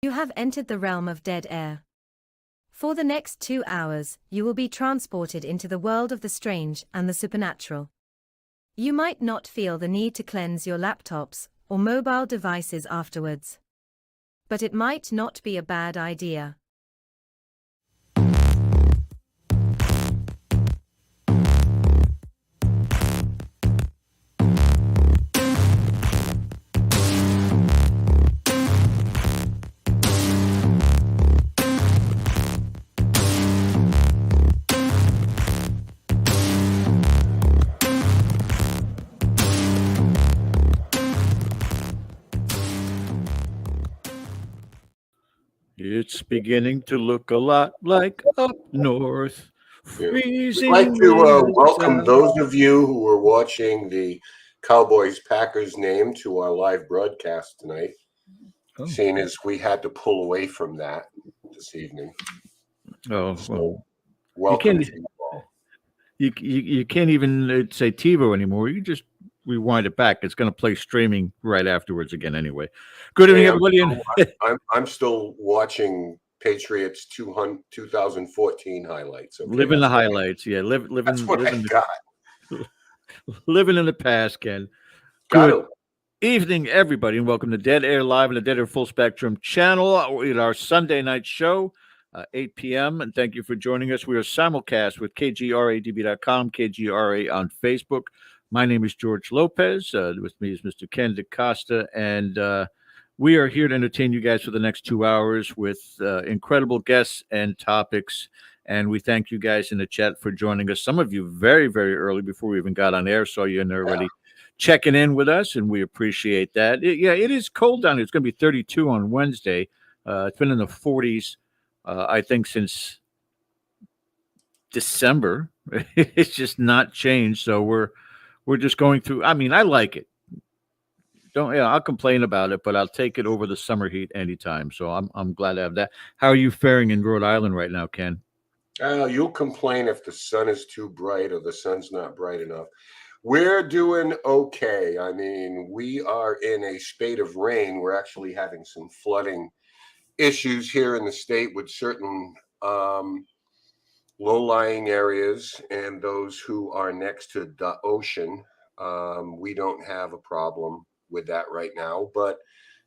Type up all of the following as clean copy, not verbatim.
You have entered the realm of dead air. For the next 2 hours, you will be transported into the world of the strange and the supernatural. You might not feel the need to cleanse your laptops or mobile devices afterwards. But it might not be a bad idea. It's beginning to look a lot like up north. Freezing. I'd like to welcome out. those of you who are watching the Cowboys-Packers game to our live broadcast tonight, seeing as we had to pull away from that this evening. Oh, So, well, welcome you to you all. you can't even say TiVo anymore. You just rewind it back. It's going to play streaming right afterwards again anyway. Good evening, everybody. I'm still watching Patriots 2014 highlights. Okay? Living the highlights. Yeah, living. That's what living I got. Living in the past, Ken. Got Good evening, everybody, and welcome to Dead Air Live on the Dead Air Full Spectrum channel at our Sunday night show, 8 p.m. And thank you for joining us. We are simulcast with KGRAdb.com, KGRA on Facebook. My name is George Lopez. With me is Mr. Ken DaCosta, and we are here to entertain you guys for the next 2 hours with incredible guests and topics. And we thank you guys in the chat for joining us. Some of you very, very early before we even got on air. Saw you in there already checking in with us, and we appreciate that. It is cold down here. It's going to be 32 on Wednesday. It's been in the 40s, I think, since December. It's just not changed. So we're just going through. I mean, I like it. I'll complain about it, but I'll take it over the summer heat anytime. So I'm glad to have that. How are you faring in Rhode Island right now, Ken? You'll complain if the sun is too bright or the sun's not bright enough. We're doing okay. I mean, we are in a spate of rain. We're actually having some flooding issues here in the state with certain low-lying areas and those who are next to the ocean. We don't have a problem with that right now, but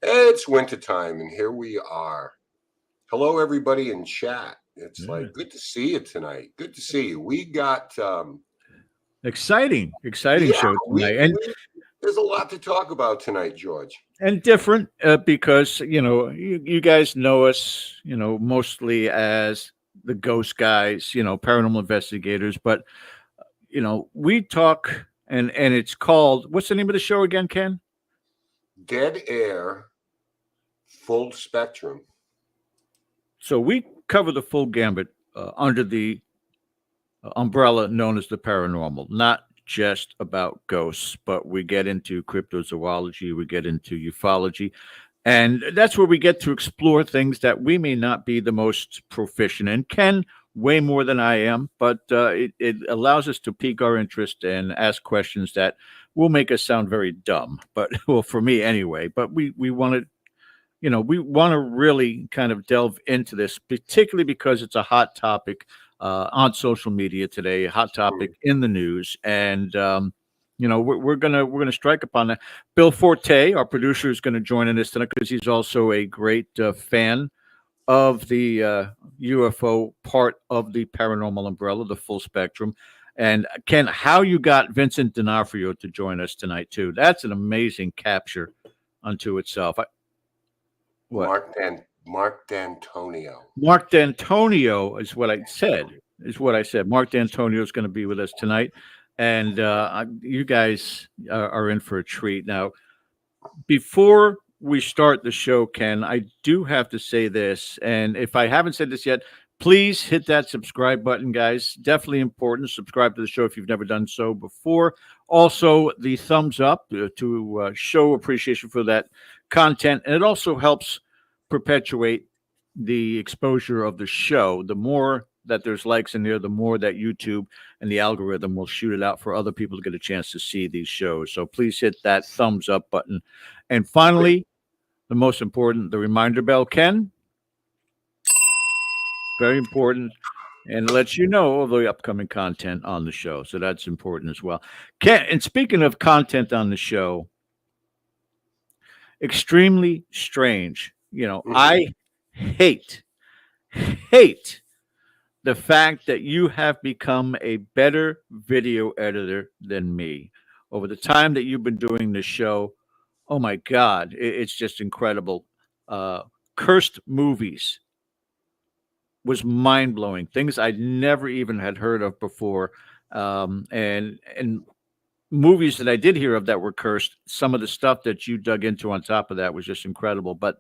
it's wintertime, and here we are. Hello, everybody in chat. It's like, good to see you tonight. Good to see you. We got exciting show tonight. And there's a lot to talk about tonight, George. And different because, you guys know us, mostly as the ghost guys, paranormal investigators. But, we talk and it's called, what's the name of the show again, Ken? Dead Air Full Spectrum. So we cover the full gambit under the umbrella known as the paranormal, not just about ghosts, but we get into cryptozoology, we get into ufology, and that's where we get to explore things that we may not be the most proficient in. Ken, way more than I am, but it allows us to pique our interest and ask questions that will make us sound very dumb, but well, for me anyway. But we want to. We want to really kind of delve into this, particularly because it's a hot topic on social media today, a hot topic in the news, and we're gonna strike upon that. Bill Forte, our producer, is going to join in this tonight because he's also a great fan of the UFO part of the paranormal umbrella, the full spectrum. And Ken, how you got Vincent D'Onofrio to join us tonight too? That's an amazing capture unto itself. Marc D'Antonio. Marc D'Antonio is what I said. Marc D'Antonio is going to be with us tonight, and you guys are in for a treat. Now, before we start the show, Ken, I do have to say this, and if I haven't said this yet, please hit that subscribe button, guys. Definitely important. Subscribe to the show if you've never done so before. Also, the thumbs up to show appreciation for that content, and it also helps perpetuate the exposure of the show. The more that there's likes in there, the more that YouTube and the algorithm will shoot it out for other people to get a chance to see these shows. So please hit that thumbs up button. And finally, the most important, the reminder bell, Ken. Very important. And it lets you know of the upcoming content on the show. So that's important as well. Ken, and speaking of content on the show, extremely strange. I hate the fact that you have become a better video editor than me over the time that you've been doing this show. Oh my God, it's just incredible. Cursed movies was mind blowing. Things I'd never even had heard of before, and movies that I did hear of that were cursed. Some of the stuff that you dug into on top of that was just incredible. But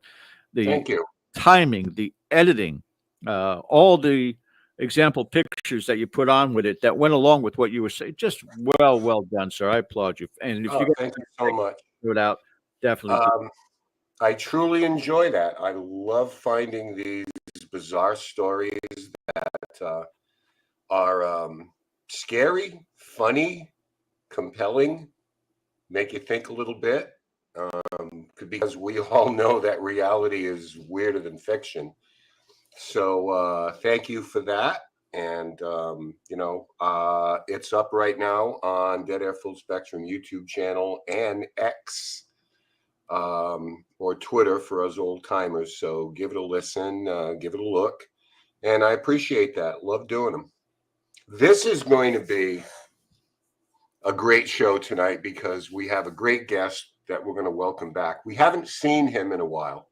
the Thank you. timing, the editing, all the example pictures that you put on with it that went along with what you were saying, just well done, sir. I applaud you. And if you Thank you so much. do it out, definitely. I truly enjoy that. I love finding these bizarre stories that are scary, funny, compelling, make you think a little bit, because we all know that reality is weirder than fiction. So thank you for that. And, it's up right now on Dead Air Full Spectrum YouTube channel and X, or Twitter for us old timers. So give it a listen, give it a look. And I appreciate that. Love doing them. This is going to be a great show tonight because we have a great guest that we're going to welcome back. We haven't seen him in a while.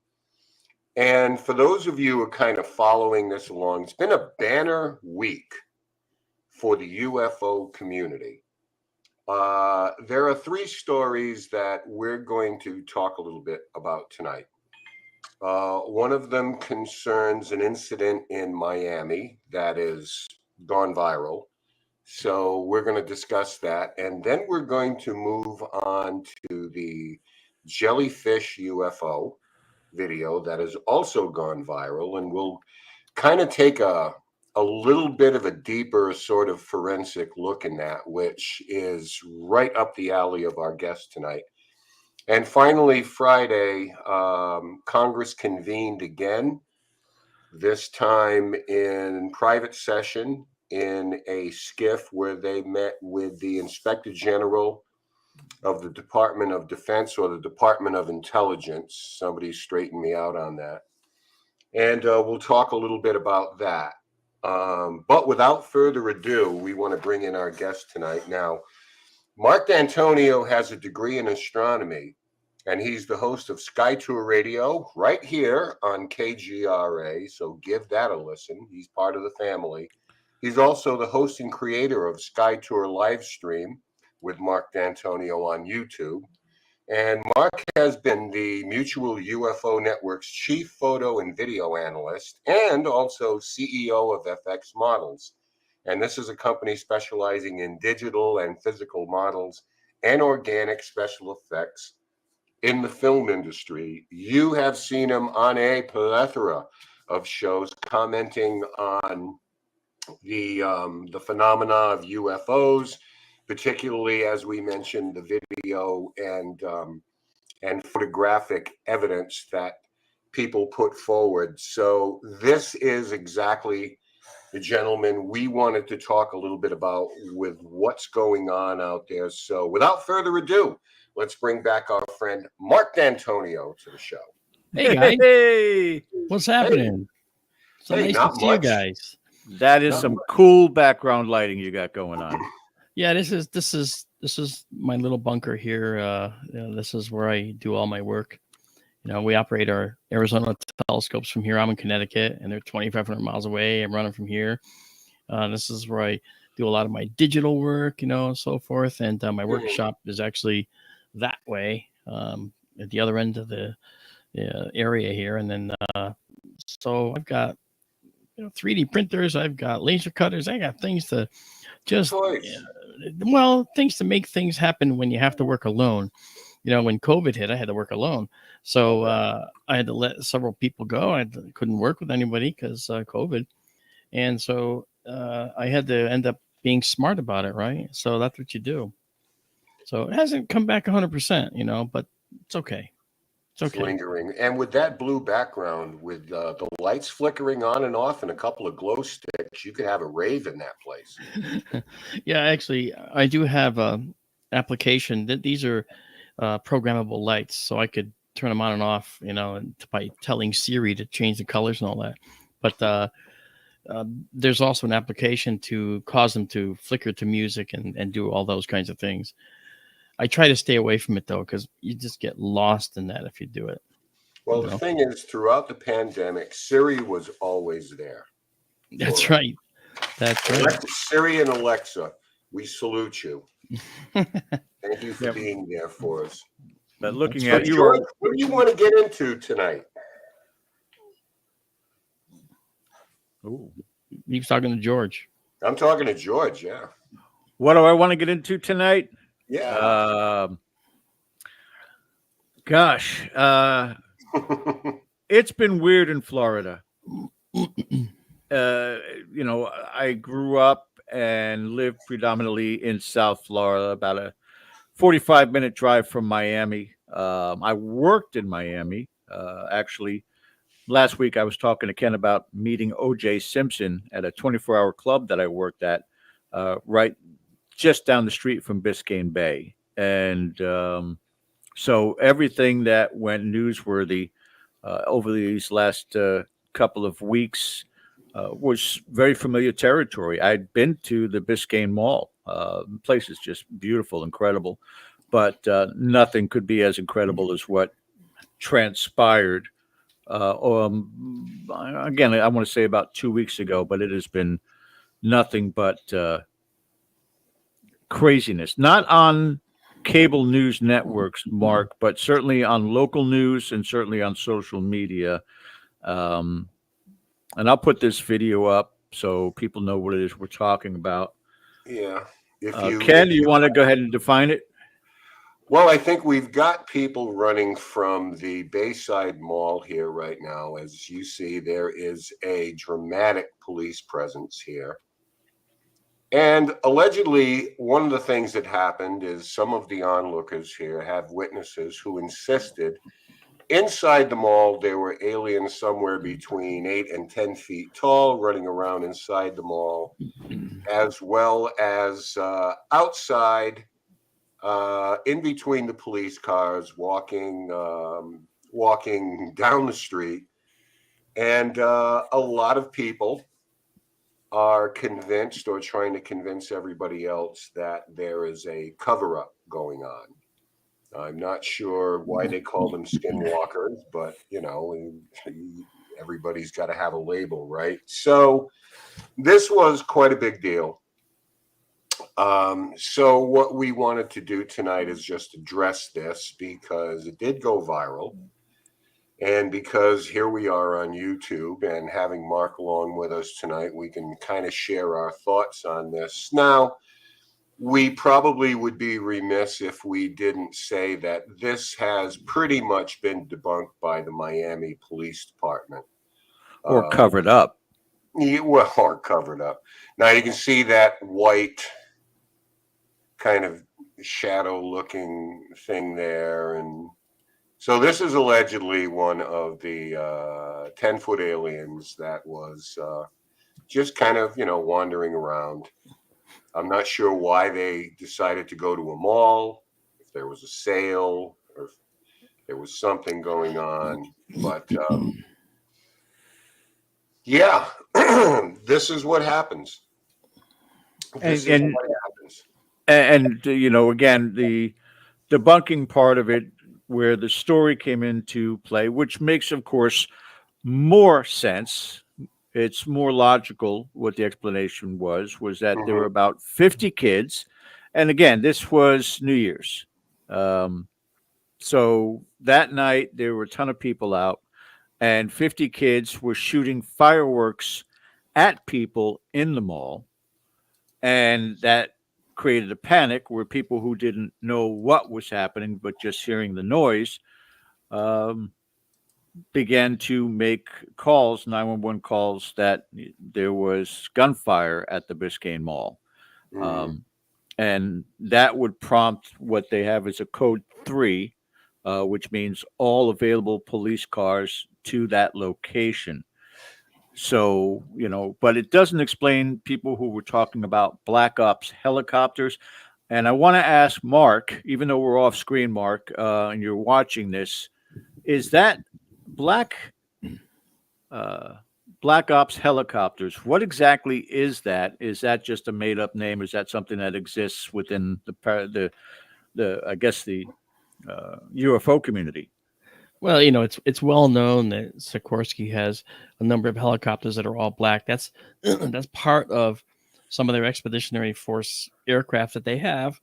And for those of you who are kind of following this along, it's been a banner week for the UFO community. There are three stories that we're going to talk a little bit about tonight. One of them concerns an incident in Miami that is gone viral. So we're going to discuss that. And then we're going to move on to the Jellyfish UFO video that has also gone viral. And we'll kind of take a little bit of a deeper sort of forensic look in that, which is right up the alley of our guest tonight. And finally, Friday, Congress convened again, this time in private session in a skiff where they met with the Inspector General of the Department of Defense or the Department of Intelligence. Somebody straightened me out on that. And we'll talk a little bit about that. But without further ado, we want to bring in our guest tonight. Now, Marc D'Antonio has a degree in astronomy, and he's the host of SkyTour Radio right here on KGRA, so give that a listen. He's part of the family. He's also the host and creator of SkyTour LiveStream with Marc D'Antonio on YouTube. And Marc has been the Mutual UFO Network's chief photo and video analyst and also CEO of FX Models. And this is a company specializing in digital and physical models and organic special effects in the film industry. You have seen him on a plethora of shows commenting on the phenomena of UFOs, particularly, as we mentioned, the video and photographic evidence that people put forward. So this is exactly the gentleman we wanted to talk a little bit about with what's going on out there. So without further ado, let's bring back our friend Marc D'Antonio to the show. Hey guys, Hey, what's happening? So Hey, nice not to see much. you guys. that is some cool background lighting you got going on. Yeah, this is my little bunker here. This is where I do all my work. We operate our Arizona telescopes from here. I'm in Connecticut, and they're 2,500 miles away. I'm running from here. This is where I do a lot of my digital work, and so forth. And my workshop is actually that way, at the other end of the area here. And then, so I've got 3D printers. I've got laser cutters. I got things to just, things to make things happen when you have to work alone. When COVID hit, I had to work alone. So I had to let several people go. I couldn't work with anybody because COVID. And so I had to end up being smart about it, right? So that's what you do. So it hasn't come back 100%, but it's okay. It's okay. lingering. And with that blue background, with the lights flickering on and off and a couple of glow sticks, you could have a rave in that place. Yeah, actually, I do have a application that these are programmable lights, so I could turn them on and off, and by telling Siri to change the colors and all that. But there's also an application to cause them to flicker to music and do all those kinds of things. I try to stay away from it, though, because you just get lost in that if you do it. Well, the thing is, throughout the pandemic, Siri was always there. That's right. That's right. Siri and Alexa, we salute you. Thank you for being there for us. But looking So, at you, George, what do you want to get into tonight? Ooh. He was talking to George. I'm talking to George, yeah. What do I want to get into tonight? Yeah. Gosh, it's been weird in Florida. I grew up and lived predominantly in South Florida, about a 45-minute drive from Miami. I worked in Miami. Actually, last week I was talking to Ken about meeting O.J. Simpson at a 24-hour club that I worked at, right just down the street from Biscayne Bay. And so everything that went newsworthy over these last couple of weeks was very familiar territory. I'd been to the Biscayne Mall. The place is just beautiful, incredible. But nothing could be as incredible as what transpired. Again, I want to say about 2 weeks ago, but it has been nothing but craziness. Not on cable news networks, Mark, but certainly on local news and certainly on social media. And I'll put this video up so people know what it is we're talking about. Yeah. Ken, do you want to go ahead and define it? Well, I think we've got people running from the Bayside Mall here right now. As you see, there is a dramatic police presence here. And allegedly, one of the things that happened is some of the onlookers here have witnesses who insisted inside the mall there were aliens somewhere between 8 and 10 feet tall running around inside the mall, as well as outside in between the police cars walking down the street. And a lot of people are convinced or trying to convince everybody else that there is a cover-up going on. I'm not sure why they call them skinwalkers, but everybody's got to have a label, right? So this was quite a big deal. So what we wanted to do tonight is just address this because it did go viral. And because here we are on YouTube and having Mark along with us tonight, we can kind of share our thoughts on this. Now, we probably would be remiss if we didn't say that this has pretty much been debunked by the Miami Police Department. Or covered up. Well, or covered up. Now, you can see that white kind of shadow-looking thing there. And so this is allegedly one of the 10-foot aliens that was just kind of, wandering around. I'm not sure why they decided to go to a mall, if there was a sale, or if there was something going on. But yeah, this is what happens. And again, the debunking part of it, where the story came into play, which makes, of course, more sense. It's more logical. What the explanation was that there were about 50 kids. And again, this was New Year's. So that night, there were a ton of people out, and 50 kids were shooting fireworks at people in the mall. And that created a panic where people who didn't know what was happening, but just hearing the noise, began to make calls, 911 calls, that there was gunfire at the Biscayne Mall. And that would prompt what they have as a code 3, which means all available police cars to that location. So, but it doesn't explain people who were talking about black ops helicopters. And I want to ask Mark, even though we're off screen, Mark, and you're watching this, is that black ops helicopters? What exactly is that? Is that just a made up name? Is that something that exists within the UFO community? Well, it's well known that Sikorsky has a number of helicopters that are all black. That's that's part of some of their expeditionary force aircraft that they have.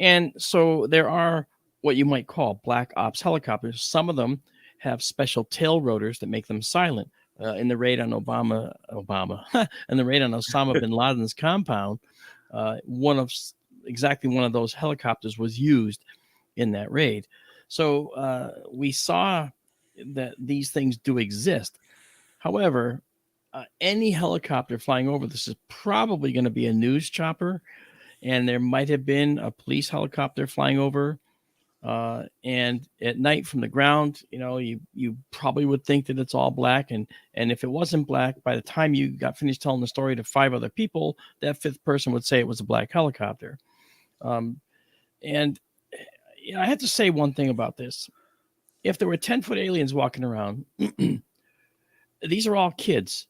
And so there are what you might call black ops helicopters. Some of them have special tail rotors that make them silent. In the raid on and the raid on Osama bin Laden's compound, one of those helicopters was used in that raid. So we saw that these things do exist. However, any helicopter flying over this is probably going to be a news chopper, and there might have been a police helicopter flying over. And at night from the ground, you probably would think that it's all black. And if it wasn't black, by the time you got finished telling the story to 5 other people, that 5th person would say it was a black helicopter. And I have to say one thing about this. If there were 10-foot aliens walking around, these are all kids.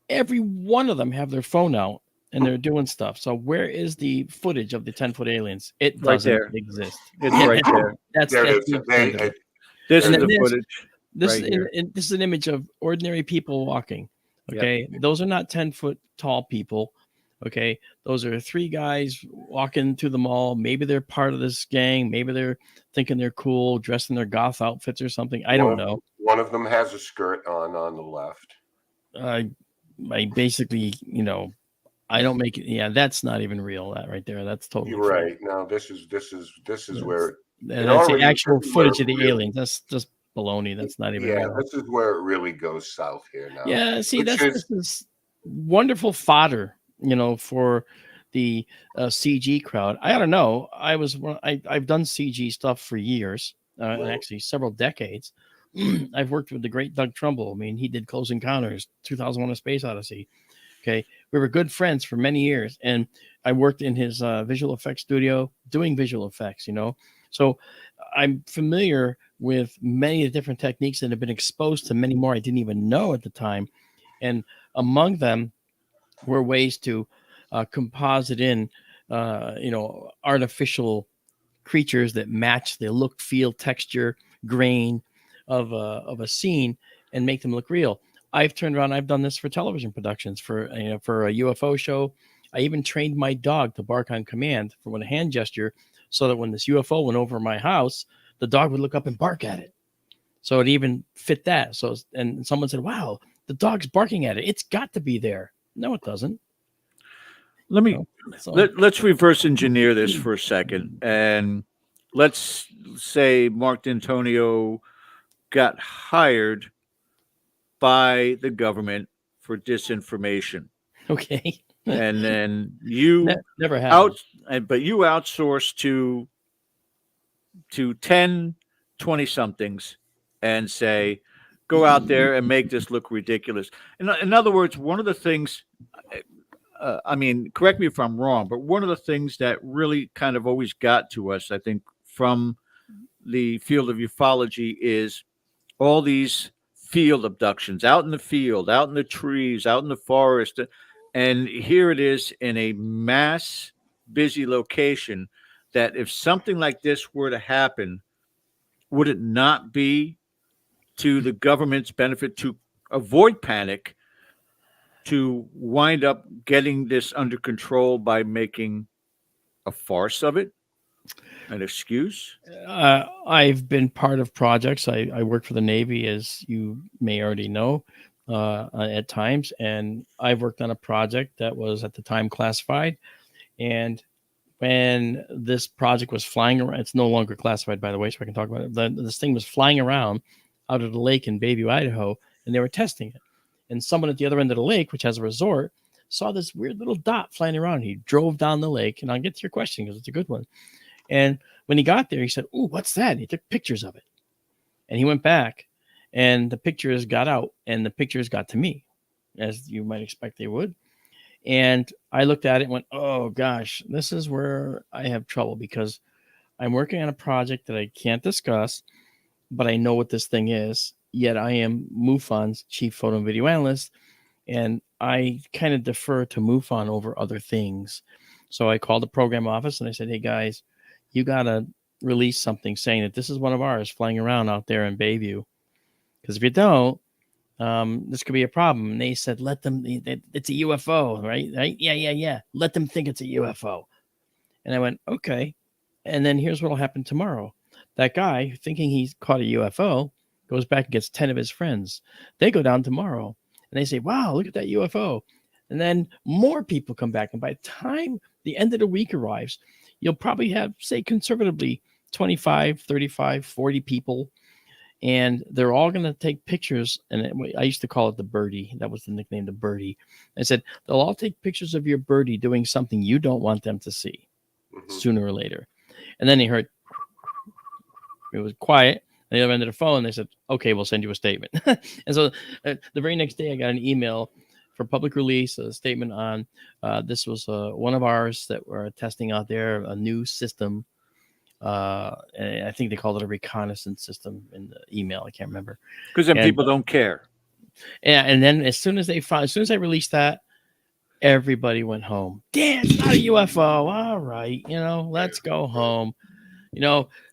Every one of them have their phone out and they're doing stuff. So where is the footage of the 10-foot aliens? It doesn't exist. It's right there. This is the footage. This is an image of ordinary people walking. Okay. Yep. Those are not 10-foot tall people. Okay. Those are 3 guys walking through the mall. Maybe they're part of this gang. Maybe they're thinking they're cool, dressed in their goth outfits or something. I don't know. One of them has a skirt on the left. I basically, I don't make it. Yeah, that's not even real. That right there. That's totally You're right. Now this is where that's the actual footage of the aliens. That's just baloney. That's not even real. This is where it really goes south here now. Yeah, see, this is wonderful fodder, for the CG crowd. I don't know. I've done CG stuff for years, and actually several decades. I've worked with the great Doug Trumbull. I mean, he did Close Encounters, 2001: A Space Odyssey. Okay, we were good friends for many years, and I worked in his visual effects studio doing visual effects. So I'm familiar with many of the different techniques that have been exposed to many more I didn't even know at the time, and among them were ways to composite in, artificial creatures that match the look, feel, texture, grain of a scene and make them look real. I've done this for television productions, for a UFO show. I even trained my dog to bark on command with a hand gesture, so that when this UFO went over my house, the dog would look up and bark at it. So it even fit that. So, and someone said, "Wow, the dog's barking at it. It's got to be there." No, it doesn't. Let's reverse engineer this for a second, and let's say Marc D'Antonio got hired by the government for disinformation. Okay. And then you never happened. But you outsource to 10, 20 somethings and say, go out there and make this look ridiculous. In other words, one of the things, correct me if I'm wrong, but one of the things that really kind of always got to us, I think, from the field of ufology is all these field abductions out in the field, out in the trees, out in the forest. And here it is in a mass busy location that if something like this were to happen, would it not be to the government's benefit to avoid panic, to wind up getting this under control by making a farce of it? An excuse? I've been part of projects. I work for the Navy, as you may already know, at times. And I've worked on a project that was at the time classified. And when this project was flying around, it's no longer classified, by the way, so I can talk about it. This thing was flying around out of the lake in Bayview, Idaho, and they were testing it. And someone at the other end of the lake, which has a resort, saw this weird little dot flying around. He drove down the lake, and I'll get to your question because it's a good one. And when he got there, he said, "Ooh, what's that?" And he took pictures of it. And he went back, and the pictures got out, and the pictures got to me, as you might expect they would. And I looked at it and went, oh gosh, this is where I have trouble, because I'm working on a project that I can't discuss, but I know what this thing is. Yet I am MUFON's chief photo and video analyst, and I kind of defer to MUFON over other things. So I called the program office and I said, hey guys, you got to release something saying that this is one of ours flying around out there in Bayview. Because if you don't, this could be a problem. And they said, let them, it's a UFO, right? Yeah. Let them think it's a UFO. And I went, okay. And then here's what will happen tomorrow. That guy, thinking he's caught a UFO, goes back and gets 10 of his friends. They go down tomorrow and they say, wow, look at that UFO. And then more people come back. And by the time the end of the week arrives, you'll probably have, say, conservatively 25, 35, 40 people. And they're all going to take pictures. And I used to call it the birdie. That was the nickname, the birdie. I said, they'll all take pictures of your birdie doing something you don't want them to see sooner or later. And then they heard, it was quiet. On the other end of the phone, they said, okay, we'll send you a statement. And so the very next day, I got an email for public release, a statement on this was one of ours that we're testing out there, a new system. And I think they called it a reconnaissance system in the email. I can't remember. Because then people don't care. Yeah, and then as soon as I released that, everybody went home. Damn, it's not a UFO. All right, let's go home.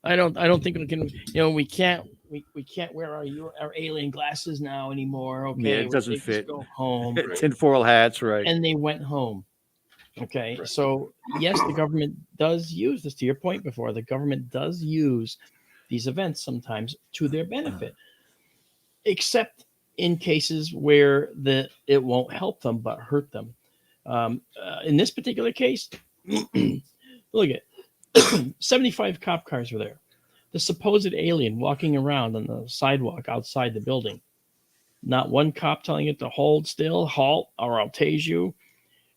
I don't think we can. We can't wear our alien glasses now anymore. Okay, yeah, it doesn't fit. Go home. Tinfoil hats, right? And they went home. Okay, so yes, the government does use this. To your point before, the government does use these events sometimes to their benefit, except in cases where it won't help them but hurt them. In this particular case, look at 75 cop cars were there. The supposed alien walking around on the sidewalk outside the building. Not one cop telling it to hold still, halt, or I'll tase you.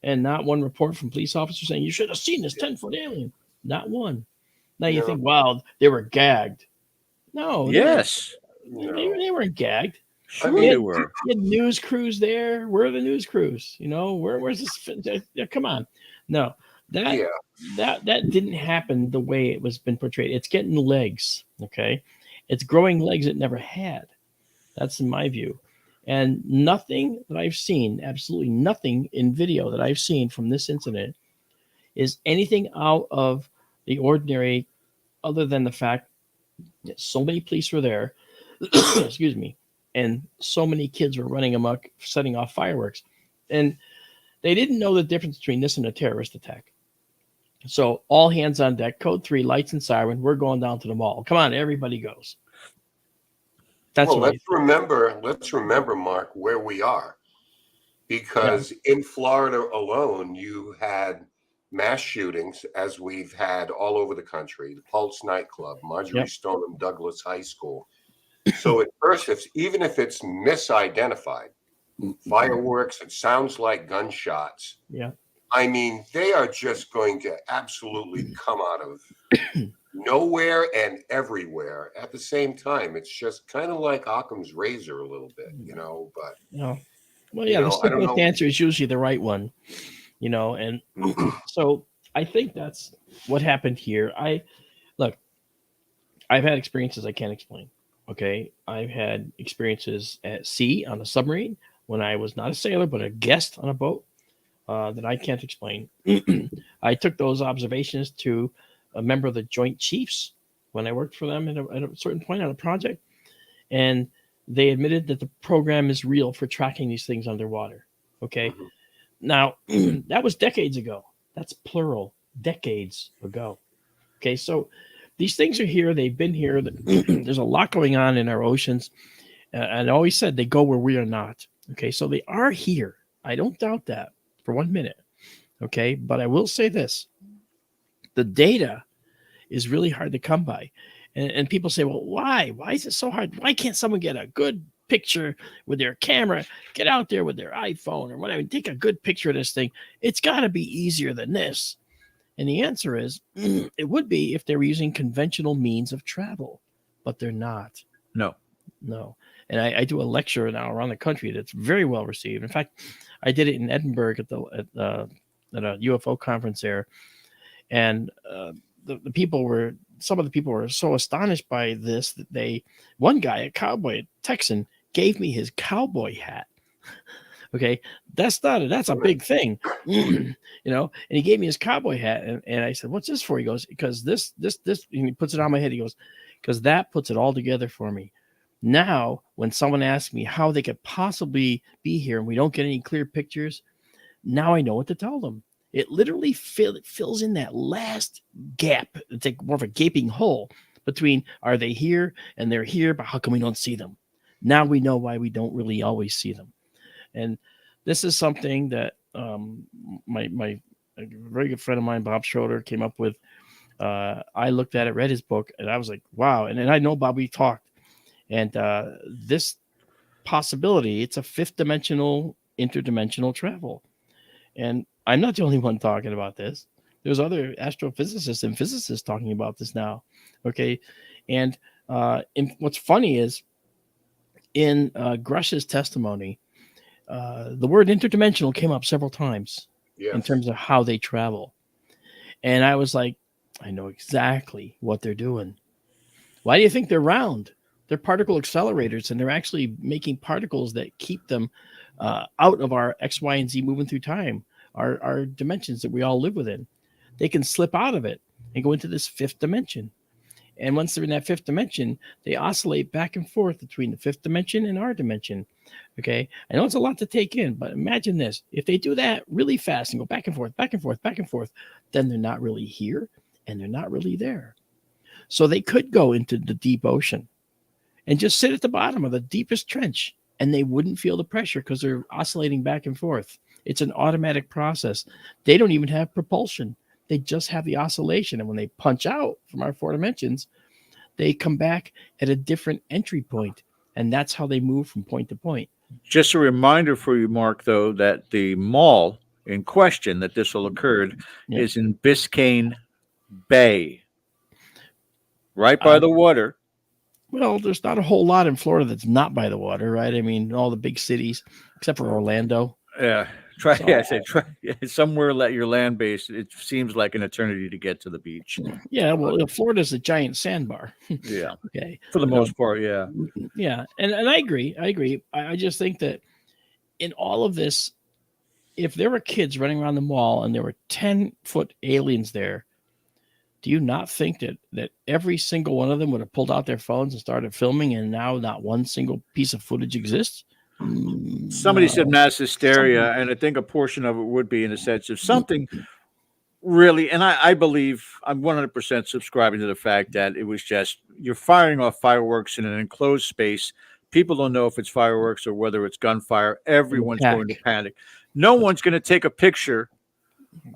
And not one report from police officers saying, you should have seen this 10-foot alien. Not one. Now you think, wow, they were gagged. No. Yes. They weren't gagged. Sure they were. You had news crews there. Where are the news crews? Where's this? Come on. No. That didn't happen the way it was been portrayed. It's getting legs, okay? It's growing legs it never had. That's in my view. And nothing that I've seen, absolutely nothing in video that I've seen from this incident is anything out of the ordinary other than the fact that so many police were there, excuse me, and so many kids were running amok, setting off fireworks. And they didn't know the difference between this and a terrorist attack. So all hands on deck, code 3, lights and siren, we're going down to the mall. Come on, everybody goes. That's let's remember, Mark, where we are. Because in Florida alone, you had mass shootings, as we've had all over the country. The Pulse nightclub, Marjorie Stoneman Douglas High School. So at first, even if it's misidentified, fireworks, it sounds like gunshots. Yeah. I mean, they are just going to absolutely come out of nowhere and everywhere at the same time. It's just kind of like Occam's razor a little bit, but the simplest answer is usually the right one, and so I think that's what happened here. I've had experiences I can't explain. Okay. I've had experiences at sea on a submarine when I was not a sailor, but a guest on a boat that I can't explain. I took those observations to a member of the Joint Chiefs when I worked for them at a certain point on a project. And they admitted that the program is real for tracking these things underwater. Okay. Now, that was decades ago. That's plural, decades ago. Okay. So these things are here. They've been here. There's a lot going on in our oceans. And I always said they go where we are not. Okay. So they are here. I don't doubt that for 1 minute. Okay. But I will say this. The data is really hard to come by. And people say, well, why? Why is it so hard? Why can't someone get a good picture with their camera, get out there with their iPhone or whatever, take a good picture of this thing? It's got to be easier than this. And the answer is, it would be if they were using conventional means of travel, but they're not. No. No. And I do a lecture now around the country that's very well received. In fact, I did it in Edinburgh at a UFO conference there, and some of the people were so astonished by this that one guy, a cowboy, a Texan, gave me his cowboy hat. Okay, that's a big thing, and he gave me his cowboy hat, and I said, "What's this for?" He goes, "Because this," and he puts it on my head. He goes, "Because that puts it all together for me. Now, when someone asks me how they could possibly be here and we don't get any clear pictures, now I know what to tell them. It literally fills in that last gap. It's like more of a gaping hole between are they here and they're here, but how come we don't see them? Now we know why we don't really always see them." And this is something that my very good friend of mine, Bob Schroeder, came up with. I looked at it, read his book, and I was like, wow. And then I know Bob, we talked. And this possibility, it's a fifth dimensional, interdimensional travel. And I'm not the only one talking about this. There's other astrophysicists and physicists talking about this now. Okay. And what's funny is in Grush's testimony, the word interdimensional came up several times in terms of how they travel. And I was like, I know exactly what they're doing. Why do you think they're round? They're particle accelerators, and they're actually making particles that keep them out of our X, Y, and Z moving through time, our dimensions that we all live within. They can slip out of it and go into this fifth dimension. And once they're in that fifth dimension, they oscillate back and forth between the fifth dimension and our dimension. Okay. I know it's a lot to take in, but imagine this. If they do that really fast and go back and forth, back and forth, back and forth, then they're not really here and they're not really there. So they could go into the deep ocean and just sit at the bottom of the deepest trench, and they wouldn't feel the pressure because they're oscillating back and forth. It's an automatic process. They don't even have propulsion. They just have the oscillation. And when they punch out from our four dimensions, they come back at a different entry point. And that's how they move from point to point. Just a reminder for you, Mark, though, that the mall in question that this will occurred is in Biscayne Bay, right by the water. Well, there's not a whole lot in Florida that's not by the water, right? I mean, all the big cities, except for Orlando. Yeah. Try somewhere let your land base. It seems like an eternity to get to the beach. Yeah, well, Florida's a giant sandbar. Yeah. Okay. For the most part, yeah. Yeah, and I agree. I just think that in all of this, if there were kids running around the mall and there were 10-foot aliens there, do you not think that every single one of them would have pulled out their phones and started filming, and now not one single piece of footage exists? Somebody said mass hysteria, and I think a portion of it would be in the sense of something really, and I believe I'm 100% subscribing to the fact that it was just you're firing off fireworks in an enclosed space. People don't know if it's fireworks or whether it's gunfire. Everyone's going to panic. No one's going to take a picture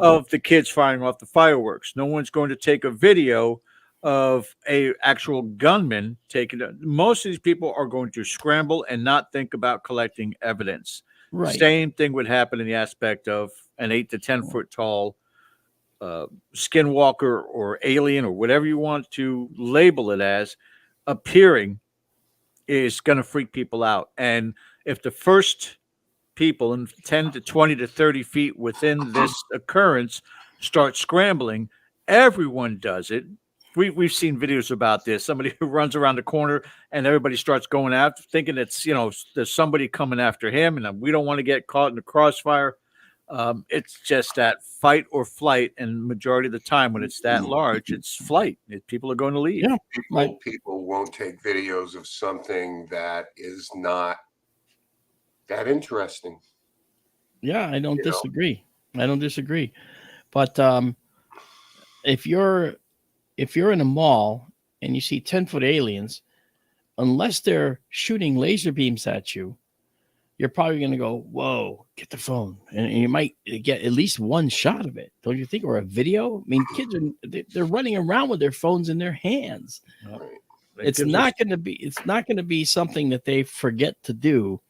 of the kids firing off the fireworks. No one's going to take a video of a actual gunman taking it. Most of these people are going to scramble and not think about collecting evidence. Right. Same thing would happen in the aspect of an 8 to 10 foot tall skinwalker or alien or whatever you want to label it as appearing is going to freak people out. And if the first people in 10 to 20 to 30 feet within this occurrence start scrambling, everyone does it. We've seen videos about this. Somebody who runs around the corner and everybody starts going after, thinking it's, there's somebody coming after him, and we don't want to get caught in the crossfire. It's just that fight or flight, and majority of the time when it's that large, it's flight. People are going to leave. Yeah. People won't take videos of something that is not that interesting. Yeah, I don't disagree. But if you're in a mall and you see 10-foot aliens, unless they're shooting laser beams at you, you're probably going to go, whoa, get the phone. And you might get at least one shot of it, don't you think? Or a video. I mean, kids they're running around with their phones in their hands. It's not going to be something that they forget to do,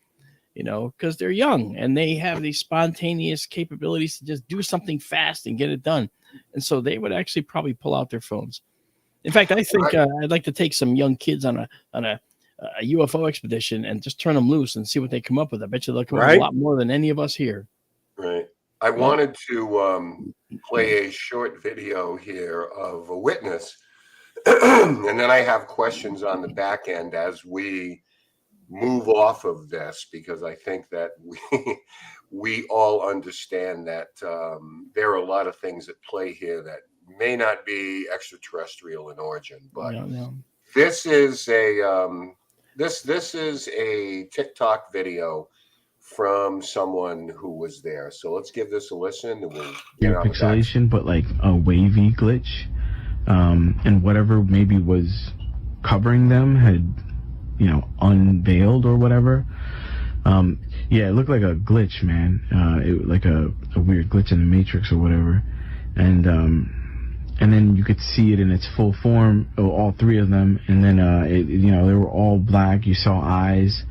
because they're young and they have these spontaneous capabilities to just do something fast and get it done. And so they would actually probably pull out their phones. In fact, I think I'd like to take some young kids on a a UFO expedition and just turn them loose and see what they come up with. I bet you they'll come up with Right. a lot more than any of us here. Right. I wanted to play a short video here of a witness, and then I have questions on the back end as we move off of this, because I think that we all understand that there are a lot of things at play here that may not be extraterrestrial in origin. But this is a this is a TikTok video from someone who was there. So let's give this a listen, and we'll get on pixelation, but like a wavy glitch, and whatever maybe was covering them had, you know, unveiled or whatever. Yeah, it looked like a glitch, man. It like a weird glitch in the Matrix or whatever, and then you could see it in its full form, all three of them, and then you know, they were all black. You saw eyes,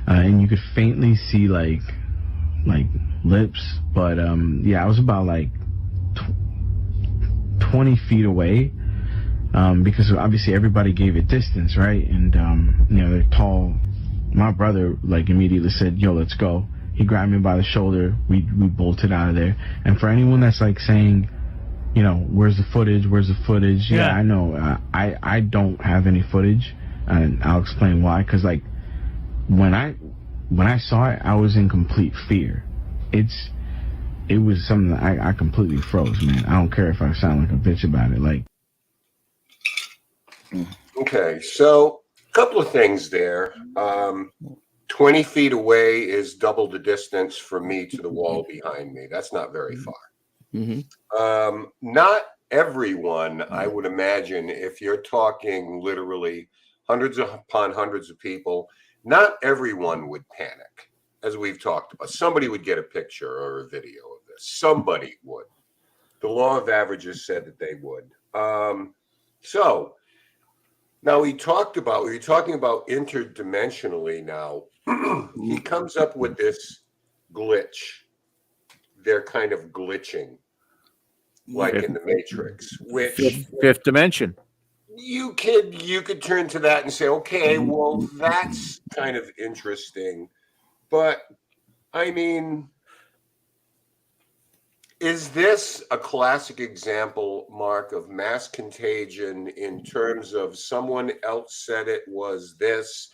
and you could faintly see like lips, but yeah, I was about like 20 feet away, because obviously everybody gave it distance, right? And you know, they're tall. My brother like immediately said, "Yo, let's go." He grabbed me by the shoulder. We bolted out of there. And for anyone that's like saying, you know, where's the footage? Where's the footage? Yeah, I know. I don't have any footage, and I'll explain why. Because like when I saw it, I was in complete fear. It was something that I completely froze, man. I don't care if I sound like a bitch about it. Like, Okay, so a couple of things there. 20 feet away is double the distance from me to the wall behind me. That's not very far. Not everyone, I would imagine, if you're talking literally hundreds upon hundreds of people, not everyone would panic, as we've talked about. Somebody would get a picture or a video of this. Somebody would. The law of averages said that they would. So now we're talking about interdimensionally now. He comes up with this glitch. They're kind of glitching, like in the Matrix, which fifth dimension. You could turn to that and say, okay, well, that's kind of interesting. But I mean, is this a classic example, Mark, of mass contagion in terms of someone else said it was this,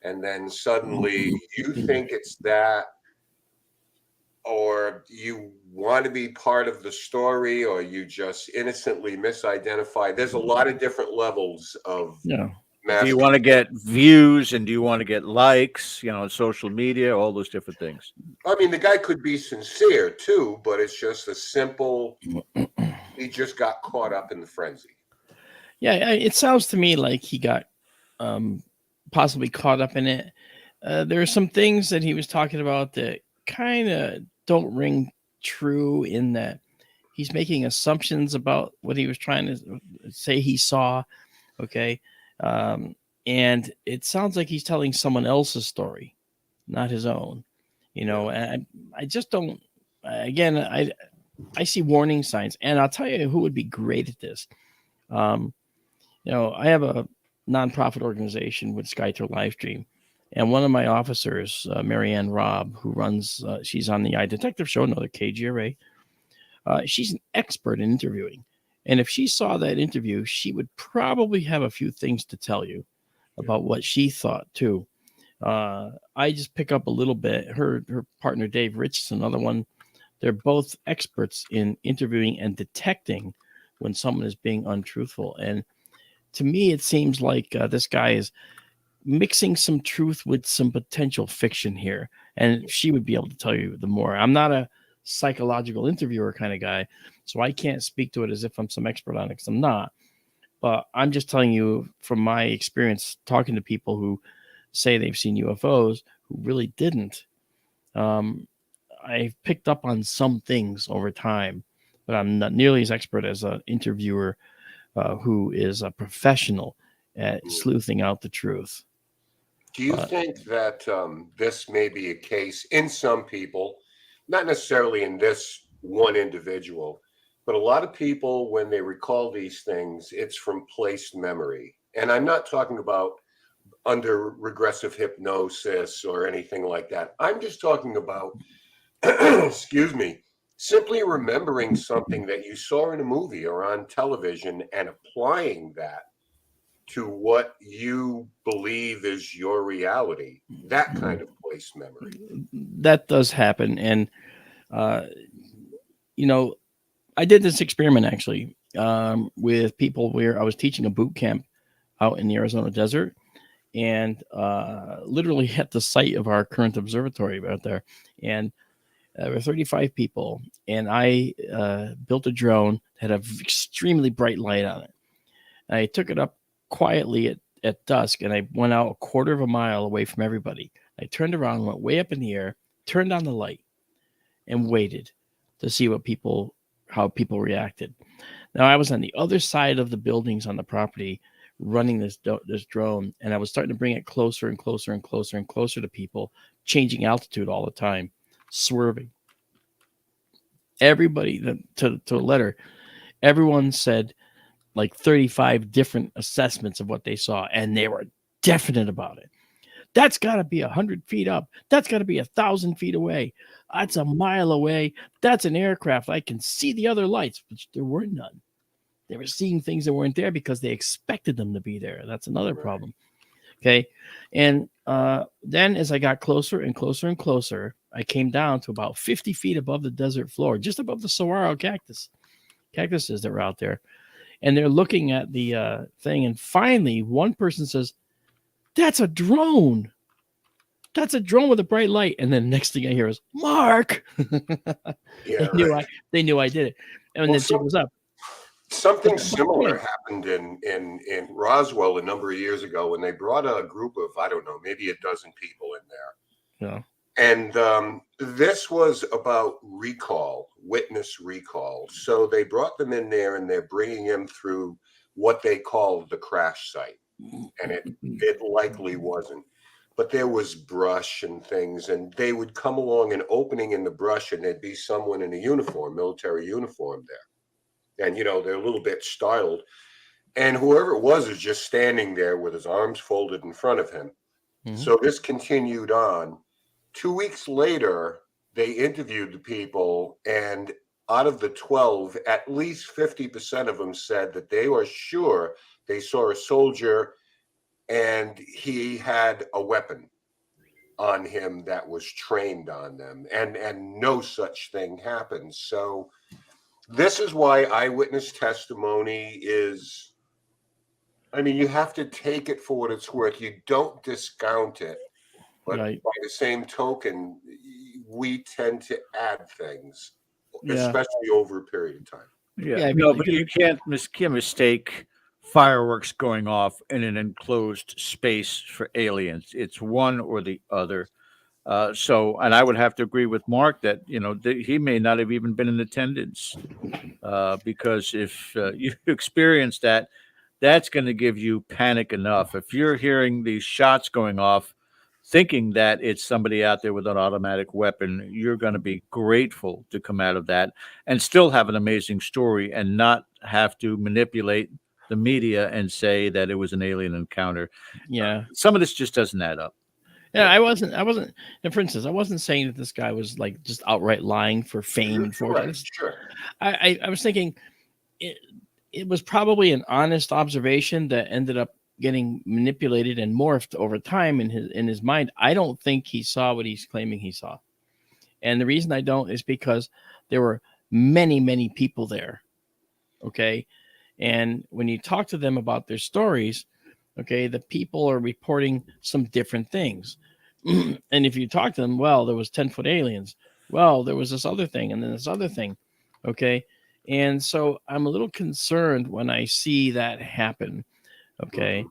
and then suddenly you think it's that, or you want to be part of the story, or you just innocently misidentified? There's a lot of different levels of mass. Do you want to get views, and do you want to get likes, you know, on social media, all those different things? I mean, the guy could be sincere too, but it's just a simple, he just got caught up in the frenzy. Yeah, it sounds to me like he got possibly caught up in it. There are some things that he was talking about that kind of don't ring true, in that he's making assumptions about what he was trying to say he saw. Okay. And it sounds like he's telling someone else's story, not his own, you know. And I just don't, again, I see warning signs, and I'll tell you who would be great at this. You know, I have a nonprofit organization with SkyTour LiveStream, and one of my officers, Marianne Robb, who runs, she's on the iDetective show, another KGRA. She's an expert in interviewing. And if she saw that interview, she would probably have a few things to tell you about what she thought too. I just pick up a little bit. Her partner, Dave Rich, is another one. They're both experts in interviewing and detecting when someone is being untruthful. And to me, it seems like this guy is mixing some truth with some potential fiction here. And she would be able to tell you the more. I'm not a psychological interviewer kind of guy, so I can't speak to it as if I'm some expert on it, because I'm not. But I'm just telling you from my experience talking to people who say they've seen UFOs who really didn't. I've picked up on some things over time, but I'm not nearly as expert as an interviewer who is a professional at sleuthing out the truth. Do you think that this may be a case in some people, not necessarily in this one individual, but a lot of people, when they recall these things, it's from placed memory. And I'm not talking about under regressive hypnosis or anything like that. I'm just talking about, excuse me, simply remembering something that you saw in a movie or on television and applying that to what you believe is your reality. That kind of place memory. That does happen. And, I did this experiment actually with people where I was teaching a boot camp out in the Arizona desert, and literally at the site of our current observatory out there. And there were 35 people, and I built a drone that had an extremely bright light on it. I took it up quietly at dusk, and I went out a quarter of a mile away from everybody. I turned around, went way up in the air, turned on the light, and waited to see how people reacted. Now, I was on the other side of the buildings on the property running this drone, and I was starting to bring it closer and closer and closer and closer to people, changing altitude all the time, swerving. Everybody, to a letter, everyone said like 35 different assessments of what they saw, and they were definite about it. That's got to be 100 feet up. That's got to be 1,000 feet away. That's a mile away. That's an aircraft. I can see the other lights, but there were none. They were seeing things that weren't there because they expected them to be there. That's another problem. Okay. And then as I got closer and closer and closer, I came down to about 50 feet above the desert floor, just above the saguaro cactuses that were out there. And they're looking at the thing. And finally, one person says, "That's a drone. That's a drone with a bright light." And then the next thing I hear is, "Mark." Yeah, they knew I did it. And then it was up. Something similar happened in Roswell a number of years ago when they brought a group of, I don't know, maybe a dozen people in there. Yeah. And this was about witness recall. So they brought them in there, and they're bringing them through what they call the crash site. And it likely wasn't. But there was brush and things, and they would come along an opening in the brush, and there'd be someone in a uniform, military uniform there. And, they're a little bit startled. And whoever it was just standing there with his arms folded in front of him. Mm-hmm. So this continued on. 2 weeks later, they interviewed the people, and out of the 12, at least 50% of them said that they were sure they saw a soldier and he had a weapon on him that was trained on them, and no such thing happened. So this is why eyewitness testimony is, you have to take it for what it's worth. You don't discount it. But right. By the same token, we tend to add things, especially over a period of time. Yeah, no, but you can't mistake fireworks going off in an enclosed space for aliens. It's one or the other. And I would have to agree with Mark that, he may not have even been in attendance because if you experience that, that's going to give you panic enough. If you're hearing these shots going off, thinking that it's somebody out there with an automatic weapon, you're going to be grateful to come out of that and still have an amazing story and not have to manipulate the media and say that it was an alien encounter. Yeah. Some of this just doesn't add up. Yeah, I wasn't, and for instance, I wasn't saying that this guy was like just outright lying for fame and fortune. Sure. I was thinking it was probably an honest observation that ended up getting manipulated and morphed over time in his mind. I don't think he saw what he's claiming he saw. And the reason I don't is because there were many, many people there. Okay. And when you talk to them about their stories, okay, the people are reporting some different things. And if you talk to them, well, there was 10-foot aliens. Well, there was this other thing and then this other thing. Okay. And so I'm a little concerned when I see that happen. Okay.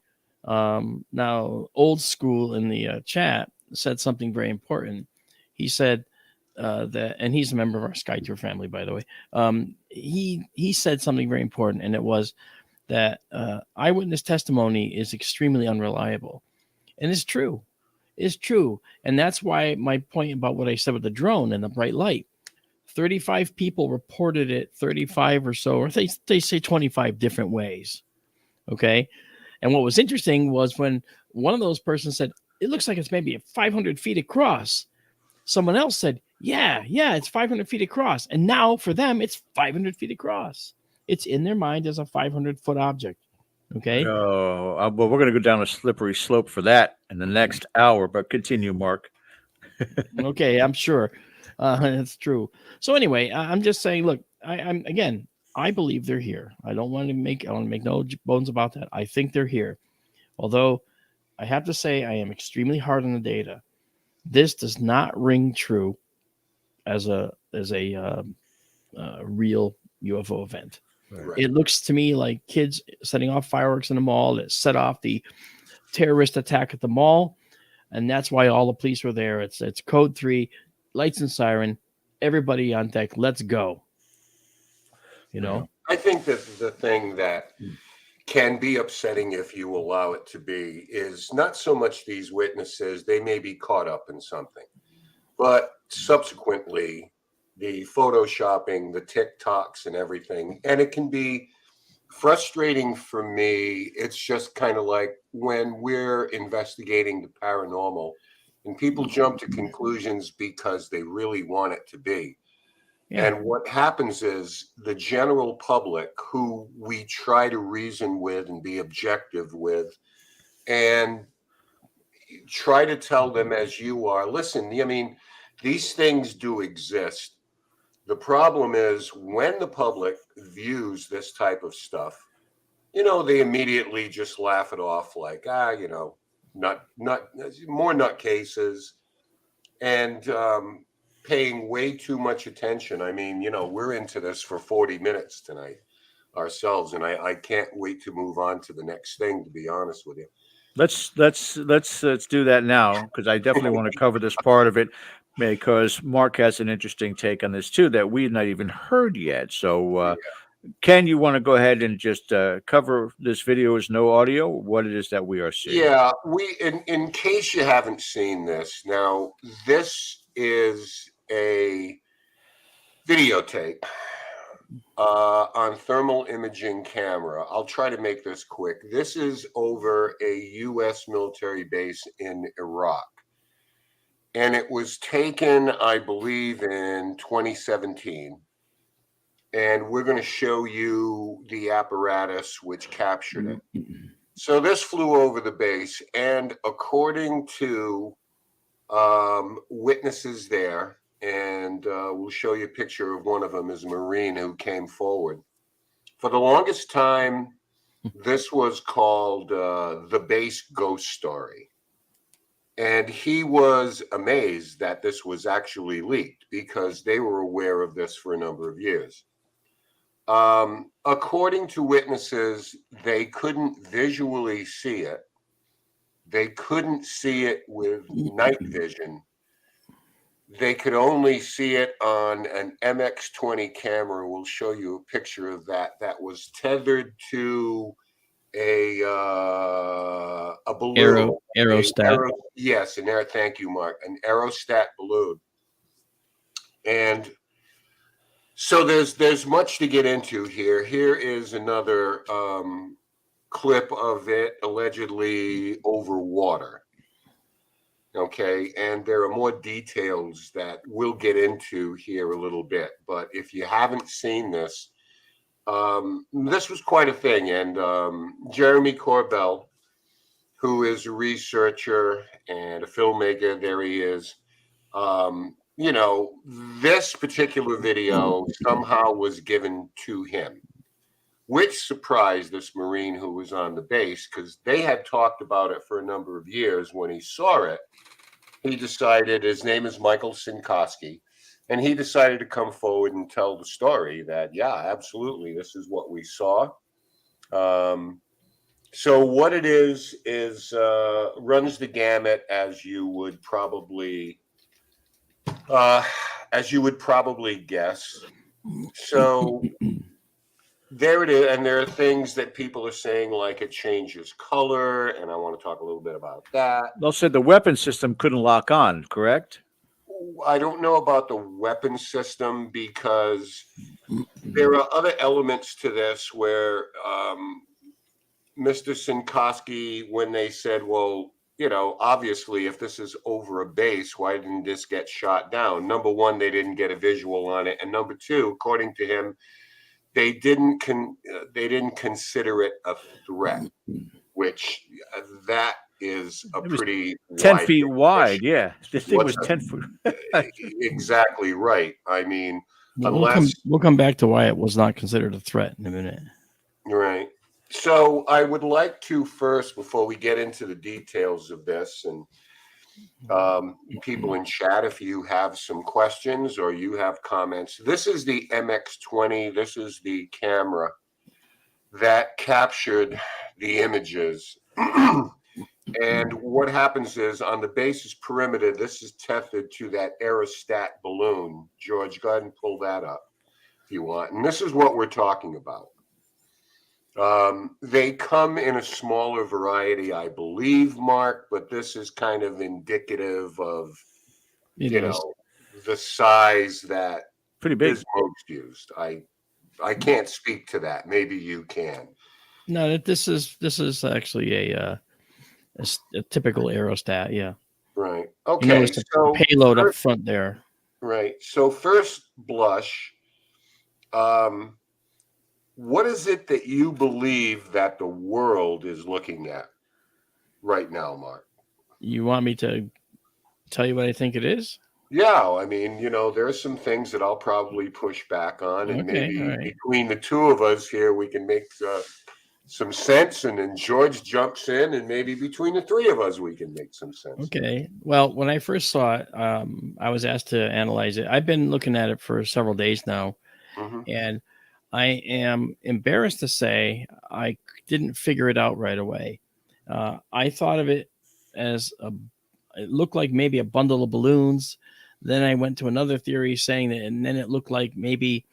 Now, Old School in the chat said something very important. He said that, and he's a member of our SkyTour family, by the way. He said something very important, and it was that eyewitness testimony is extremely unreliable. And it's true. It's true. And that's why my point about what I said with the drone and the bright light. 35 people reported it 35 or so, or they say 25 different ways. Okay. And what was interesting was when one of those persons said, it looks like it's maybe 500 feet across. Someone else said, yeah, it's 500 feet across. And now for them, it's 500 feet across. It's in their mind as a 500-foot object. Okay. Oh, well, we're going to go down a slippery slope for that in the next hour, but continue, Mark. Okay, I'm sure. It's true. So anyway, I'm just saying, look, I believe they're here. I want to make no bones about that. I think they're here. Although I have to say I am extremely hard on the data. This does not ring true as a real UFO event. Right. It looks to me like kids setting off fireworks in the mall that set off the terrorist attack at the mall, and that's why all the police were there. It's code 3, lights and siren, everybody on deck. Let's go. You know, I think that the thing that can be upsetting, if you allow it to be, is not so much these witnesses. They may be caught up in something, but subsequently the photoshopping, the TikToks and everything. And it can be frustrating for me. It's just kind of like when we're investigating the paranormal and people jump to conclusions because they really want it to be. Yeah. And what happens is the general public, who we try to reason with and be objective with, and try to tell them, as you are, listen, I mean, these things do exist. The problem is when the public views this type of stuff, they immediately just laugh it off like, not more nutcases, and paying way too much attention. I mean, we're into this for 40 minutes tonight ourselves, and I can't wait to move on to the next thing, to be honest with you. Let's do that now, because I definitely want to cover this part of it, because Mark has an interesting take on this too that we've not even heard yet. So Ken, you want to go ahead and just cover this video as no audio, what it is that we are seeing? Yeah, in case you haven't seen this, now this is a videotape on thermal imaging camera. I'll try to make this quick. This is over a U.S. military base in Iraq. And it was taken, I believe, in 2017. And we're going to show you the apparatus which captured it. So this flew over the base. And according to witnesses there, and we'll show you a picture of one of them, is a Marine who came forward. For the longest time, this was called the base ghost story. And he was amazed that this was actually leaked, because they were aware of this for a number of years. According to witnesses, they couldn't visually see it. They couldn't see it with night vision. They could only see it on an MX-20 camera. We'll show you a picture of that. That was tethered to a balloon. Aerostat. Yes, thank you, Mark. An aerostat balloon. And so there's much to get into here. Here is another clip of it allegedly over water. Okay, and there are more details that we'll get into here a little bit. But if you haven't seen this, this was quite a thing. And Jeremy Corbell, who is a researcher and a filmmaker, there he is. This particular video somehow was given to him, which surprised this Marine who was on the base, because they had talked about it for a number of years. When he saw it, he decided, his name is Michael Sinkowski, and he decided to come forward and tell the story that, yeah, absolutely, this is what we saw. So what it is runs the gamut, as you would probably guess. So there it is, and there are things that people are saying, like it changes color, and I want to talk a little bit about that. They'll say the weapon system couldn't lock on, correct? I don't know about the weapon system, because there are other elements to this where Mr. Sinkowski, when they said, well, obviously, if this is over a base, why didn't this get shot down? Number one, they didn't get a visual on it, and number two, according to him, they didn't consider it a threat, which that is a pretty 10 feet wide. Yeah, the thing was 10 foot. Exactly right. I mean, we'll come back to why it was not considered a threat in a minute. Right. So I would like to first, before we get into the details of this, and people in chat, if you have some questions or you have comments, this is the MX-20. This is the camera that captured the images. And what happens is, on the base's perimeter, this is tethered to that aerostat balloon. George, go ahead and pull that up if you want. And this is what we're talking about. They come in a smaller variety, I believe, Mark, but this is kind of indicative of, the size that pretty big is most used. I can't speak to that. Maybe you can. No, this is actually a typical aerostat. Yeah. Right. Okay. So payload up front there. Right. So first blush, what is it that you believe that the world is looking at right now, Mark? You want me to tell you what I think it is? Yeah, I mean, there are some things that I'll probably push back on, and maybe between the two of us here, we can make some sense, and then George jumps in, and maybe between the three of us, we can make some sense. Okay. Well, when I first saw it, I was asked to analyze it. I've been looking at it for several days now, and I am embarrassed to say I didn't figure it out right away. I thought of it as it looked like maybe a bundle of balloons. Then I went to another theory saying that, and then it looked like maybe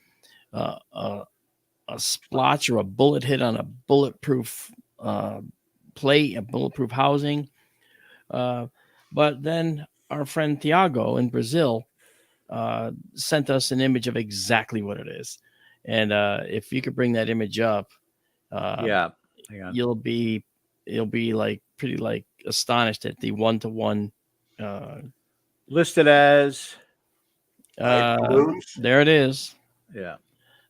a splotch or a bullet hit on a bulletproof plate, a bulletproof housing. But then our friend Tiago in Brazil sent us an image of exactly what it is. And if you could bring that image up, you'll be pretty astonished at the 1-to-1 listed as there it is. Yeah,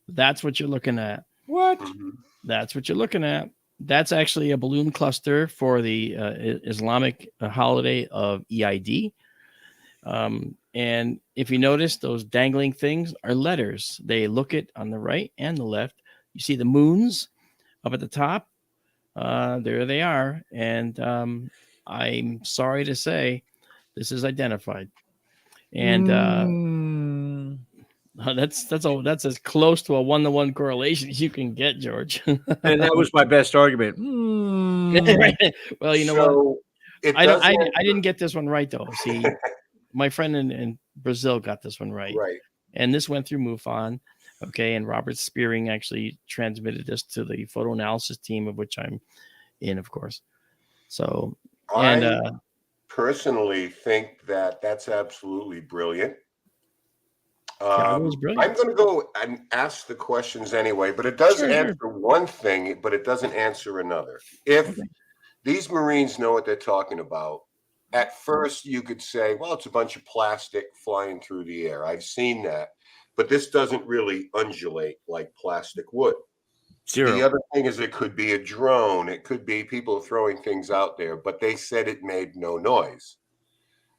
that's what you're looking at. What? That's what you're looking at. That's actually a balloon cluster for the Islamic holiday of Eid. And if you notice, those dangling things are letters. They look it on the right and the left. You see the moons up at the top. There they are. And I'm sorry to say, this is identified. And that's as close to a 1-to-1 correlation as you can get, George. And that was my best argument. Well, you know what? I didn't get this one right, though. See, my friend in Brazil got this one right. Right. And this went through MUFON. Okay. And Robert Spearing actually transmitted this to the photo analysis team, of which I'm in, of course. So, I personally think that that's absolutely brilliant. I'm going to go and ask the questions anyway, but it does answer one thing, but it doesn't answer another. If these Marines know what they're talking about, at first you could say, well, it's a bunch of plastic flying through the air. I've seen that, but this doesn't really undulate like plastic would. Zero. The other thing is it could be a drone. It could be people throwing things out there, but they said it made no noise.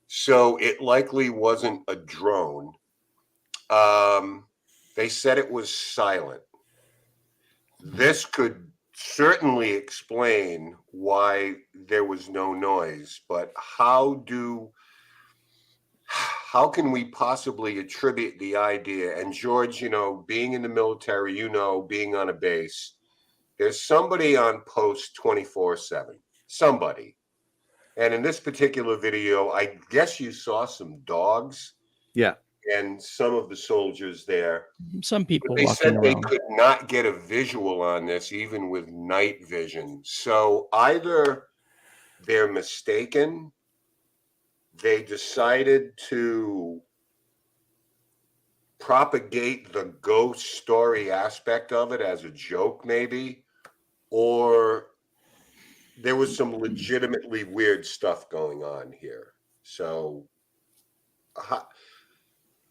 So it likely wasn't a drone. They said it was silent. This could certainly explain why there was no noise, but how can we possibly attribute the idea? And George, being in the military, being on a base, there's somebody on post 24/7, somebody. And in this particular video, I guess you saw some dogs. Yeah. And some of the soldiers there. Some people they walking said around. They could not get a visual on this, even with night vision. So either they're mistaken, they decided to propagate the ghost story aspect of it as a joke, maybe, or there was some legitimately weird stuff going on here. So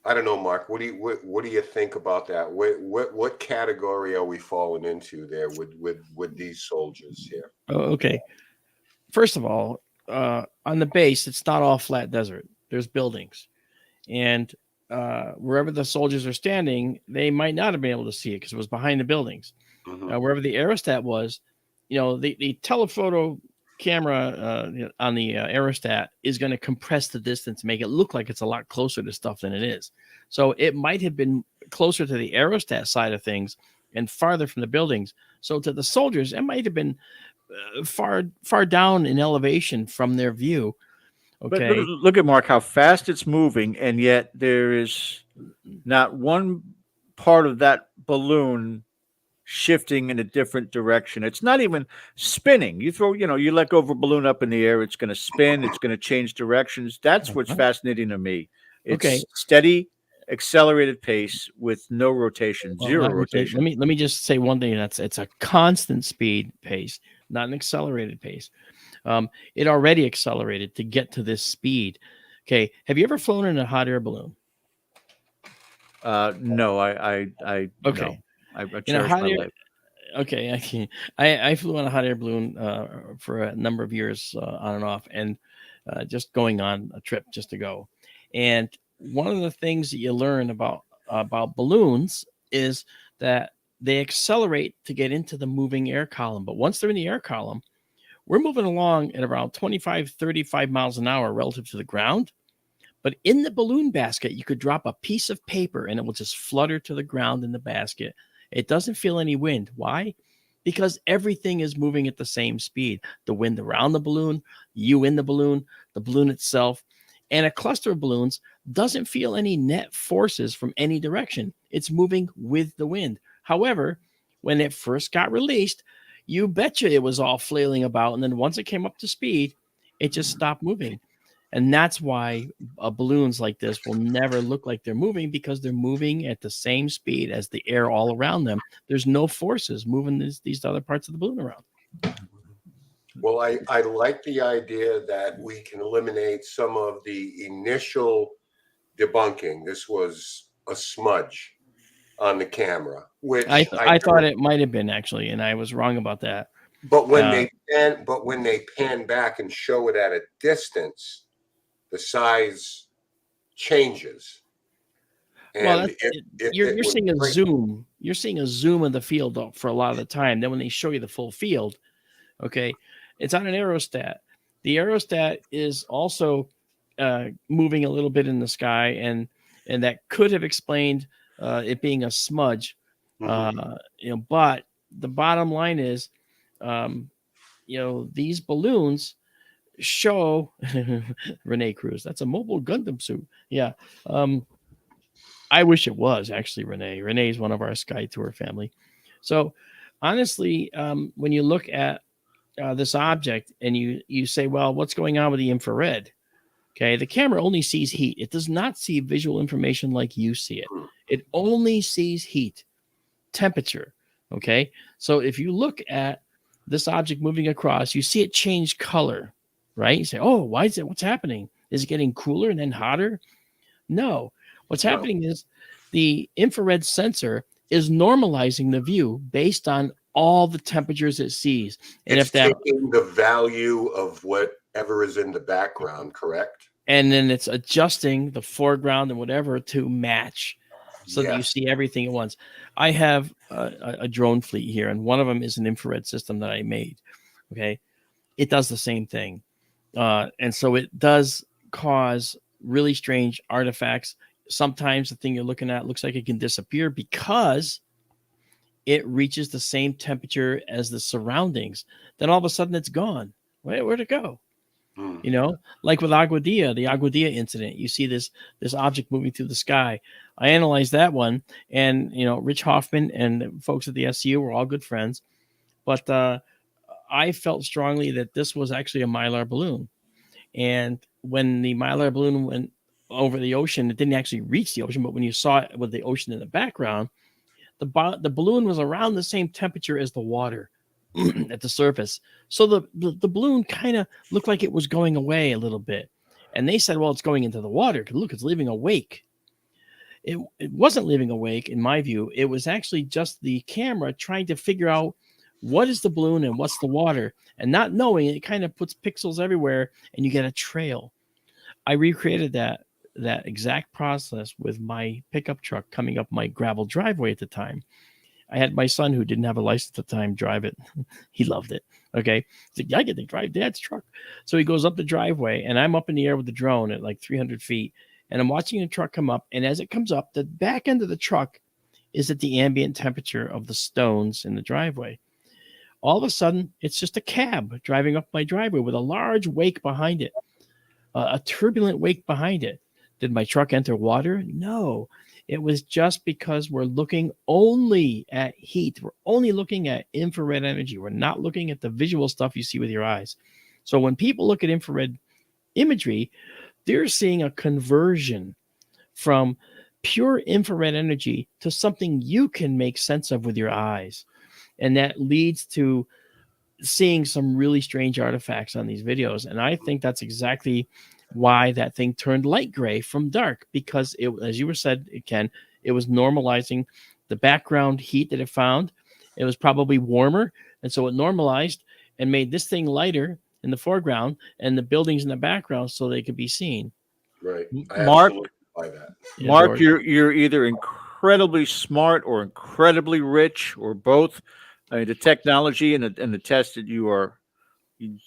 I don't know, Mark. What do you think about that? What category are we falling into there with these soldiers here? Okay. First of all, on the base, it's not all flat desert. There's buildings, and wherever the soldiers are standing, they might not have been able to see it because it was behind the buildings. Wherever the aerostat was, the telephoto camera on the aerostat is going to compress the distance, make it look like it's a lot closer to stuff than it is. So it might have been closer to the aerostat side of things and farther from the buildings. So to the soldiers, it might have been far down in elevation from their view. Okay. But look at Mark, how fast it's moving, and yet there is not one part of that balloon shifting in a different direction. It's not even spinning. You let go of a balloon up in the air, it's going to spin, it's going to change directions. That's what's fascinating to me. It's steady, accelerated pace with no rotation, zero rotation. Let me just say one thing. It's a constant speed pace, not an accelerated pace. It already accelerated to get to this speed. Okay. Have you ever flown in a hot air balloon? No, I okay. No. I cherish my life. Okay, I flew on a hot air balloon for a number of years on and off, and just going on a trip just to go. And one of the things that you learn about balloons is that they accelerate to get into the moving air column. But once they're in the air column, we're moving along at around 25, 35 miles an hour relative to the ground. But in the balloon basket, you could drop a piece of paper and it will just flutter to the ground in the basket. It doesn't feel any wind. Why? Because everything is moving at the same speed. The wind around the balloon, you in the balloon itself. And a cluster of balloons doesn't feel any net forces from any direction. It's moving with the wind. However, when it first got released, you betcha it was all flailing about. And then once it came up to speed, it just stopped moving. And that's why balloons like this will never look like they're moving, because they're moving at the same speed as the air all around them. There's no forces moving these other parts of the balloon around. Well, I like the idea that we can eliminate some of the initial debunking. This was a smudge on the camera, which I thought it might have been, actually, and I was wrong about that. But when they pan back and show it at a distance, the size changes. And you're seeing a zoom. You're seeing a zoom of the field for a lot of the time. Then when they show you the full field, okay, it's on an aerostat. The aerostat is also moving a little bit in the sky, and that could have explained it being a smudge. But the bottom line is, these balloons show Renee Cruz. That's a mobile Gundam suit. Yeah. I wish it was actually Renee. Renee is one of our SkyTour family. So honestly, when you look at this object and you say, well, what's going on with the infrared? Okay. The camera only sees heat. It does not see visual information like you see it. It only sees heat, temperature. Okay. So if you look at this object moving across, you see it change color. Right? You say, oh, why is it? What's happening? Is it getting cooler and then hotter? No. What's happening is the infrared sensor is normalizing the view based on all the temperatures it sees. And it's taking the value of whatever is in the background, correct? And then it's adjusting the foreground and whatever to match so that you see everything at once. I have a drone fleet here, and one of them is an infrared system that I made. Okay. It does the same thing. And so it does cause really strange artifacts. Sometimes the thing you're looking at looks like it can disappear because it reaches the same temperature as the surroundings. Then all of a sudden it's gone. Where'd it go? Like with the Agua Dia incident, you see this object moving through the sky. I analyzed that one, and Rich Hoffman and folks at the SCU were all good friends, but I felt strongly that this was actually a Mylar balloon. And when the Mylar balloon went over the ocean, it didn't actually reach the ocean, but when you saw it with the ocean in the background, the balloon was around the same temperature as the water. at the surface. So the balloon kind of looked like it was going away a little bit. And they said, well, it's going into the water. Look, it's leaving a wake. It wasn't leaving a wake, in my view. It was actually just the camera trying to figure out what is the balloon and what's the water. And not knowing, it kind of puts pixels everywhere and you get a trail. I recreated that exact process with my pickup truck coming up my gravel driveway at the time. I had my son, who didn't have a license at the time, drive it. He loved it. Okay. He's like, I get to drive Dad's truck. So he goes up the driveway and I'm up in the air with the drone at like 300 feet. And I'm watching the truck come up. And as it comes up, the back end of the truck is at the ambient temperature of the stones in the driveway. All of a sudden, it's just a cab driving up my driveway with a large wake behind it, a turbulent wake behind it. Did my truck enter water? No. It was just because we're looking only at heat. We're only looking at infrared energy. We're not looking at the visual stuff you see with your eyes. So when people look at infrared imagery, they're seeing a conversion from pure infrared energy to something you can make sense of with your eyes. And that leads to seeing some really strange artifacts on these videos. And I think that's exactly why that thing turned light gray from dark, because it, as you were said, it was normalizing the background heat that it found. It was probably warmer. And so it normalized and made this thing lighter in the foreground and the buildings in the background so they could be seen. Right. Mark, that. Yeah, Mark, George. you're either incredibly smart or incredibly rich or both. I mean, the technology and the test that you are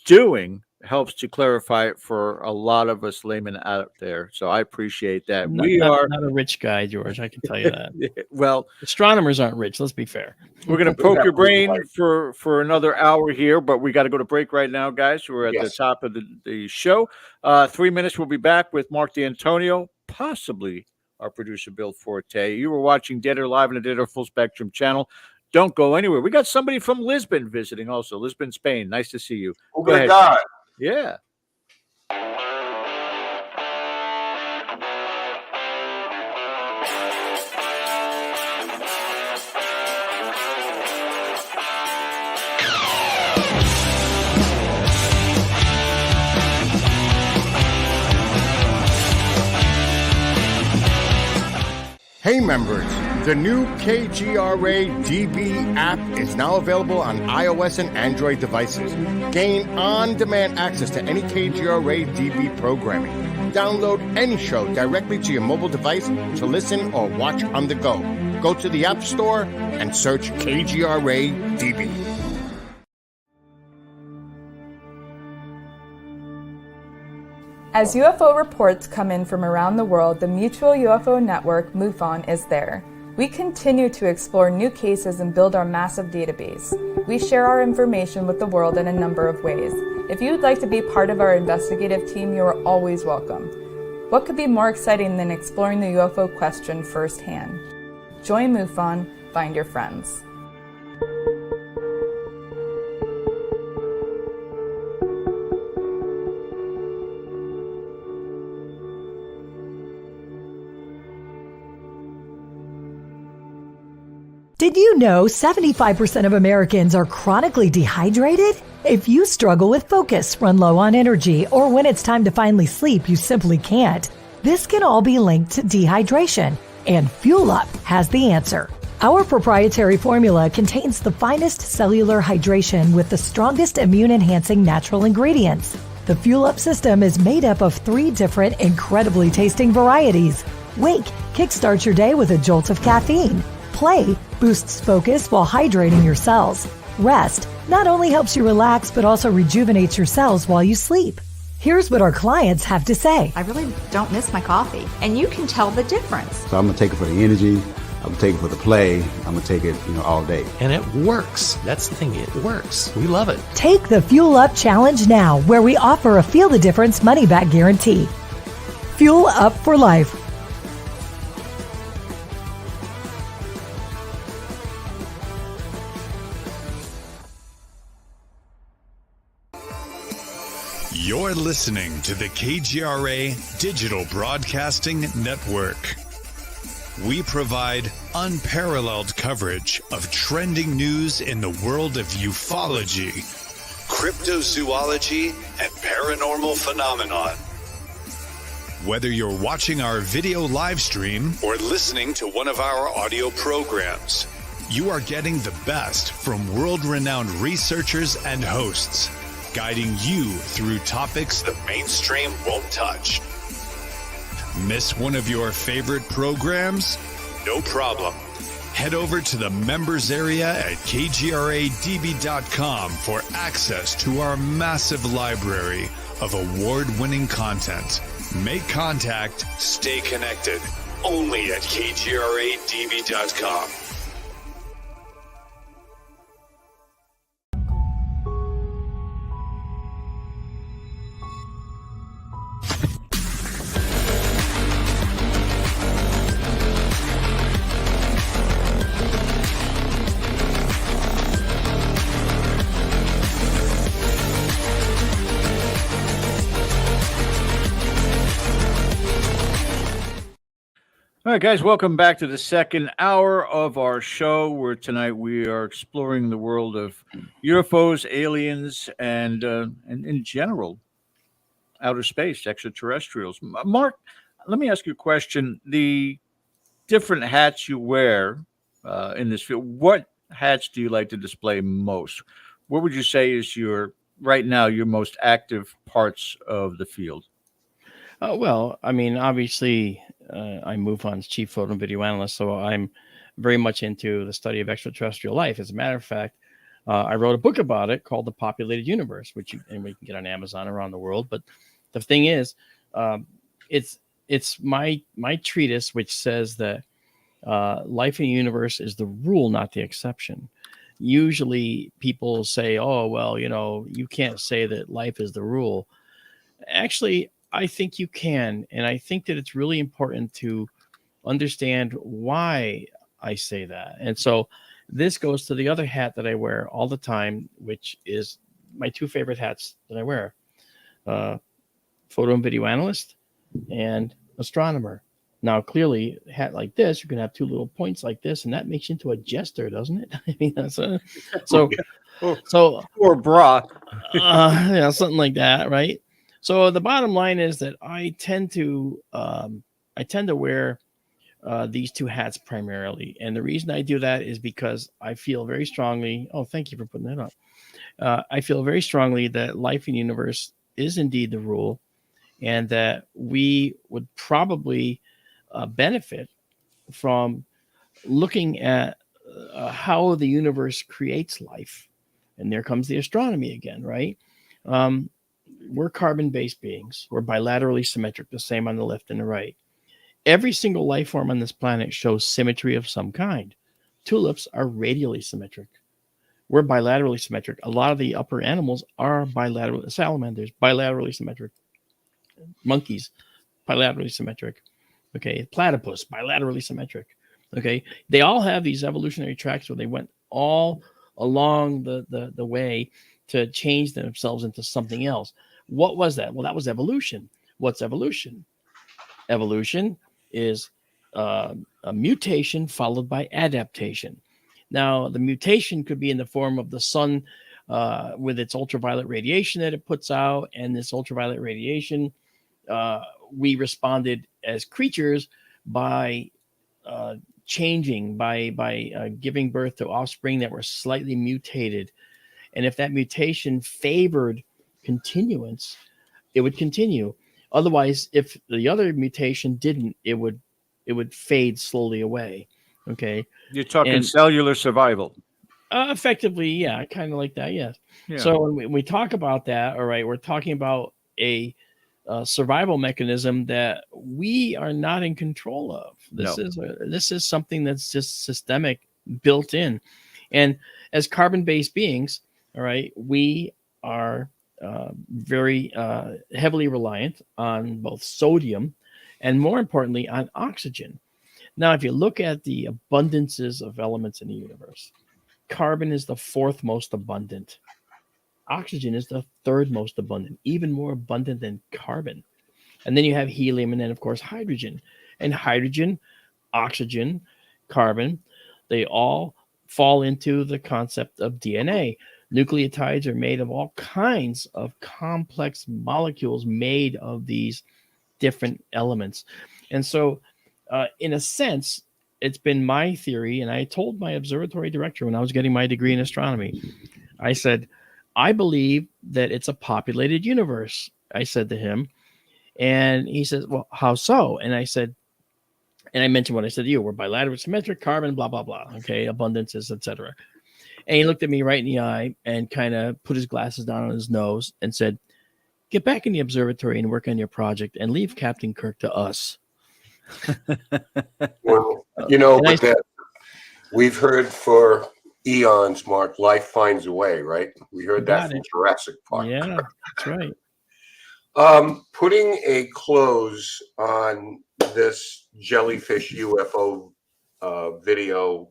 doing helps to clarify it for a lot of us laymen out there. So I appreciate that. We are not a rich guy, George. I can tell you that. Well, astronomers aren't rich. Let's be fair. We're going to poke your brain for another hour here, but we got to go to break right now, guys. We're at the top of the show. 3 minutes. We'll be back with Marc D'Antonio, possibly our producer, Bill Forte. You were watching Dead or Live on the Dead or Full Spectrum channel. Don't go anywhere. We got somebody from Lisbon visiting also. Lisbon, Spain. Nice to see you. Oh, go ahead. God. Yeah. Hey members, the new KGRAdb app is now available on iOS and Android devices. Gain on-demand access to any KGRAdb programming. Download any show directly to your mobile device to listen or watch on the go. Go to the App Store and search KGRAdb. As UFO reports come in from around the world, the Mutual UFO Network, MUFON, is there. We continue to explore new cases and build our massive database. We share our information with the world in a number of ways. If you'd like to be part of our investigative team, you are always welcome. What could be more exciting than exploring the UFO question firsthand? Join MUFON, find your friends. Did you know 75% of Americans are chronically dehydrated? If you struggle with focus, run low on energy, or when it's time to finally sleep, you simply can't, this can all be linked to dehydration, and Fuel Up has the answer. Our proprietary formula contains the finest cellular hydration with the strongest immune-enhancing natural ingredients. The Fuel Up system is made up of 3 different incredibly tasting varieties. Wake kickstarts your day with a jolt of caffeine. Play boosts focus while hydrating your cells. Rest not only helps you relax, but also rejuvenates your cells while you sleep. Here's what our clients have to say. I really don't miss my coffee, and you can tell the difference. So I'm going to take it for the energy. I'm going to take it for the play. I'm going to take it, all day. And it works. That's the thing. It works. We love it. Take the Fuel Up Challenge now, where we offer a Feel the Difference money-back guarantee. Fuel Up for life. You're listening to the KGRA Digital Broadcasting Network. We provide unparalleled coverage of trending news in the world of ufology, cryptozoology, and paranormal phenomenon. Whether you're watching our video live stream or listening to one of our audio programs, you are getting the best from world-renowned researchers and hosts, guiding you through topics the mainstream won't touch. Miss one of your favorite programs? No problem. Head over to the members area at KGRAdb.com for access to our massive library of award-winning content. Make contact, stay connected, only at KGRAdb.com. All right, guys, welcome back to the second hour of our show, where tonight we are exploring the world of UFOs, aliens, and in general, outer space, extraterrestrials. Mark, let me ask you a question. The different hats you wear in this field, what hats do you like to display most? What would you say is right now, your most active parts of the field? Well, I mean, obviously, I'm MUFON's chief photo and video analyst, so I'm very much into the study of extraterrestrial life. As a matter of fact, I wrote a book about it called The Populated Universe, which we can get on Amazon around the world. But the thing is, it's my treatise, which says that life in the universe is the rule, not the exception. Usually people say, oh, well, you can't say that life is the rule. Actually, I think you can. And I think that it's really important to understand why I say that. And so this goes to the other hat that I wear all the time, which is my two favorite hats that I wear. Photo and video analyst and astronomer. Now, clearly, a hat like this, you can have two little points like this, and that makes you into a jester, doesn't it? I mean, that's or bra. Yeah, something like that, right? So the bottom line is that I tend to wear these two hats primarily, and the reason I do that is because I feel very strongly. Oh, thank you for putting that up. I feel very strongly that life in the universe is indeed the rule, and that we would probably benefit from looking at how the universe creates life. And there comes the astronomy again, right? We're carbon-based beings. We're bilaterally symmetric, the same on the left and the right. Every single life form on this planet shows symmetry of some kind. Tulips are radially symmetric. We're bilaterally symmetric. A lot of the upper animals are bilateral. Salamanders, bilaterally symmetric. Monkeys, bilaterally symmetric. Okay, platypus, bilaterally symmetric. Okay, they all have these evolutionary tracks where they went all along the way to change themselves into something else. What was that? Well, that was evolution. What's evolution? Evolution is a mutation followed by adaptation. Now, the mutation could be in the form of the sun with its ultraviolet radiation that it puts out, and this ultraviolet radiation, we responded as creatures by changing, by giving birth to offspring that were slightly mutated. And if that mutation favored continuance, it would continue. Otherwise, if the other mutation didn't, it would fade slowly away. Okay. You're talking cellular survival. Effectively, yeah, kind of like that, yes. Yeah. So when we talk about that, all right, we're talking about a survival mechanism that we are not in control of. This is something that's just systemic, built in. And as carbon-based beings, all right, we are very heavily reliant on both sodium and, more importantly, on oxygen. Now, if you look at the abundances of elements in the universe, carbon is the fourth most abundant. Oxygen is the third most abundant, even more abundant than carbon. And then you have helium, and then, of course, hydrogen. And hydrogen oxygen, carbon. They all fall into the concept of DNA. Nucleotides are made of all kinds of complex molecules made of these different elements. And so, in a sense, it's been my theory, and I told my observatory director when I was getting my degree in astronomy, I said, I believe that it's a populated universe, I said to him. And he says, well, how so? And I said, and I mentioned what I said to you, we're bilateral symmetric, carbon, blah, blah, blah. Okay, abundances, etc. And he looked at me right in the eye and kind of put his glasses down on his nose and said, get back in the observatory and work on your project and leave Captain Kirk to us. Well, but that we've heard for eons, Mark, life finds a way, right? We heard that from Jurassic Park. Yeah, that's right. Putting a close on this Jellyfish UFO video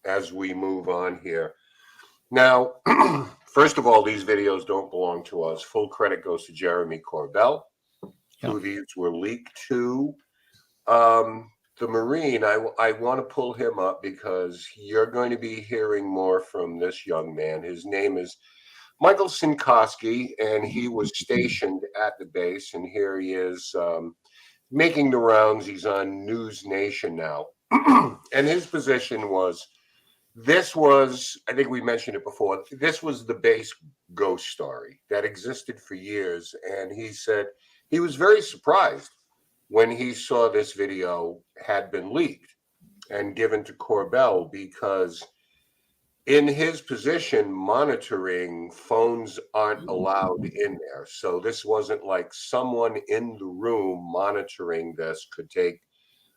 as we move on here. Now, first of all, these videos don't belong to us. Full credit goes to Jeremy Corbell, who these were leaked to. The Marine, I want to pull him up because you're going to be hearing more from this young man. His name is Michael Sinkowski, and he was stationed at the base, and here he is making the rounds. He's on News Nation now. And his position was, this was, I think we mentioned it before, this was the base ghost story that existed for years. And he said he was very surprised when he saw this video had been leaked and given to Corbell, because in his position, monitoring phones aren't allowed in there. So this wasn't like someone in the room monitoring this could take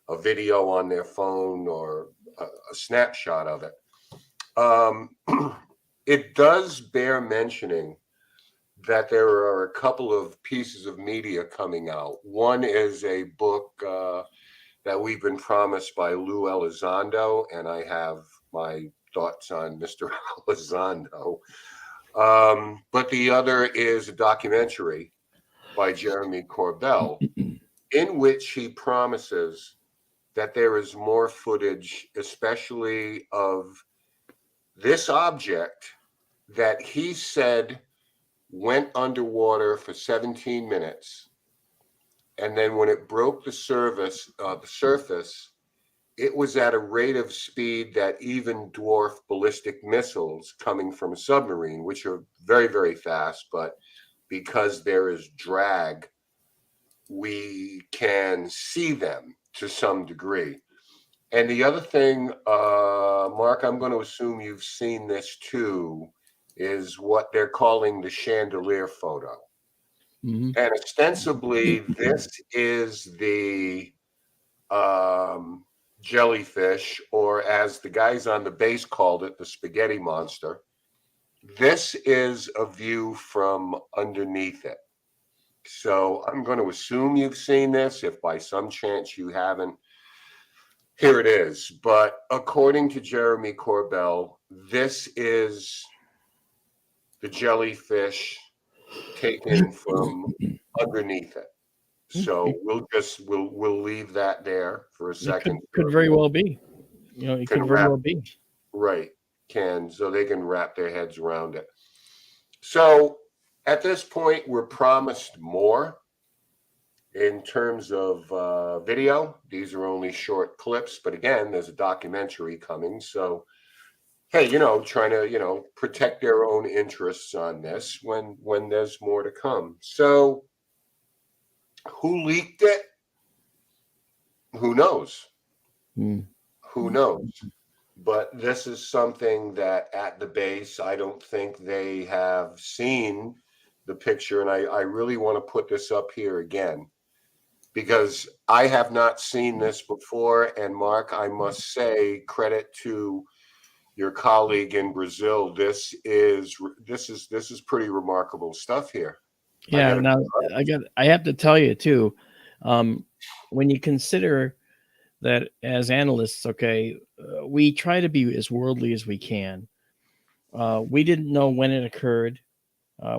a video on their phone or a snapshot of it. It does bear mentioning that there are a couple of pieces of media coming out. One is a book that we've been promised by Lou Elizondo, and I have my thoughts on Mr. Elizondo. But the other is a documentary by Jeremy Corbell, in which he promises that there is more footage, especially of this object that he said went underwater for 17 minutes. And then when it broke the surface, it was at a rate of speed that even dwarfed ballistic missiles coming from a submarine, which are very, very fast. But because there is drag, we can see them to some degree. And the other thing, Mark, I'm going to assume you've seen this too, is what they're calling the chandelier photo. Mm-hmm. And ostensibly, this is the jellyfish, or as the guys on the base called it, the spaghetti monster. This is a view from underneath it. So I'm going to assume you've seen this. If by some chance you haven't, here it is. But according to Jeremy Corbell, this is the jellyfish taken from underneath it. So we'll leave that there for a second. Could very well be. It could very well be. Right. So they can wrap their heads around it. So at this point, we're promised more in terms of video. These are only short clips, but again, there's a documentary coming. So, hey, trying to, protect their own interests on this when there's more to come. So who leaked it? Who knows? Who knows? But this is something that at the base, I don't think they have seen the picture. And I really want to put this up here again, because I have not seen this before. And Mark, I must say, credit to your colleague in Brazil. This is pretty remarkable stuff here. Yeah. I have to tell you too, when you consider that as analysts, okay, we try to be as worldly as we can. We didn't know when it occurred.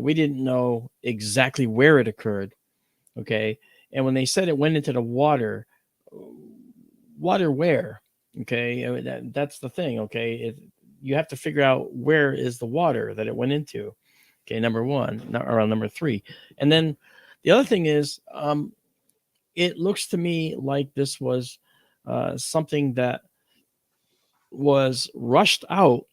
We didn't know exactly where it occurred. Okay. And when they said it went into the water where? Okay, that's the thing. Okay, you have to figure out where is the water that it went into. Okay, number one, or number three, and then the other thing is, it looks to me like this was something that was rushed out.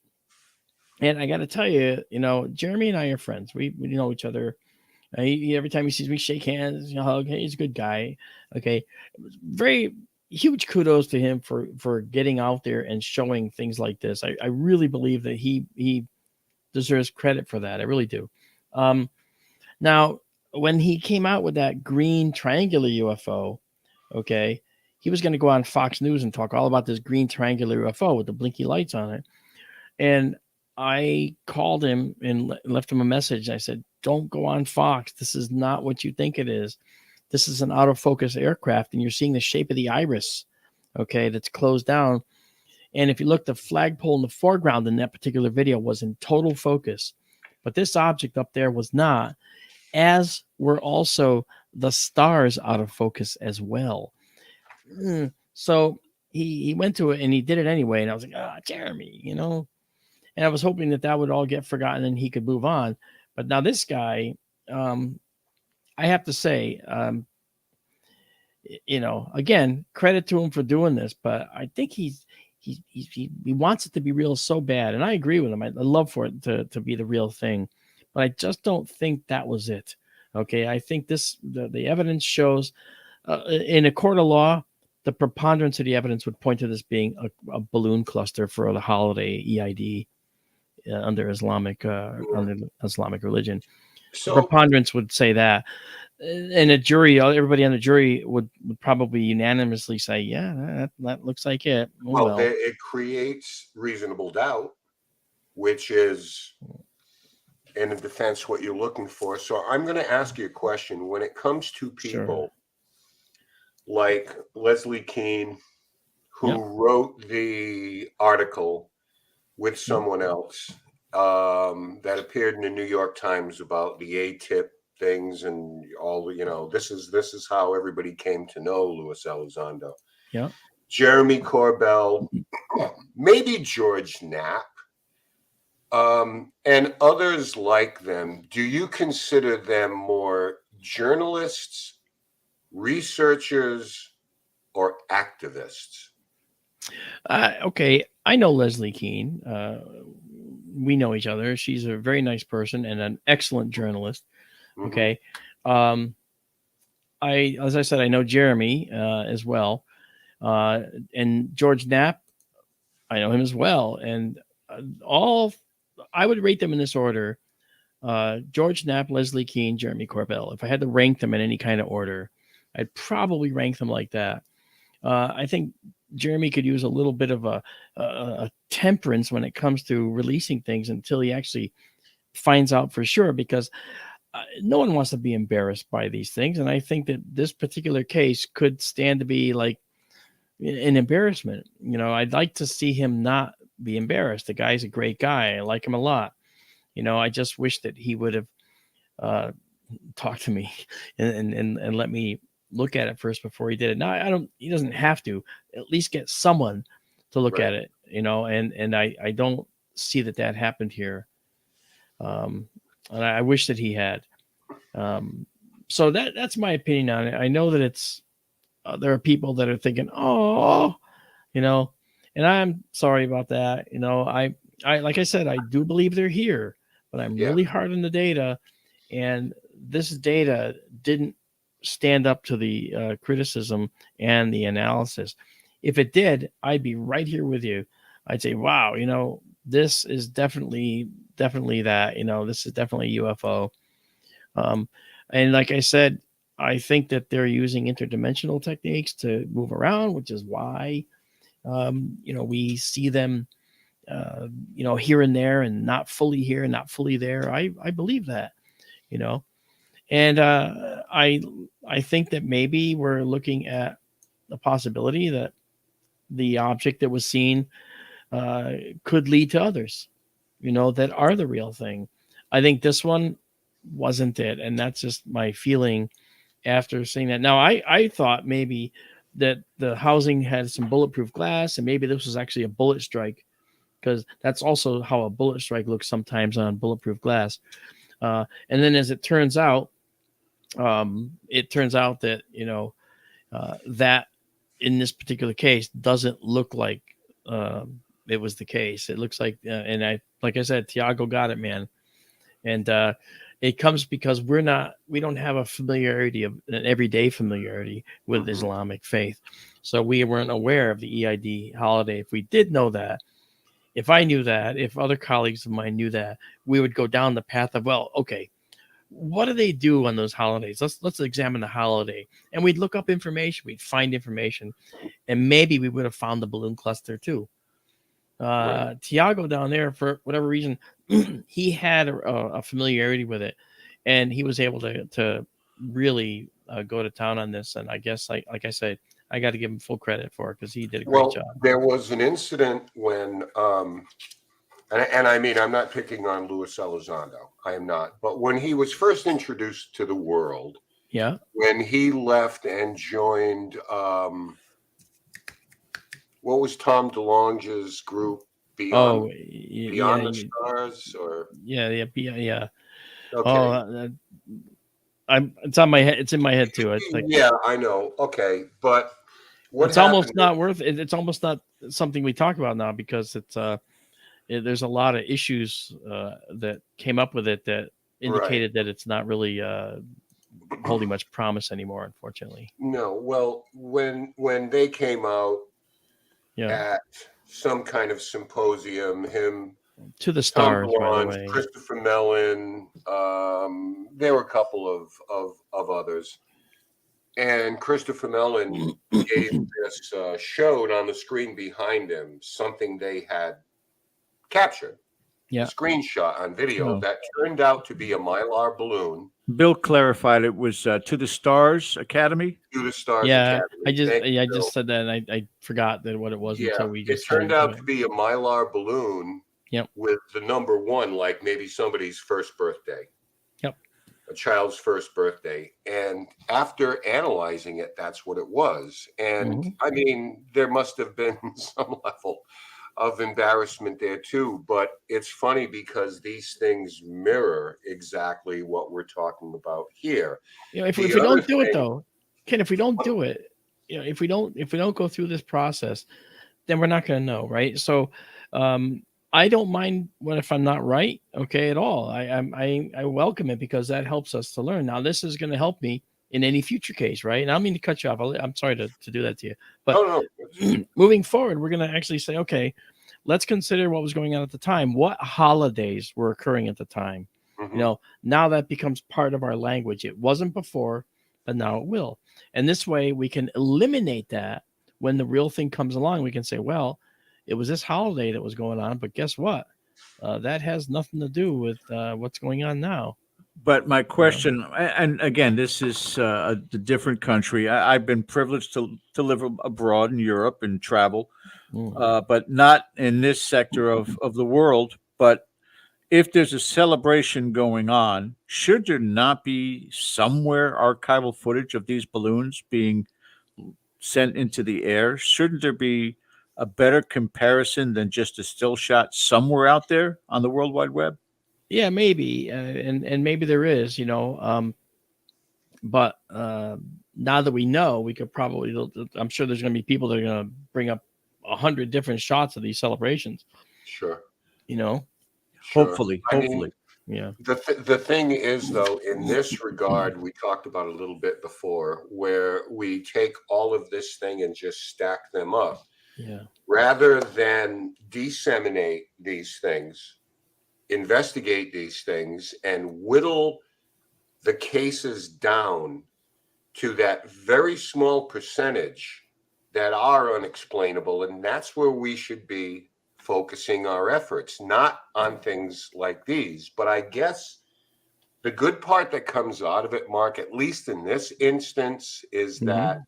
And I got to tell you, Jeremy and I are friends. We know each other. Every time he sees me, shake hands, hug. Hey, he's a good guy. Okay, very huge kudos to him for getting out there and showing things like this. I really believe that he deserves credit for that. I really do. Now, when he came out with that green triangular UFO, okay, he was going to go on Fox News and talk all about this green triangular UFO with the blinky lights on it. And I called him and left him a message. I said, don't go on Fox. This is not what you think it is. This is an out of focus aircraft, and you're seeing the shape of the iris, okay, that's closed down. And if you look, the flagpole in the foreground in that particular video was in total focus. But this object up there was not, as were also the stars out of focus as well. So he went to it and he did it anyway. And I was like, Jeremy, and I was hoping that would all get forgotten and he could move on. But now this guy, I have to say, again, credit to him for doing this, but I think he wants it to be real so bad. And I agree with him. I'd love for it to be the real thing, but I just don't think that was it. Okay. I think the evidence shows in a court of law, the preponderance of the evidence would point to this being a balloon cluster for the holiday EID under Islamic religion. So the preponderance would say that, and a jury, everybody on the jury would probably unanimously say, yeah, that looks like it. Well, it creates reasonable doubt, which is in a defense what you're looking for. So I'm going to ask you a question. When it comes to people like Leslie Kean, who wrote the article with someone else that appeared in the New York Times about the A-tip things and all, this is how everybody came to know Luis Elizondo. Yeah. Jeremy Corbell, maybe George Knapp, and others like them. Do you consider them more journalists, researchers, or activists? Okay, I know Leslie Kean. We know each other. She's a very nice person and an excellent journalist. Okay. As I said, I know Jeremy as well. And George Knapp, I know him as well. And I would rate them in this order. George Knapp, Leslie Kean, Jeremy Corbell. If I had to rank them in any kind of order, I'd probably rank them like that. I think Jeremy could use a little bit of a temperance when it comes to releasing things until he actually finds out for sure, because no one wants to be embarrassed by these things. And I think that this particular case could stand to be like an embarrassment. I'd like to see him not be embarrassed. The guy's a great guy. I like him a lot. I just wish that he would have talked to me and let me look at it first before he did it. Now, he doesn't have to. At least get someone to look at it, and I don't see that happened here. And I wish that he had. So that's my opinion on it. I know that it's there are people that are thinking, and I'm sorry about that. I like I said, I do believe they're here, but I'm really hard on the data, and this data didn't stand up to the criticism and the analysis. If it did, I'd be right here with you. I'd say, wow, this is definitely that, this is definitely UFO. And like I said, I think that they're using interdimensional techniques to move around, which is why, we see them, here and there and not fully here and not fully there. I believe that, and I think that maybe we're looking at the possibility that the object that was seen could lead to others, that are the real thing. I think this one wasn't it. And that's just my feeling after seeing that. Now, I thought maybe that the housing had some bulletproof glass, and maybe this was actually a bullet strike, because that's also how a bullet strike looks sometimes on bulletproof glass. And then as it turns out that, that in this particular case doesn't look like it was the case. It looks like, like I said, Tiago got it, man. And it comes because we don't have a familiarity of an everyday familiarity with Islamic faith. So we weren't aware of the EID holiday. If we did know that, if I knew that, if other colleagues of mine knew that, we would go down the path of, well, okay, what do they do on those holidays? Let's examine the holiday. And we'd look up information, we'd find information, and maybe we would have found the balloon cluster too. Right. Tiago down there, for whatever reason, he had a familiarity with it, and he was able to really go to town on this. And I guess, like I said, I got to give him full credit for it, because he did a great job. There was an incident when, and I mean, I'm not picking on Luis Elizondo. I am not. But when he was first introduced to the world, when he left and joined, what was Tom DeLonge's group? Beyond the Stars, or yeah. Okay. It's on my head. It's in my head too. Yeah, I know. Okay, but it's almost not worth it. It's almost not something we talk about now, because there's a lot of issues that came up with it that indicated that it's not really holding much promise anymore, unfortunately. No, well, when they came out at some kind of symposium, him, to the stars, by the way, Christopher Mellon, there were a couple of others, and Christopher Mellon gave this showed on the screen behind him something they had captured, screenshot on video that turned out to be a Mylar balloon. Bill clarified it was To the Stars Academy. To the Stars Academy. I just said that, and I forgot that what it was until we just. It turned out to be a Mylar balloon. With the number 1, like maybe somebody's first birthday. A child's first birthday. And after analyzing it, that's what it was. And I mean, there must have been some level of embarrassment there too. But it's funny because these things mirror exactly what we're talking about here. If we don't do it though, Ken, if we don't do it, if we don't go through this process, then we're not going to know, right? So, I don't mind if I'm not right, at all. I welcome it, because that helps us to learn. Now, this is going to help me in any future case, right? And I don't mean to cut you off. I'm sorry to do that to you. But moving forward, we're going to actually say, okay, let's consider what was going on at the time. What holidays were occurring at the time? Now that becomes part of our language. It wasn't before, but now it will. And this way we can eliminate that when the real thing comes along. We can say, well, it was this holiday that was going on, but guess what? That has nothing to do with what's going on now. But my question, and again, this is a different country. I've been privileged to live abroad in Europe and travel, but not in this sector of the world. But if there's a celebration going on, should there not be somewhere archival footage of these balloons being sent into the air? Shouldn't there be a better comparison than just a still shot somewhere out there on the World Wide Web? Yeah, maybe, and maybe there is, but now that we know, we could probably. I'm sure there's going to be people that are going to bring up 100 different shots of these celebrations. Sure. Sure. Hopefully. Yeah. The thing is, though, in this regard, we talked about a little bit before, where we take all of this thing and just stack them up. Yeah. Rather than disseminate these things, investigate these things, and whittle the cases down to that very small percentage that are unexplainable. And that's where we should be focusing our efforts, not on things like these. But I guess the good part that comes out of it, Mark, at least in this instance, is that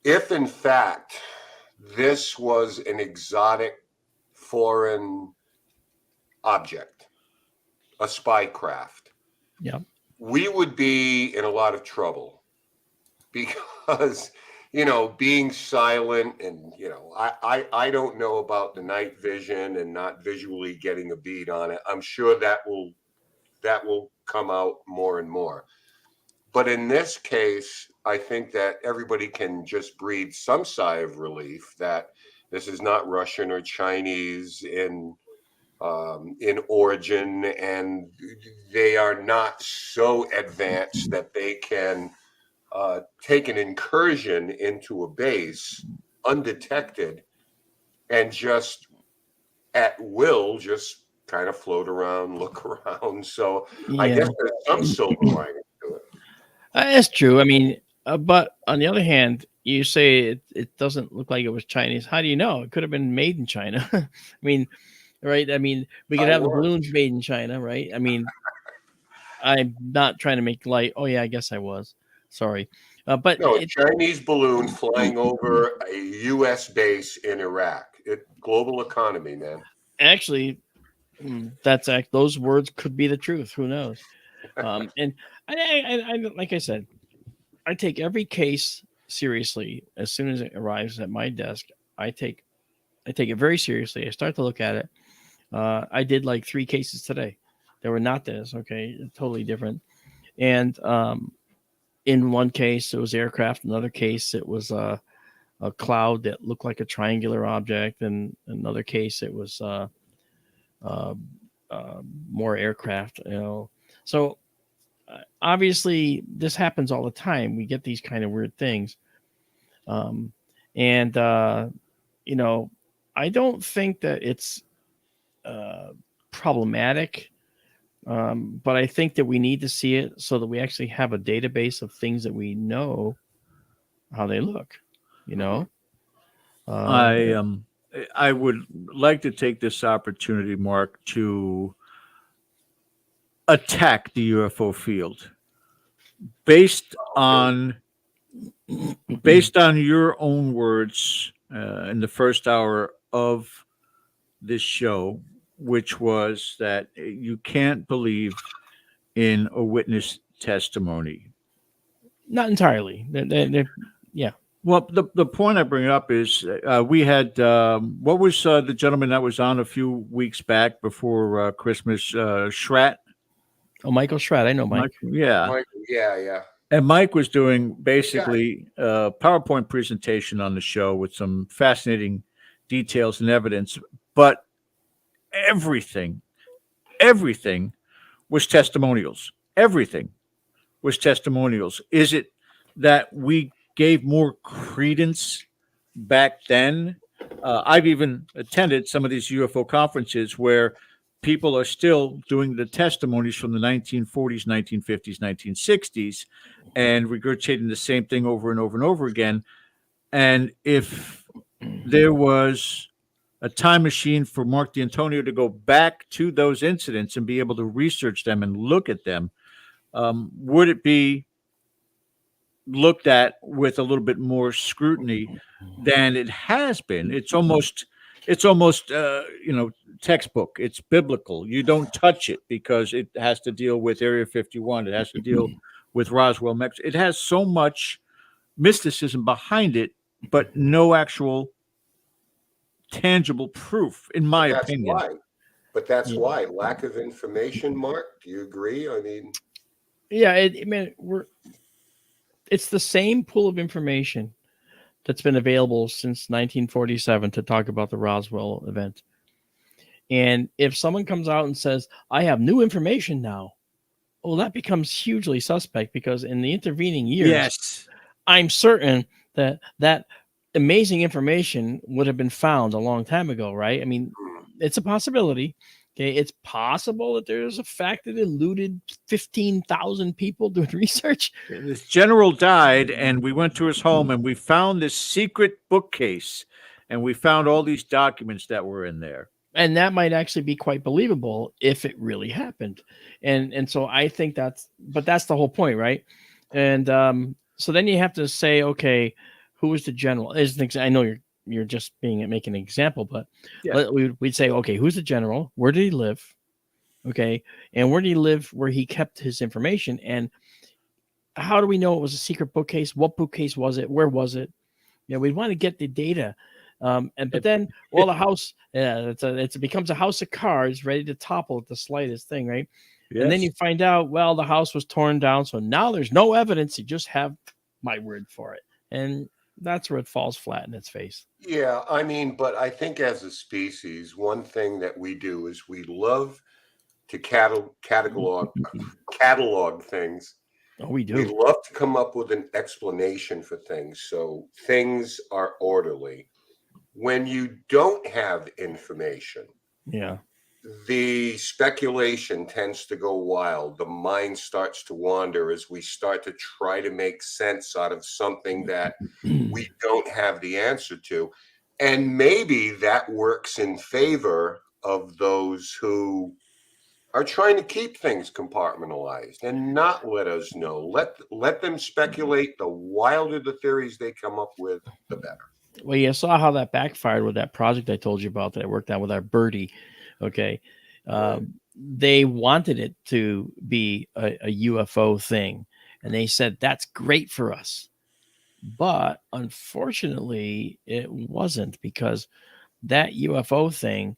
if in fact this was an exotic foreign object, a spy craft, we would be in a lot of trouble, because being silent, and I don't know about the night vision and not visually getting a bead on it. I'm sure that will come out more and more. But in this case, I think that everybody can just breathe some sigh of relief that this is not Russian or Chinese in origin, and they are not so advanced that they can take an incursion into a base undetected and just at will just kind of float around, look around. So I guess there's some silver lining to it. That's true. I mean, but on the other hand, you say it doesn't look like it was Chinese. How do you know? It could have been made in China. I mean, right? I mean, we could have the balloons made in China, right? I mean, I'm not trying to make light. Oh, yeah, I guess I was. Sorry. But no, a Chinese balloon flying over a U.S. base in Iraq. Global economy, man. Actually, those words could be the truth. Who knows? And I like I said, I take every case seriously. As soon as it arrives at my desk, I take it very seriously. I start to look at it. I did like 3 cases today. They were not this. Okay, totally different. And in one case, it was aircraft. Another case, it was a cloud that looked like a triangular object. And another case, it was more aircraft. So obviously, this happens all the time. We get these kind of weird things. I don't think that it's problematic. But I think that we need to see it so that we actually have a database of things that we know how they look, I would like to take this opportunity, Mark, to attack the UFO field based on your own words in the first hour of this show, which was that you can't believe in a witness testimony. Not entirely. Yeah. Well, the point I bring up is we had, what was the gentleman that was on a few weeks back before Christmas, Schratt? Oh, Michael Schratt. I know Mike. Yeah. Yeah. And Mike was doing basically a PowerPoint presentation on the show with some fascinating details and evidence, but everything was testimonials. Everything was testimonials. Is it that we gave more credence back then? I've even attended some of these UFO conferences where people are still doing the testimonies from the 1940s, 1950s, 1960s, and regurgitating the same thing over and over and over again. And if there was a time machine for Marc D'Antonio to go back to those incidents and be able to research them and look at them, would it be looked at with a little bit more scrutiny than it has been? It's almost textbook. It's biblical. You don't touch it because it has to deal with Area 51. It has to deal with Roswell, Mexico. It has so much mysticism behind it, but no actual tangible proof, in my opinion. That's why lack of information. Mark, do you agree? I mean, it's the same pool of information that's been available since 1947 to talk about the Roswell event. And if someone comes out and says, I have new information now, well, that becomes hugely suspect, because in the intervening years, I'm certain that amazing information would have been found a long time ago, right? I mean, it's a possibility. Okay, it's possible that there's a fact that eluded 15,000 people doing research. This general died, and we went to his home, and we found this secret bookcase, and we found all these documents that were in there. And that might actually be quite believable if it really happened. And so I think that's the whole point, right? And so then you have to say, okay, who was the general? I know you're just making an example, but we'd say, okay, who's the general? Where did he live? Okay. And where did he live where he kept his information? And how do we know it was a secret bookcase? What bookcase was it? Where was it? Yeah, we'd want to get the data. But then, well, the house, it becomes a house of cards ready to topple at the slightest thing, right? Yes. And then you find out, well, the house was torn down, so now there's no evidence. You just have my word for it. And that's where it falls flat in its face. Yeah, I mean, but I think as a species, one thing that we do is we love to catalog things. Oh, we do. We love to come up with an explanation for things, so things are orderly. When you don't have information, yeah, the speculation tends to go wild. The mind starts to wander as we start to try to make sense out of something that we don't have the answer to. And maybe that works in favor of those who are trying to keep things compartmentalized and not let us know. Let them speculate. The wilder the theories they come up with, the better. Well, you saw how that backfired with that project I told you about that I worked on with our birdie. Okay. They wanted it to be a UFO thing. And they said, that's great for us. But unfortunately, it wasn't, because that UFO thing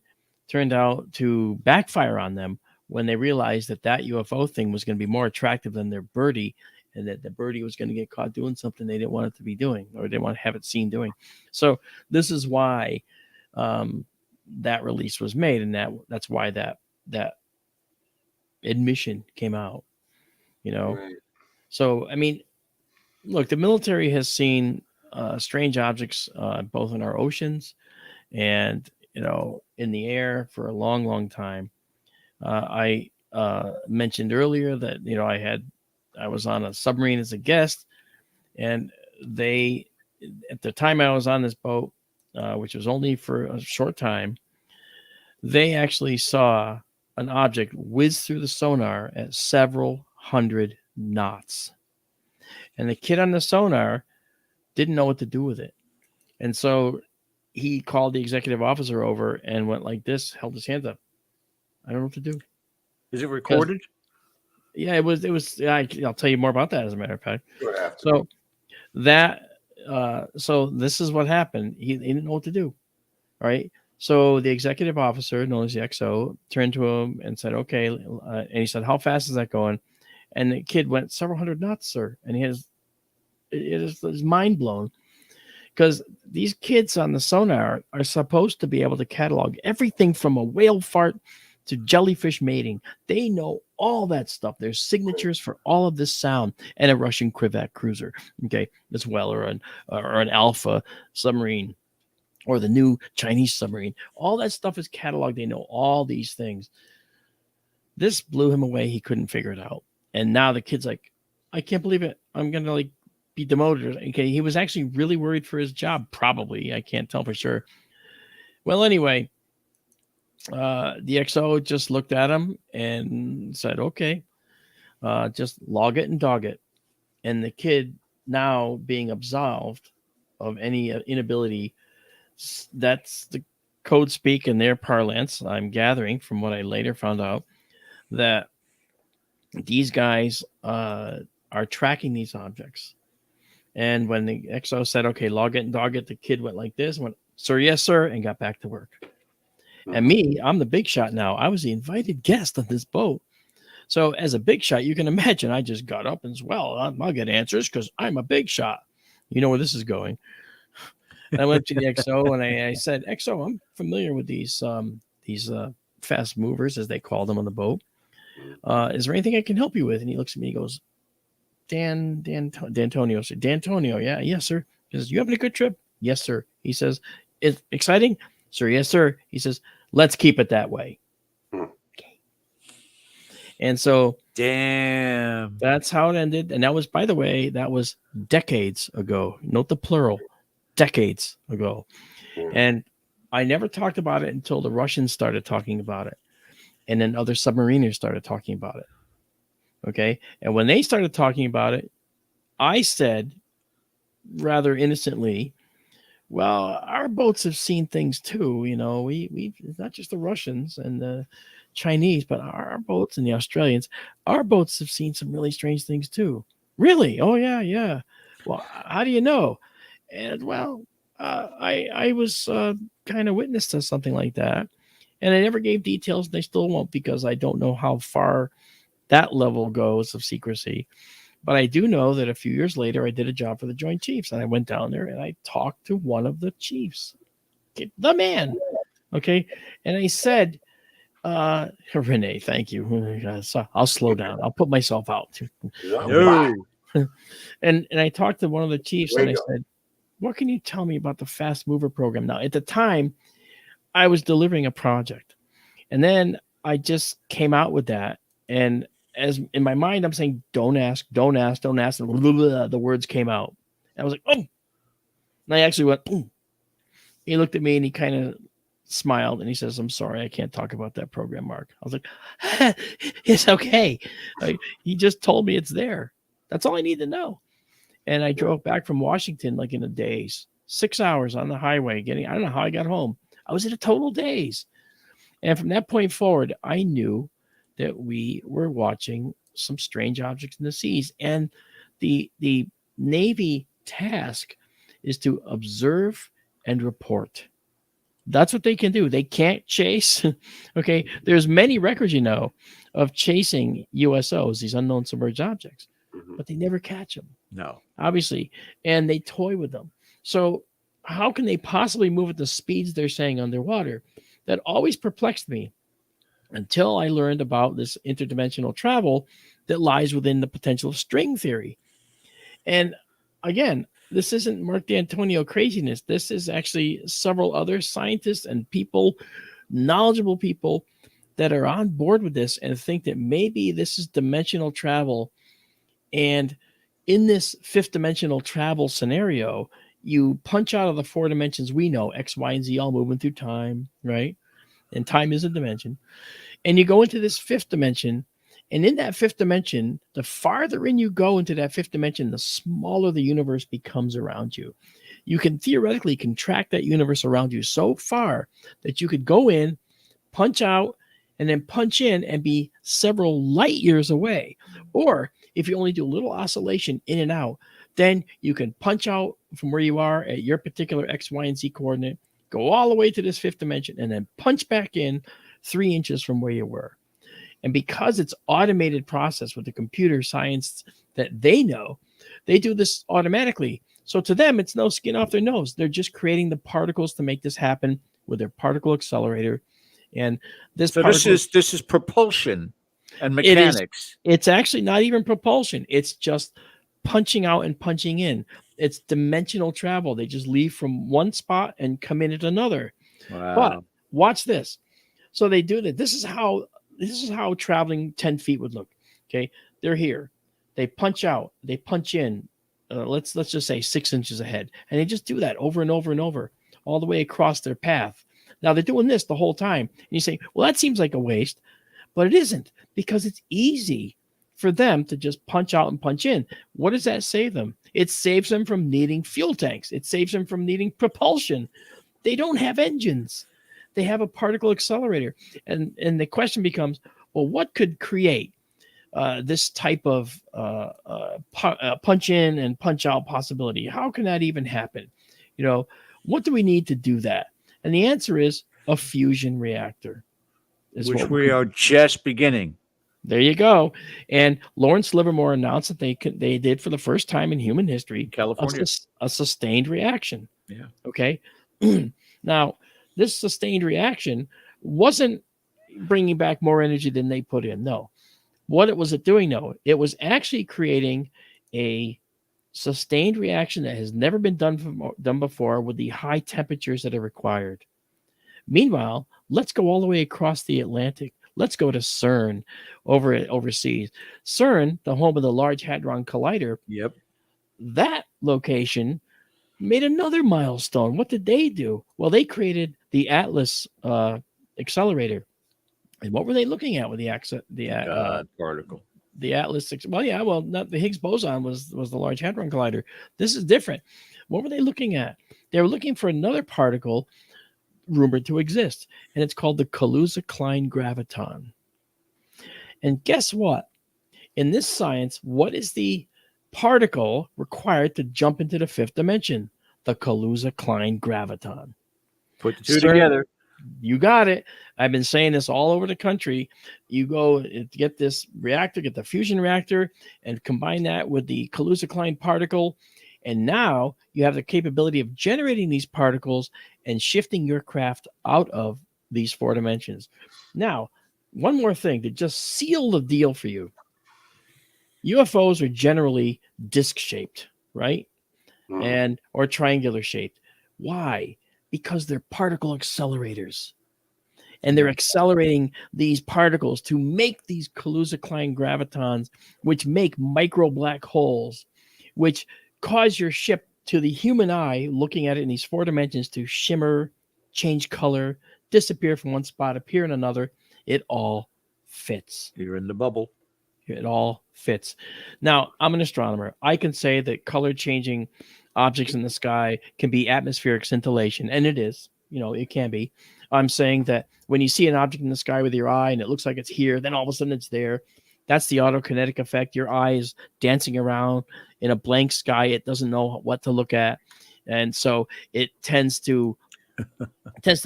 turned out to backfire on them when they realized that UFO thing was going to be more attractive than their birdie, and that the birdie was going to get caught doing something they didn't want it to be doing, or didn't want to have it seen doing. So this is why that release was made, and that's why that admission came out, Right. So, I mean, look, the military has seen strange objects both in our oceans and, in the air for a long, long time. I mentioned earlier that, I was on a submarine as a guest, and at the time I was on this boat, which was only for a short time, they actually saw an object whiz through the sonar at several hundred knots. And the kid on the sonar didn't know what to do with it. And so he called the executive officer over and went like this, held his hands up. I don't know what to do. Is it recorded? Yeah, it was. I'll tell you more about that, as a matter of fact. So so this is what happened. He didn't know what to do. Right. So the executive officer, known as the XO, turned to him and said, okay. And he said, how fast is that going? And the kid went several hundred knots, sir. And it is mind blown, because these kids on the sonar are supposed to be able to catalog everything from a whale fart to jellyfish mating. They know all that stuff. There's signatures for all of this sound, and a Russian Krivat cruiser, okay, as well, or an Alpha submarine, or the new Chinese submarine. All that stuff is cataloged. They know all these things. This blew him away. He couldn't figure it out. And now the kid's like, I can't believe it. I'm going to be demoted. Okay. He was actually really worried for his job. Probably. I can't tell for sure. Well, anyway, the XO just looked at him and said, okay, just log it and dog it. And the kid, now being absolved of any inability, that's the code speak in their parlance. I'm gathering from what I later found out that these guys are tracking these objects. And when the XO said, okay, log it and dog it, the kid went like this, went, sir, yes, sir, and got back to work. And me, I'm the big shot now. I was the invited guest on this boat. So as a big shot, you can imagine I just got up and said, well, I'll get answers because I'm a big shot. You know where this is going. And I went to the XO and I said, XO, I'm familiar with these fast movers, as they call them on the boat. Is there anything I can help you with? And he looks at me, he goes, D'Antonio. I said, D'Antonio, yeah, yes, sir. He says, you having a good trip? Yes, sir. He says, it's exciting? Sir, yes, sir. He says, let's keep it that way. Okay. And so damn, that's how it ended. And that was, by the way, that was decades ago. Note the plural, decades ago. And I never talked about it until the Russians started talking about it. And then other submariners started talking about it. Okay. And when they started talking about it, I said rather innocently, well, our boats have seen things too. We it's not just the Russians and the Chinese, but our boats and the Australians, our boats have seen some really strange things too. Really? Oh, yeah, yeah. Well, how do you know? And well, I was kind of witness to something like that, and I never gave details. And I still won't, because I don't know how far that level goes of secrecy. But I do know that a few years later, I did a job for the Joint Chiefs, and I went down there and I talked to one of the chiefs, the man. Okay. And I said, Renee, thank you. So I'll slow down. I'll put myself out. Wow. And I talked to one of the chiefs, Way and I to go. said, what can you tell me about the fast mover program? Now, at the time, I was delivering a project, and then I just came out with that. And as in my mind, I'm saying, don't ask, don't ask, don't ask. And blah, blah, blah, the words came out. And I was like, oh. And I actually went, oh. He looked at me and he kind of smiled and he says, I'm sorry, I can't talk about that program, Mark. I was like, it's okay. He just told me it's there. That's all I need to know. And I drove back from Washington like in a daze, 6 hours on the highway I don't know how I got home. I was in a total daze. And from that point forward, I knew that we were watching some strange objects in the seas. And the Navy task is to observe and report. That's what they can do. They can't chase. Okay. There's many records, of chasing USOs, these unknown submerged objects, but they never catch them. No. Obviously. And they toy with them. So how can they possibly move at the speeds they're saying underwater? That always perplexed me until I learned about this interdimensional travel that lies within the potential of string theory. And again, this isn't Marc D'Antonio craziness. This is actually several other scientists and people, knowledgeable people, that are on board with this and think that maybe this is dimensional travel. And in this fifth dimensional travel scenario, you punch out of the four dimensions we know, X, Y, and Z, all moving through time, right? And time is a dimension. And you go into this fifth dimension. And in that fifth dimension, the farther in you go into that fifth dimension, the smaller the universe becomes around you. You can theoretically contract that universe around you so far that you could go in, punch out, and then punch in and be several light years away. Or if you only do a little oscillation in and out, then you can punch out from where you are at your particular X, Y, and Z coordinate, go all the way to this fifth dimension, and then punch back in 3 inches from where you were. And because it's automated process with the computer science that they know, they do this automatically. So to them, it's no skin off their nose. They're just creating the particles to make this happen with their particle accelerator. And this is propulsion and mechanics. It's actually not even propulsion. It's just punching out and punching in. It's dimensional travel. They just leave from one spot and come in at another. Wow. But watch this. So they do that. This is how traveling 10 feet would look. Okay. They're here. They punch out, they punch in, let's just say 6 inches ahead. And they just do that over and over and over, all the way across their path. Now they're doing this the whole time. And you say, well, that seems like a waste, but it isn't, because it's easy for them to just punch out and punch in. What does that save them? It saves them from needing fuel tanks. It saves them from needing propulsion. They don't have engines. They have a particle accelerator. And the question becomes, well, what could create this type of punch in and punch out possibility? How can that even happen? What do we need to do that? And the answer is a fusion reactor. Which we are just beginning. There you go. And Lawrence Livermore announced that they did for the first time in human history, California, a sustained reaction. Yeah. Okay. Now, this sustained reaction wasn't bringing back more energy than they put in. No. What was it doing? No, it was actually creating a sustained reaction that has never been done before with the high temperatures that are required. Meanwhile, let's go all the way across the Atlantic. Let's go to CERN overseas. CERN, the home of the Large Hadron Collider. Yep. That location made another milestone. What did they do? Well, they created the Atlas accelerator. And what were they looking at with the particle? The Atlas. Not the Higgs boson was the Large Hadron Collider. This is different. What were they looking at? They were looking for another particle rumored to exist, and it's called the Kaluza-Klein graviton. And guess what? In this science, what is the particle required to jump into the fifth dimension? the Kaluza-Klein graviton. Put the two together. You got it. I've been saying this all over the country. You go get this reactor, get the fusion reactor, and combine that with the Kaluza-Klein particle. And now you have the capability of generating these particles and shifting your craft out of these 4 dimensions. Now, one more thing to just seal the deal for you. UFOs are generally disc-shaped, right? And or triangular shaped. Why? Because they're particle accelerators. And they're accelerating these particles to make these Kaluza-Klein gravitons, which make micro black holes, which cause your ship, to the human eye, looking at it in these 4 dimensions, to shimmer, change color, disappear from one spot, appear in another. It all fits. You're in the bubble. It all fits. Now, I'm an astronomer. I can say that color changing objects in the sky can be atmospheric scintillation, and it is. It can be. I'm saying that when you see an object in the sky with your eye and it looks like it's here, then all of a sudden it's there. That's the autokinetic effect. Your eye is dancing around in a blank sky. It doesn't know what to look at. And so it tends to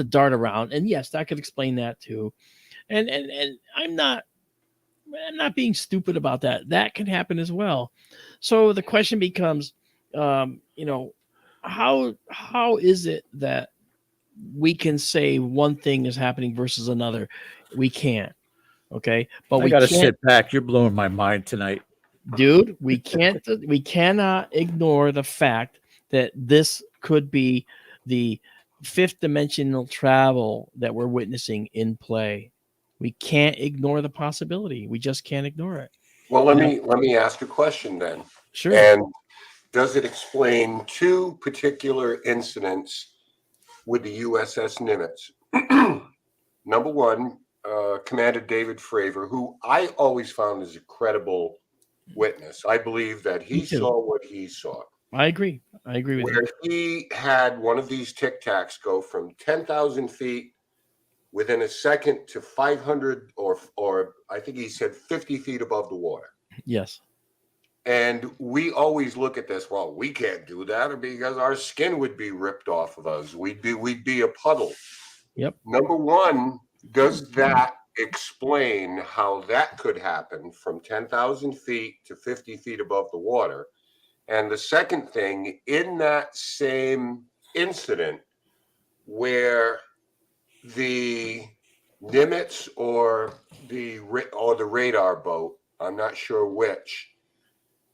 dart around. And yes, that could explain that too. And I'm not being stupid about that. That can happen as well. So the question becomes, how is it that we can say one thing is happening versus another? We can't. Okay, but I gotta sit back. You're blowing my mind tonight, dude. We cannot ignore the fact that this could be the 5th dimensional travel that we're witnessing in play. We can't ignore the possibility. We just can't ignore it. Well, let me ask a question then. Sure. And does it explain 2 particular incidents with the USS Nimitz? Number one, Commander David Fravor, who I always found as a credible witness. I believe that he saw what he saw. I agree with you. Where he had one of these Tic Tacs go from 10,000 feet within a second to 500 or I think he said 50 feet above the water. Yes. And we always look at this, well, we can't do that because our skin would be ripped off of us. We'd be a puddle. Yep. Number one, does that explain how that could happen from 10,000 feet to 50 feet above the water? And the second thing, in that same incident where the Nimitz or the radar boat, I'm not sure which,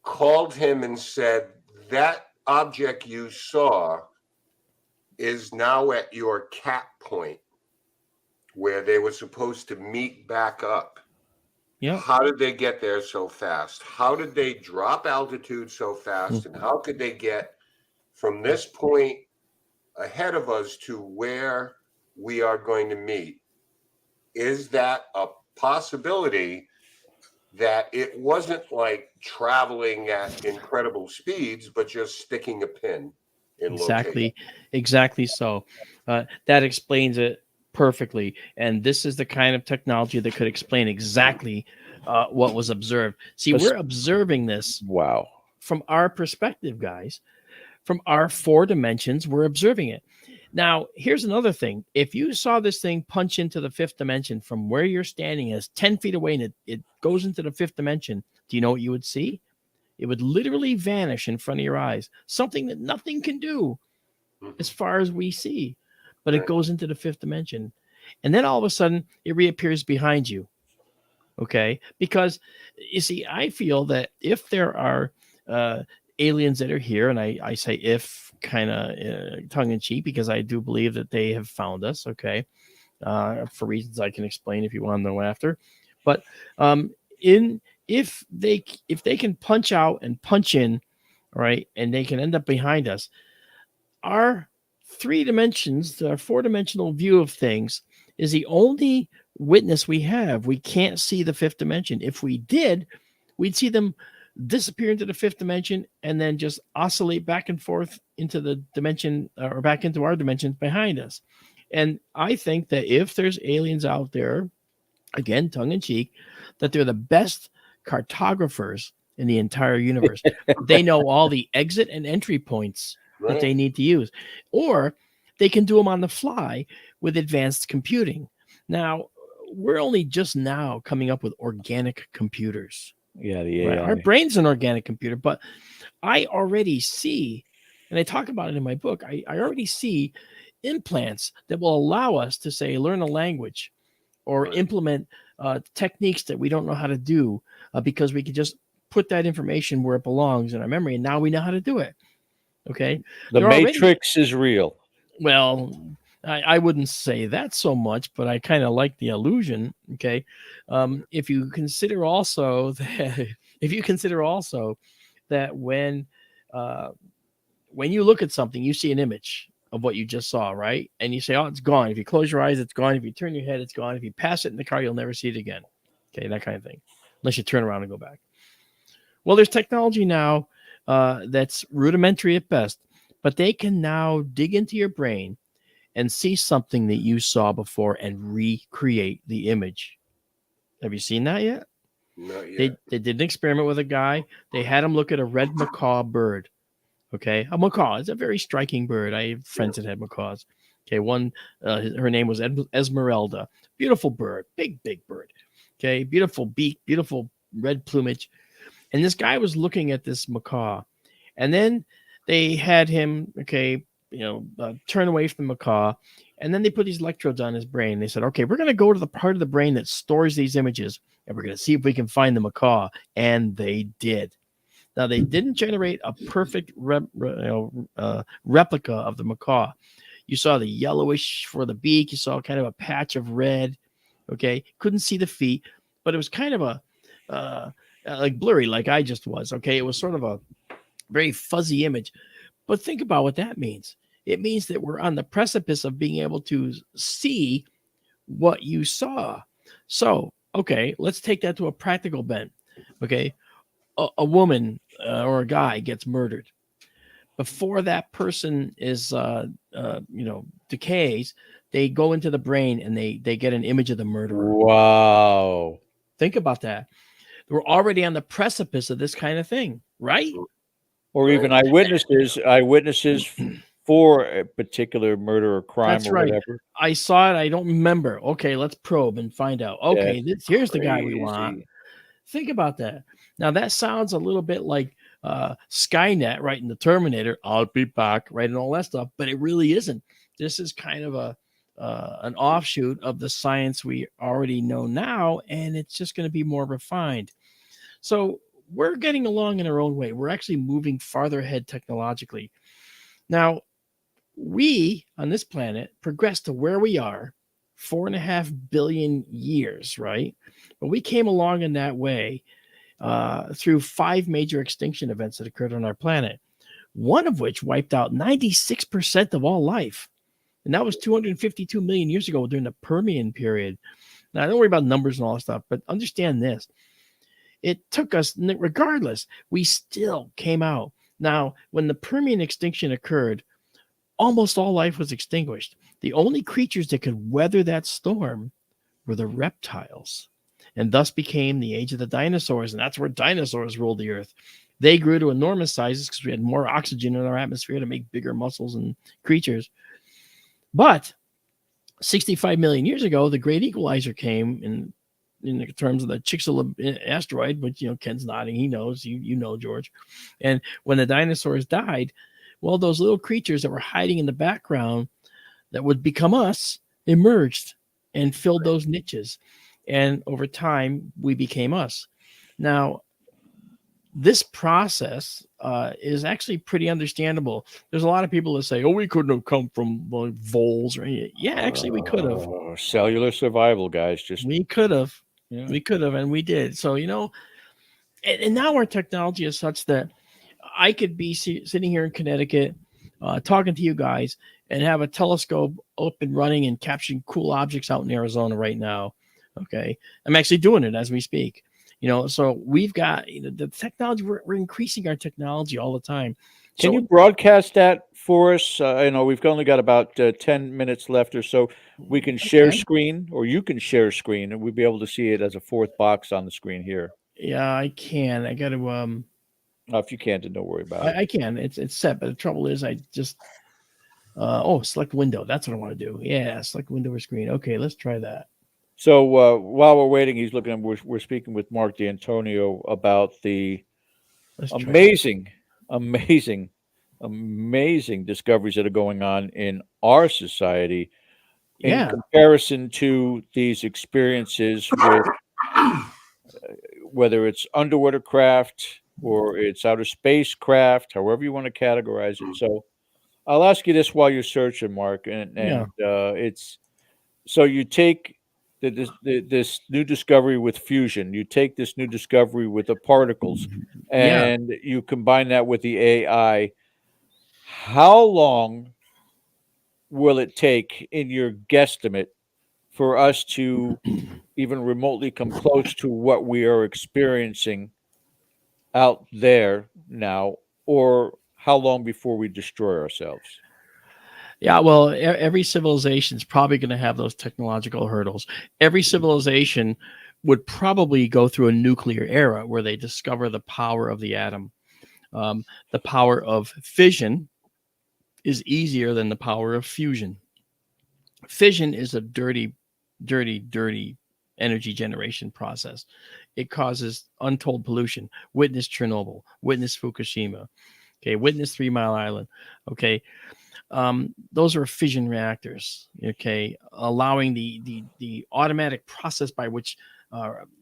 called him and said, that object you saw is now at your cap point where they were supposed to meet back up. Yeah. How did they get there so fast? How did they drop altitude so fast? And how could they get from this point ahead of us to where we are going to meet? Is that a possibility that it wasn't like traveling at incredible speeds, but just sticking a pin in location? Exactly so. That explains it perfectly. And this is the kind of technology that could explain exactly what was observed. See, we're observing this. Wow. From our perspective, guys, from our 4 dimensions, we're observing it. Now, here's another thing. If you saw this thing punch into the 5th dimension from where you're standing is 10 feet away and it goes into the 5th dimension, do you know what you would see? It would literally vanish in front of your eyes. Something that nothing can do as far as we see. But it goes into the 5th dimension. And then all of a sudden, it reappears behind you. Okay? Because, you see, I feel that if there are aliens that are here, and I say if kind of tongue-in-cheek, because I do believe that they have found us, okay? For reasons I can explain if you want to know after. But if they can punch out and punch in, all right, and they can end up behind us, our 3 dimensions, our 4-dimensional view of things is the only witness we have. We can't see the 5th dimension. If we did, we'd see them disappear into the 5th dimension and then just oscillate back and forth into the dimension or back into our dimensions behind us. And I think that if there's aliens out there, again, tongue in cheek, that they're the best cartographers in the entire universe. They know all the exit and entry points that they need to use, or they can do them on the fly with advanced computing. Now, we're only just now coming up with organic computers. Yeah, the Right? AI. Our brain's an organic computer, but I already see, and I talk about it in my book, I already see implants that will allow us to, say, learn a language or implement techniques that we don't know how to do because we can just put that information where it belongs in our memory, and now we know how to do it. Okay? The They're Matrix is real. Well, I wouldn't say that so much, but I kind of like the illusion. Okay, if you consider also that when you look at something, you see an image of what you just saw, right? And you say, "Oh, it's gone." If you close your eyes, it's gone. If you turn your head, it's gone. If you pass it in the car, you'll never see it again. Okay, that kind of thing, unless you turn around and go back. Well, there's technology now that's rudimentary at best, but they can now dig into your brain and see something that you saw before and recreate the image. Have you seen that yet? Not yet. They did an experiment with a guy. They had him look at a red macaw bird. Okay, a macaw is a very striking bird. I have friends that had macaws. Okay, one, her name was Esmeralda. Beautiful bird, big bird. Okay, beautiful beak, beautiful red plumage. And this guy was looking at this macaw, and then they had him, turn away from the macaw, and then they put these electrodes on his brain. They said, okay, we're going to go to the part of the brain that stores these images, and we're going to see if we can find the macaw. And they did. Now, they didn't generate a perfect replica of the macaw. You saw the yellowish for the beak. You saw kind of a patch of red. Okay, couldn't see the feet, but it was kind of a like blurry, like I just was. Okay, it was sort of a very fuzzy image. But think about what that means. It means that we're on the precipice of being able to see what you saw. So, okay, let's take that to a practical bent. Okay, a woman or a guy gets murdered. Before that person is, decays, they go into the brain and they get an image of the murderer. Wow. Think about that. We're already on the precipice of this kind of thing, right? Or even eyewitnesses for a particular murder or crime. That's or right. whatever. I saw it. I don't remember. Okay, let's probe and find out. Okay, here's the guy we want. Think about that. Now, that sounds a little bit like Skynet, right, in the Terminator. I'll be back, right, and all that stuff. But it really isn't. This is kind of an offshoot of the science we already know now, and it's just going to be more refined. So we're getting along in our own way. We're actually moving farther ahead technologically. Now, we on this planet progressed to where we are 4.5 billion years, right? But we came along in that way through 5 major extinction events that occurred on our planet, one of which wiped out 96% of all life. And that was 252 million years ago during the Permian period. Now, don't worry about numbers and all that stuff, but understand this. It took us, regardless, we still came out. Now, when the Permian extinction occurred, almost all life was extinguished. The only creatures that could weather that storm were the reptiles, and thus became the age of the dinosaurs. And that's where dinosaurs ruled the earth. They grew to enormous sizes because we had more oxygen in our atmosphere to make bigger muscles and creatures. But 65 million years ago, the great equalizer came in terms of the Chicxulub asteroid, which, Ken's nodding. He knows, you know, George. And when the dinosaurs died, well, those little creatures that were hiding in the background that would become us emerged and filled those niches. And over time, we became us. Now, this process is actually pretty understandable. There's a lot of people that say, oh, we couldn't have come from voles. Yeah, actually, we could have. Cellular survival, guys. We could have. Yeah. We could have, and we did. So, and now our technology is such that I could be sitting here in Connecticut talking to you guys and have a telescope up and running and capturing cool objects out in Arizona right now. Okay. I'm actually doing it as we speak. So we've got the technology. We're increasing our technology all the time. Can you broadcast that for us? We've only got about 10 minutes left or so. We can share screen, or you can share screen, and we'll be able to see it as a fourth box on the screen here. Yeah, I can. I got to. If you can't, then don't worry about it. I can. It's set, but the trouble is I just select window. That's what I want to do. Yeah, select window or screen. Okay, let's try that. So while we're waiting, he's looking. We're speaking with Marc D'Antonio about the amazing discoveries that are going on in our society in comparison to these experiences with whether it's underwater craft or it's outer space craft, however you want to categorize it. So I'll ask you this while you're searching, Mark, and it's so you take this new discovery with fusion, you take this new discovery with the particles, and you combine that with the AI. How long will it take, in your guesstimate, for us to even remotely come close to what we are experiencing out there now, or how long before we destroy ourselves? Yeah, well, every civilization is probably going to have those technological hurdles. Every civilization would probably go through a nuclear era where they discover the power of the atom. The power of fission is easier than the power of fusion. Fission is a dirty energy generation process. It causes untold pollution. Witness Chernobyl, witness Fukushima, okay, witness 3 Mile Island, okay. Those are fission reactors, okay, allowing the automatic process by which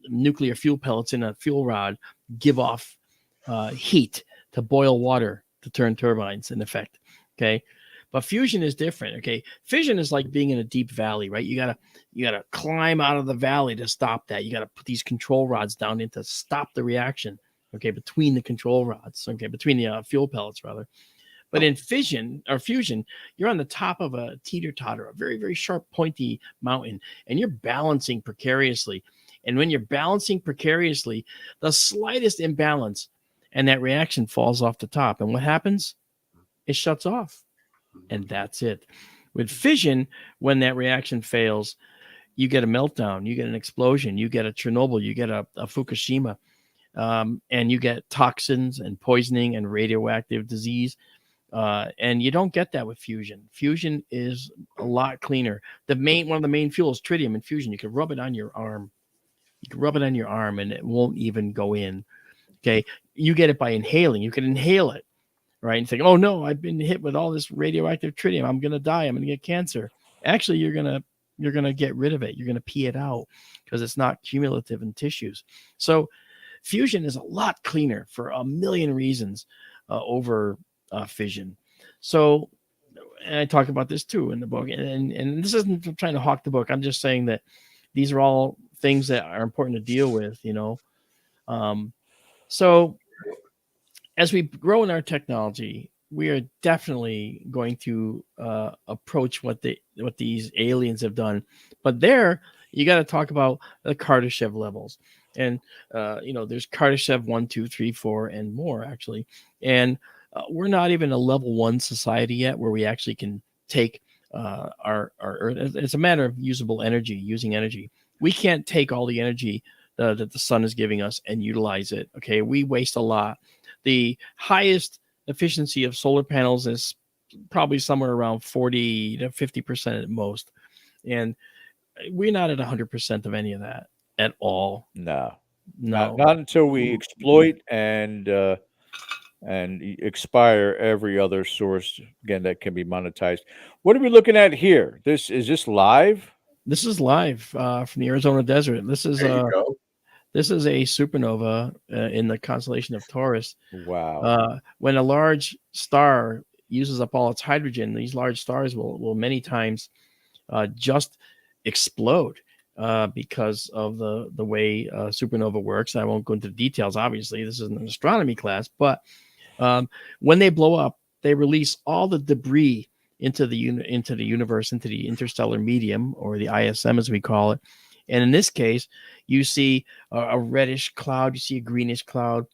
nuclear fuel pellets in a fuel rod give off heat to boil water to turn turbines, in effect, okay. But fusion is different, okay. Fission is like being in a deep valley, right? You gotta climb out of the valley to stop that. You gotta put these control rods down in to stop the reaction, okay, between the control rods, okay, between the fuel pellets rather. But in fission or fusion, you're on the top of a teeter-totter, a very, very sharp, pointy mountain, and you're balancing precariously. And when you're balancing precariously, the slightest imbalance, and that reaction falls off the top. And what happens? It shuts off. And that's it. With fission, when that reaction fails, you get a meltdown, you get an explosion, you get a Chernobyl, you get a Fukushima, and you get toxins and poisoning and radioactive disease. And you don't get that with fusion. Fusion is a lot cleaner. One of the main fuels, tritium in fusion, you can rub it on your arm. You can rub it on your arm and it won't even go in. Okay. You get it by inhaling. You can inhale it, right? And think, oh no, I've been hit with all this radioactive tritium. I'm going to die. I'm going to get cancer. Actually, you're going to get rid of it. You're going to pee it out because it's not cumulative in tissues. So fusion is a lot cleaner for a million reasons over fission. So, and I talk about this too in the book, and this isn't trying to hawk the book. I'm just saying that these are all things that are important to deal with, so as we grow in our technology, we are definitely going to approach what these aliens have done. But there, you got to talk about the Kardashev levels, and there's Kardashev 1, 2, 3, 4, and more actually, and we're not even a level 1 society yet where we actually can take our Earth. It's a matter of usable energy, using energy. We can't take all the energy that the sun is giving us and utilize it. Okay, we waste a lot. The highest efficiency of solar panels is probably somewhere around 40 to 50% at most. And we're not at 100% of any of that at all. No. Not until we exploit and expire every other source again that can be monetized. What are we looking at here? Is this live? This is live from the Arizona desert. This is a supernova in the constellation of Taurus. Wow. When a large star uses up all its hydrogen, these large stars will many times just explode because of the way supernova works. I won't go into the details. Obviously, this is an astronomy class, but when they blow up, they release all the debris into the universe, into the interstellar medium, or the ISM as we call it. And in this case, you see a reddish cloud, you see a greenish cloud.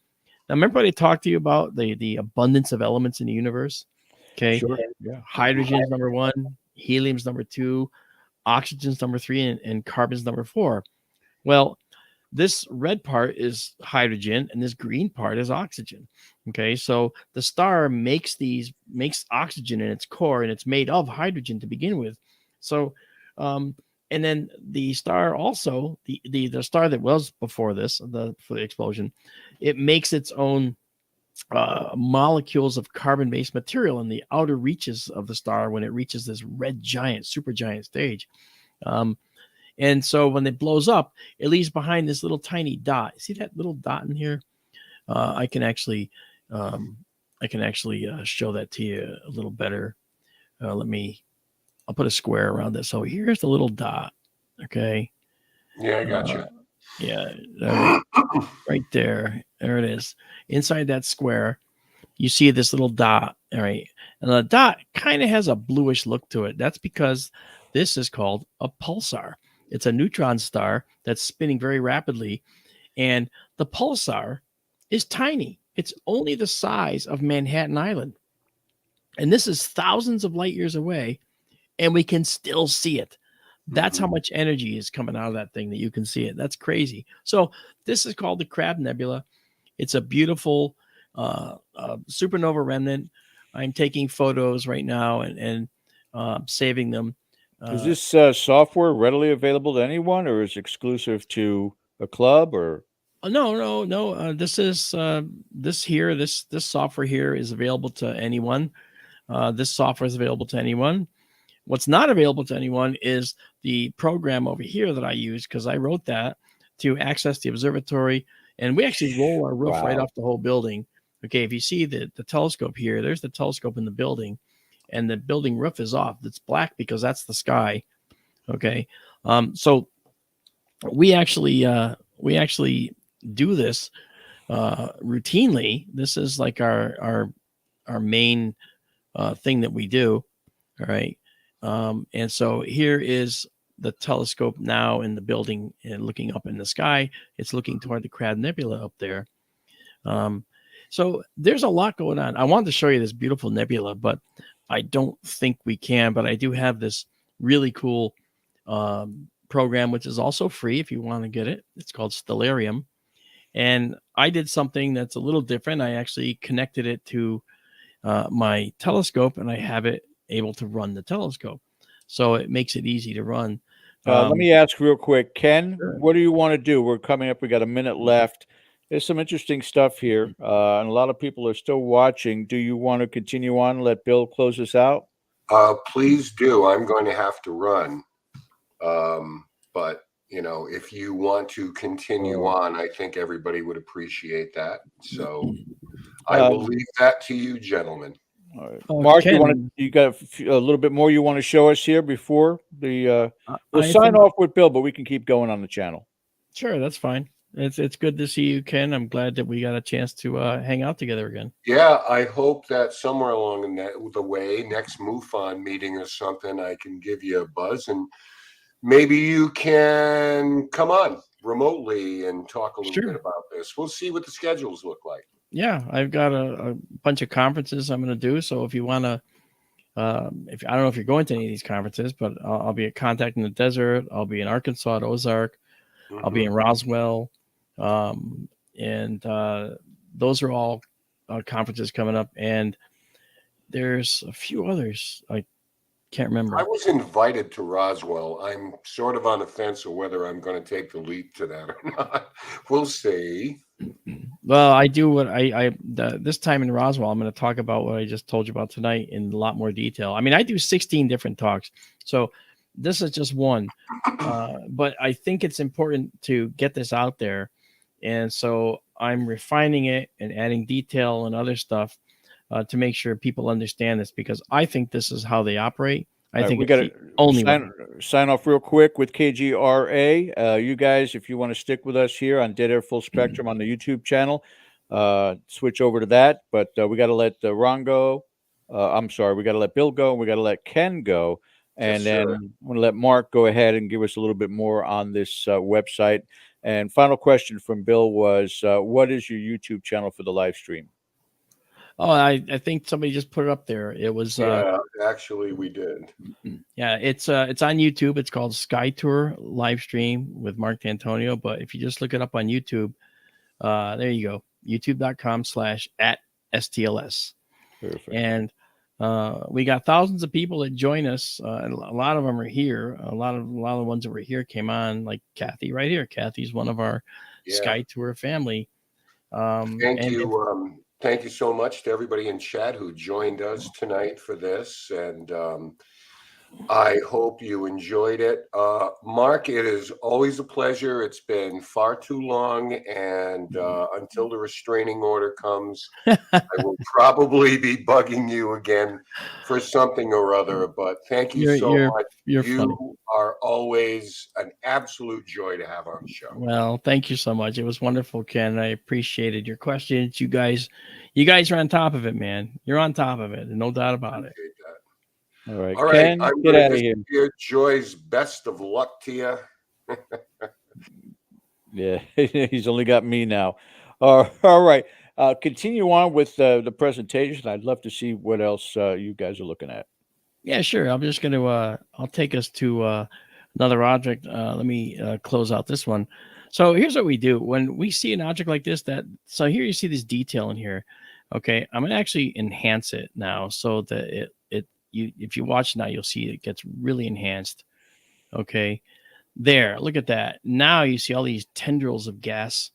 Now, remember what I talked to you about the abundance of elements in the universe? Okay, sure. Yeah. Hydrogen is number 1, helium is number 2, oxygen is number 3, and carbon is number 4. Well, this red part is hydrogen and this green part is oxygen. Okay, so the star makes oxygen in its core, and it's made of hydrogen to begin with. So, and then the star also, the star that was before this, for the explosion, it makes its own molecules of carbon-based material in the outer reaches of the star when it reaches this red giant, supergiant stage. And so when it blows up, it leaves behind this little tiny dot. See that little dot in here? I can actually show that to you a little better. I'll put a square around this. So here's the little dot. Okay. Yeah, I got you. Yeah, right there. There it is. Inside that square, you see this little dot. All right. And the dot kind of has a bluish look to it. That's because this is called a pulsar. It's a neutron star that's spinning very rapidly. And the pulsar is tiny. It's only the size of Manhattan Island. And this is thousands of light years away, and we can still see it. That's how much energy is coming out of that thing that you can see it. That's crazy. So this is called the Crab Nebula. It's a beautiful supernova remnant. I'm taking photos right now and saving them. Is this software readily available to anyone, or is it exclusive to a club? Or no. This is this software here is available to anyone. This software is available to anyone. What's not available to anyone is the program over here that I use, because I wrote that to access the observatory, and we actually roll our roof right off the whole building. Okay, if you see the telescope here, there's the telescope in the building, and the building roof is off. It's black because that's the sky. Okay, so we actually do this routinely. This is like our main thing that we do. All right. And so here is the telescope now in the building and looking up in the sky. It's looking toward the Crab Nebula up there. So there's a lot going on. I wanted to show you this beautiful nebula, but I don't think we can. But I do have this really cool program, which is also free if you want to get it. It's called Stellarium. And I did something that's a little different. I actually connected it to my telescope, and I have it able to run the telescope, so it makes it easy to run. Let me ask real quick, Ken, Sure. what do you want to do? We're coming up. We got a minute left. There's some interesting stuff here, and a lot of people are still watching. Do you want to continue on and let Bill close us out? Please do. I'm going to have to run, but if you want to continue on, I think everybody would appreciate that. So I will leave that to you, gentlemen. All right. Mark, you got a little bit more you want to show us here before the we'll sign off with Bill, but we can keep going on the channel. Sure, that's fine. It's good to see you, Ken. I'm glad that we got a chance to hang out together again. Yeah, I hope that somewhere along the way, next MUFON meeting or something, I can give you a buzz, and maybe you can come on remotely and talk a little bit about this. We'll see what the schedules look like. Yeah, I've got a bunch of conferences I'm going to do. So if you want to, I don't know if you're going to any of these conferences, but I'll be at Contact in the Desert. I'll be in Arkansas at Ozark. I'll be in Roswell. And those are all conferences coming up. And there's a few others. I can't remember. I was invited to Roswell. I'm sort of on the fence of whether I'm going to take the leap to that or not. We'll see. Well, I do what this time in Roswell, I'm going to talk about what I just told you about tonight in a lot more detail. I mean, I do 16 different talks. So this is just one. But I think it's important to get this out there. And so I'm refining it and adding detail and other stuff to make sure people understand this, because I think this is how they operate. I think we got to only sign off real quick with KGRA. You guys, if you want to stick with us here on Dead Air Full Spectrum on the YouTube channel, switch over to that. But we got to let Ron go. I'm sorry, we got to let Bill go. And we got to let Ken go. And then I'm going to let Mark go ahead and give us a little bit more on this website. And final question from Bill was, what is your YouTube channel for the live stream? Oh, I think somebody just put it up there. It was actually we did. Yeah, it's on YouTube. It's called SkyTour LiveStream with Marc D'Antonio. But if you just look it up on YouTube, there you go. YouTube.com/@ STLS. Perfect. And we got thousands of people that join us. And a lot of them are here. A lot of the ones that were here came on, like Kathy right here. Kathy's one of our SkyTour family. Thank you. Thank you so much to everybody in chat who joined us tonight for this. And I hope you enjoyed it. Mark, it is always a pleasure. It's been far too long. And until the restraining order comes, I will probably be bugging you again for something or other. But thank you so much. You funny. Are always an absolute joy to have on the show. Well, thank you so much. It was wonderful, Ken. I appreciated your questions. You guys are on top of it, man. You're on top of it. No doubt about it. All right. All right. Ken, I'm get going out to of here. disappear. Joy's best of luck to you. Yeah, he's only got me now. All right. Continue on with the presentation. I'd love to see what else you guys are looking at. Yeah, sure. I'm just going to, I'll take us to another object. Let me close out this one. So here's what we do when we see an object like this. So here you see this detail in here. Okay, I'm going to actually enhance it now so that if you watch now, you'll see it gets really enhanced. Okay, there, look at that. Now you see all these tendrils of gas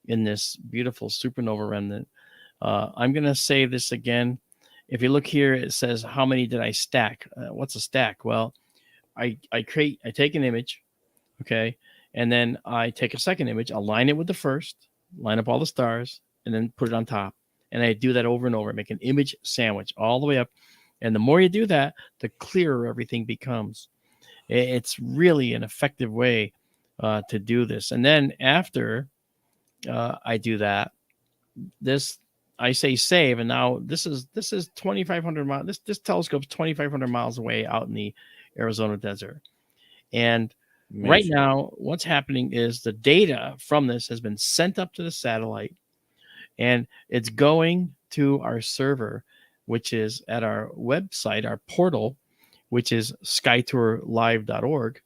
in this beautiful supernova remnant. I'm going to say this again. If you look here, it says, how many did I stack? What's a stack? Well, I take an image, okay, and then I take a second image, align it with the first, line up all the stars, and then put it on top. And I do that over and over, make an image sandwich all the way up. And the more you do that, the clearer everything becomes. It's really an effective way to do this. And then after I do that, I say save, and now this is 2,500 miles. This telescope's 2,500 miles away out in the Arizona desert. And right now, what's happening is the data from this has been sent up to the satellite, and it's going to our server, which is at our website, our portal, which is SkyTourLive.org.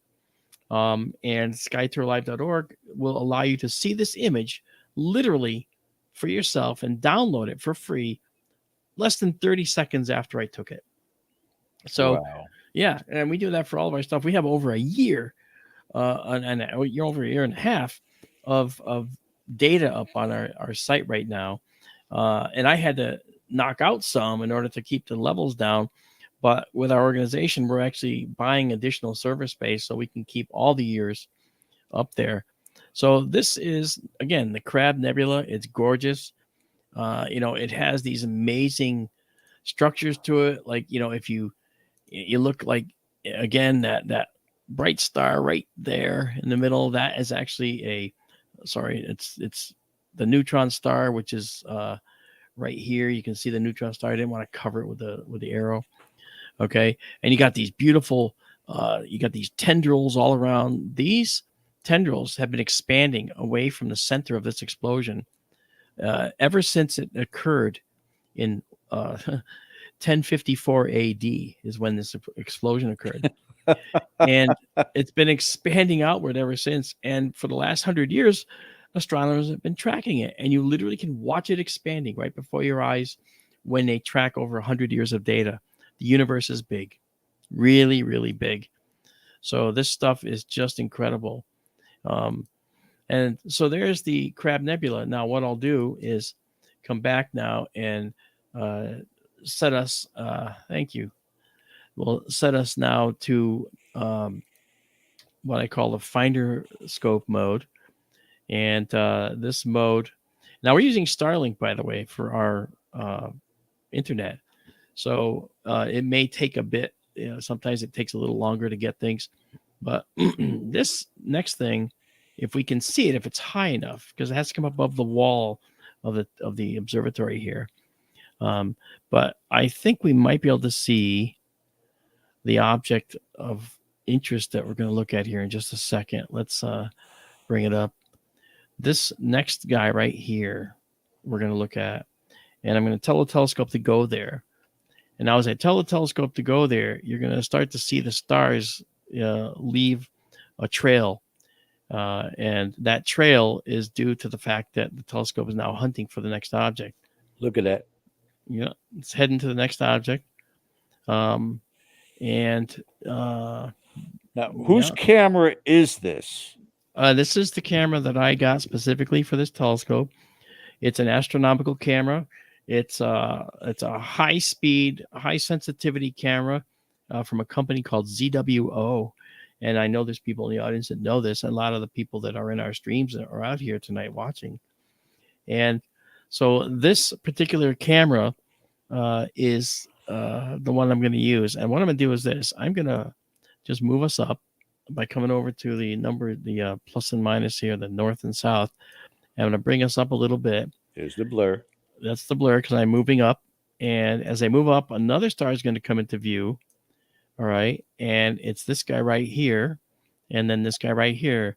And SkyTourLive.org will allow you to see this image literally for yourself and download it for free less than 30 seconds after I took it. So, wow. Yeah, and we do that for all of our stuff. We have over a year, and over a year and a half of data up on our site right now. And I had to knock out some in order to keep the levels down. But with our organization, we're actually buying additional server space so we can keep all the years up there. So this is, again, the Crab Nebula. It's gorgeous. It has these amazing structures to it. Like, if you look like, again, that bright star right there in the middle, that is actually it's the neutron star, which is right here. You can see the neutron star. I didn't want to cover it with the arrow. Okay. And you got these beautiful, you got these tendrils all around. These tendrils have been expanding away from the center of this explosion ever since it occurred in 1054 AD is when this explosion occurred. And it's been expanding outward ever since. And for the last 100 years, astronomers have been tracking it. And you literally can watch it expanding right before your eyes when they track over 100 years of data. The universe is big, really, really big. So this stuff is just incredible. And so there's the Crab Nebula. Now, what I'll do is come back now and set us, thank you. We'll set us now to what I call the finder scope mode. And this mode, now we're using Starlink, by the way, for our internet. So it may take a bit, sometimes it takes a little longer to get things. But this next thing, if we can see it, if it's high enough, because it has to come above the wall of the observatory here. But I think we might be able to see the object of interest that we're going to look at here in just a second. Let's bring it up. This next guy right here, we're going to look at, and I'm going to tell the telescope to go there. And now as I tell the telescope to go there, you're going to start to see the stars leave a trail. And that trail is due to the fact that the telescope is now hunting for the next object. Look at that. Yeah, it's heading to the next object. Now, whose camera is this? This is the camera that I got specifically for this telescope. It's an astronomical camera. It's a high speed, high sensitivity camera from a company called ZWO. And I know there's people in the audience that know this. And a lot of the people that are in our streams are out here tonight watching. And so this particular camera is the one I'm going to use. And what I'm going to do is this. I'm going to just move us up by coming over to the number, the plus and minus here, the north and south. I'm going to bring us up a little bit. There's the blur. That's the blur because I'm moving up. And as I move up, another star is going to come into view. All right. And it's this guy right here. And then this guy right here.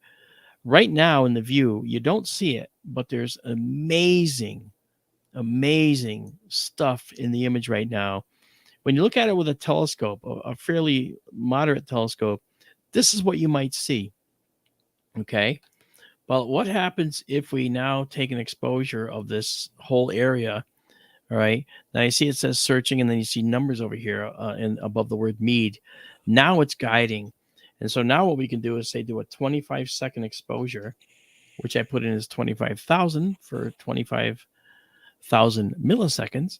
Right now in the view, you don't see it, but there's amazing stuff in the image right now. When you look at it with a telescope, a fairly moderate telescope, this is what you might see. Okay. But what happens if we now take an exposure of this whole area? All right. Now you see it says searching, and then you see numbers over here and above the word Mead. Now it's guiding. And so now what we can do is say do a 25-second exposure, which I put in as 25,000 for 25,000 milliseconds.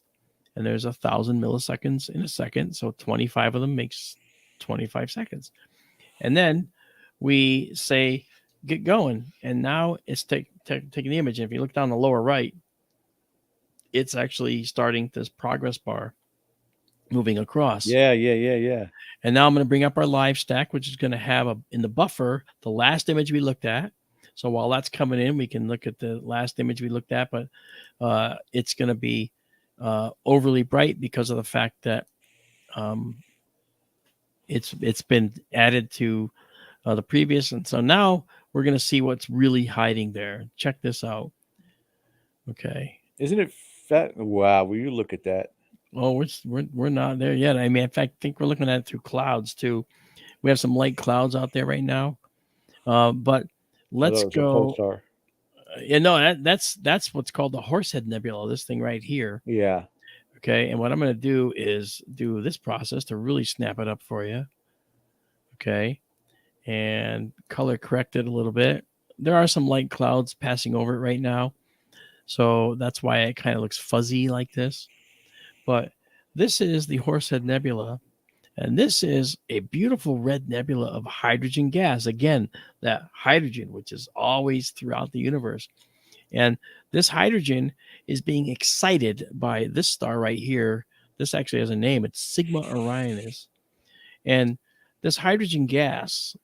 And there's 1,000 milliseconds in a second. So 25 of them makes 25 seconds. And then we say, get going. And now it's taking the image. And if you look down the lower right, it's actually starting this progress bar moving across. Yeah. And now I'm going to bring up our live stack, which is going to have in the buffer the last image we looked at. So while that's coming in, we can look at the last image we looked at, but it's going to be overly bright because of the fact that it's been added to the previous. And so now we're going to see what's really hiding there. Check this out. Okay. Isn't it fat? Wow. Will you look at that? Oh, we're not there yet. I mean, in fact, I think we're looking at it through clouds too. We have some light clouds out there right now. But let's go. Yeah, no, that's what's called the Horsehead Nebula. This thing right here. Yeah. Okay. And what I'm going to do is do this process to really snap it up for you. Okay. And color correct it a little bit. There are some light clouds passing over it right now. So that's why it kind of looks fuzzy like this. But this is the Horsehead Nebula. And this is a beautiful red nebula of hydrogen gas. Again, that hydrogen, which is always throughout the universe. And this hydrogen is being excited by this star right here. This actually has a name. It's Sigma Orionis. And this hydrogen gas,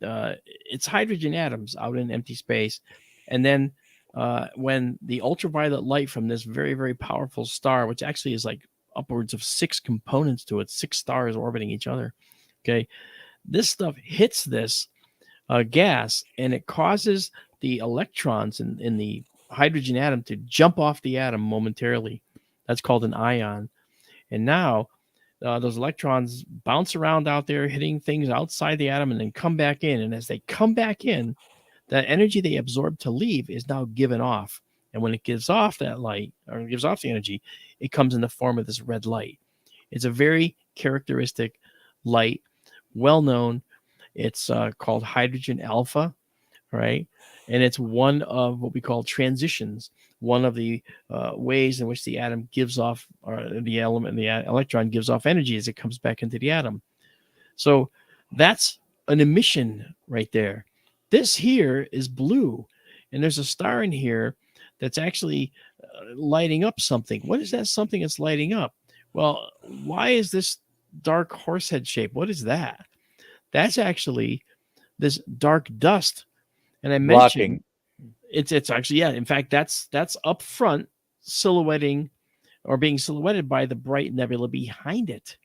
it's hydrogen atoms out in empty space. And then when the ultraviolet light from this very, very powerful star, which actually is like upwards of 6 components to it, 6 stars orbiting each other. Okay. This stuff hits this gas, and it causes the electrons in the hydrogen atom to jump off the atom momentarily. That's called an ion. And now those electrons bounce around out there, hitting things outside the atom, and then come back in. And as they come back in, that energy they absorb to leave is now given off. And when it gives off that light, or gives off the energy, it comes in the form of this red light. It's a very characteristic light, well known. It's called hydrogen alpha, right? And it's one of what we call transitions, one of the ways in which the atom gives off, or the electron gives off energy as it comes back into the atom. So that's an emission right there. This here is blue, and there's a star in here that's actually lighting up something. What is that something that's lighting up? Well, why is this dark horsehead shape? What is that? That's actually this dark dust. And I mentioned it's actually, yeah, in fact, that's up front silhouetting or being silhouetted by the bright nebula behind it.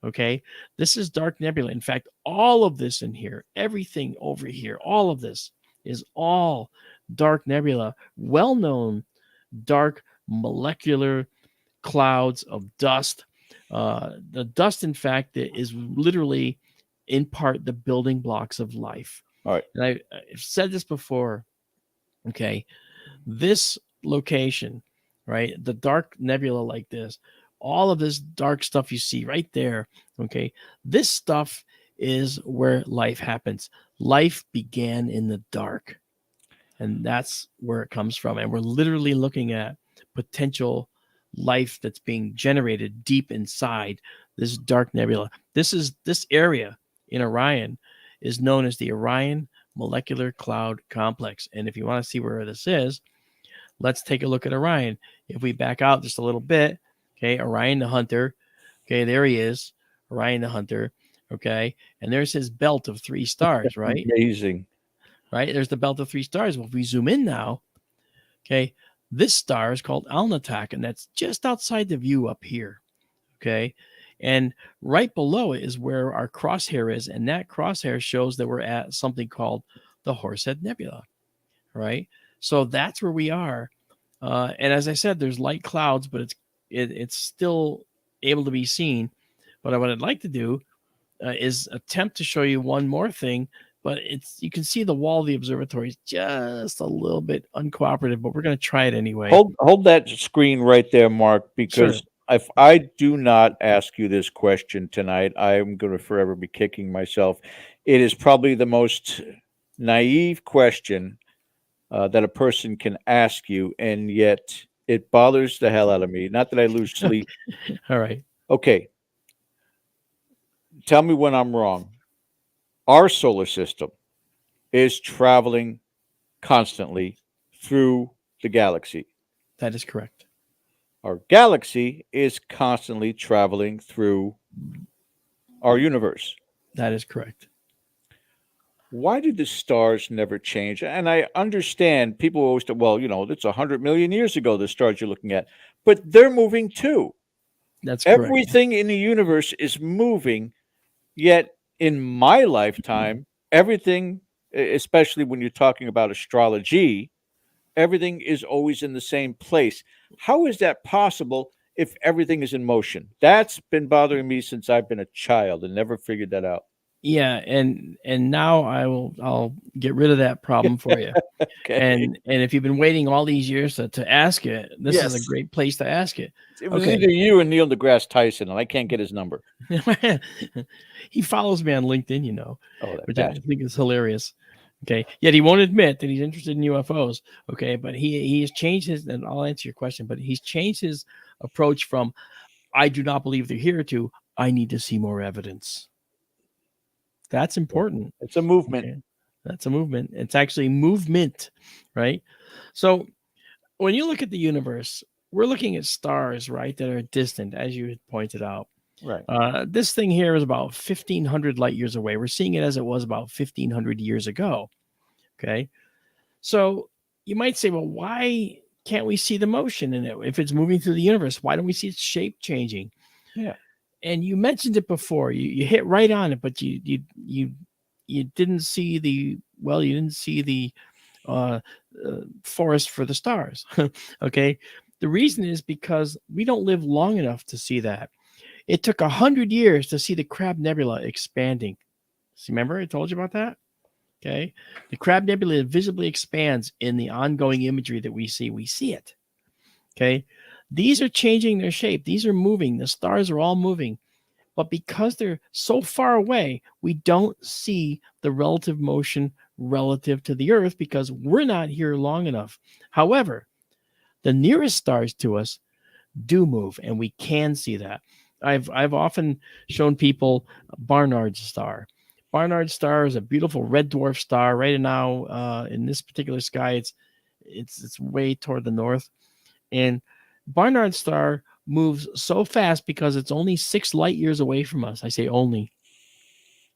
Okay, this is dark nebula. In fact, all of this in here, everything over here, all of this is all dark nebula, well-known dark molecular clouds of dust. The dust, in fact, is literally in part the building blocks of life. All right. And I've said this before. Okay, this location right? The dark nebula like this, all of this dark stuff you see right there, okay? This stuff is where life happens. Life began in the dark, and that's where it comes from. And we're literally looking at potential life that's being generated deep inside this dark nebula. This area in Orion is known as the Orion Molecular Cloud Complex. And if you want to see where this is, let's take a look at Orion. If we back out just a little bit, okay, Orion the Hunter, okay, there he is, Orion the Hunter, okay, and there's his belt of 3 stars, right? Amazing. Right, there's the belt of 3 stars. Well, if we zoom in now, okay, this star is called Alnitak, and that's just outside the view up here, okay? And right below it is where our crosshair is, and that crosshair shows that we're at something called the Horsehead Nebula, right? So that's where we are. And as I said, there's light clouds, but it's still able to be seen. But what I'd like to do is attempt to show you one more thing, but you can see the wall of the observatory is just a little bit uncooperative, but we're going to try it anyway. Hold that screen right there, Mark, because Sure. if I do not ask you this question tonight, I'm going to forever be kicking myself. It is probably the most naive question that a person can ask you, and yet it bothers the hell out of me. Not that I lose sleep. All right. Okay. Tell me when I'm wrong. Our solar system is traveling constantly through the galaxy. That is correct. Our galaxy is constantly traveling through our universe. That is correct. Why did the stars never change? And I understand people always say, well, it's 100 million years ago, the stars you're looking at, but they're moving too. That's correct. Everything in the universe is moving, yet in my lifetime, everything, especially when you're talking about astrology, everything is always in the same place. How is that possible if everything is in motion? That's been bothering me since I've been a child and never figured that out. Yeah, and now I'll get rid of that problem for you. Okay. And if you've been waiting all these years to ask it, this is a great place to ask it. It was either you or Neil deGrasse Tyson, and I can't get his number. He follows me on LinkedIn, which I bastard. think is hilarious. Okay, yet he won't admit that he's interested in UFOs. Okay, but he has changed his, and I'll answer your question, but he's changed his approach from "I do not believe they're here" to "I need to see more evidence." That's important. It's a movement. Okay. That's a movement. It's actually movement, right? So when you look at the universe, we're looking at stars, right, that are distant, as you had pointed out. Right. This thing here is about 1,500 light years away. We're seeing it as it was about 1,500 years ago. Okay. So you might say, well, why can't we see the motion in it? If it's moving through the universe, why don't we see its shape changing? Yeah. And you mentioned it before. You hit right on it, but you didn't see the forest for the stars. Okay. The reason is because we don't live long enough to see that. It took 100 years to see the Crab Nebula expanding. So remember I told you about that? Okay. The Crab Nebula visibly expands in the ongoing imagery that we see. We see it. Okay. These are changing their shape. These are moving. The stars are all moving. But because they're so far away, we don't see the relative motion relative to the Earth because we're not here long enough. However, the nearest stars to us do move, and we can see that. I've often shown people Barnard's star. Barnard's star is a beautiful red dwarf star. Right now, in this particular sky, it's way toward the north, and Barnard's star moves so fast because it's only 6 light years away from us. I say only.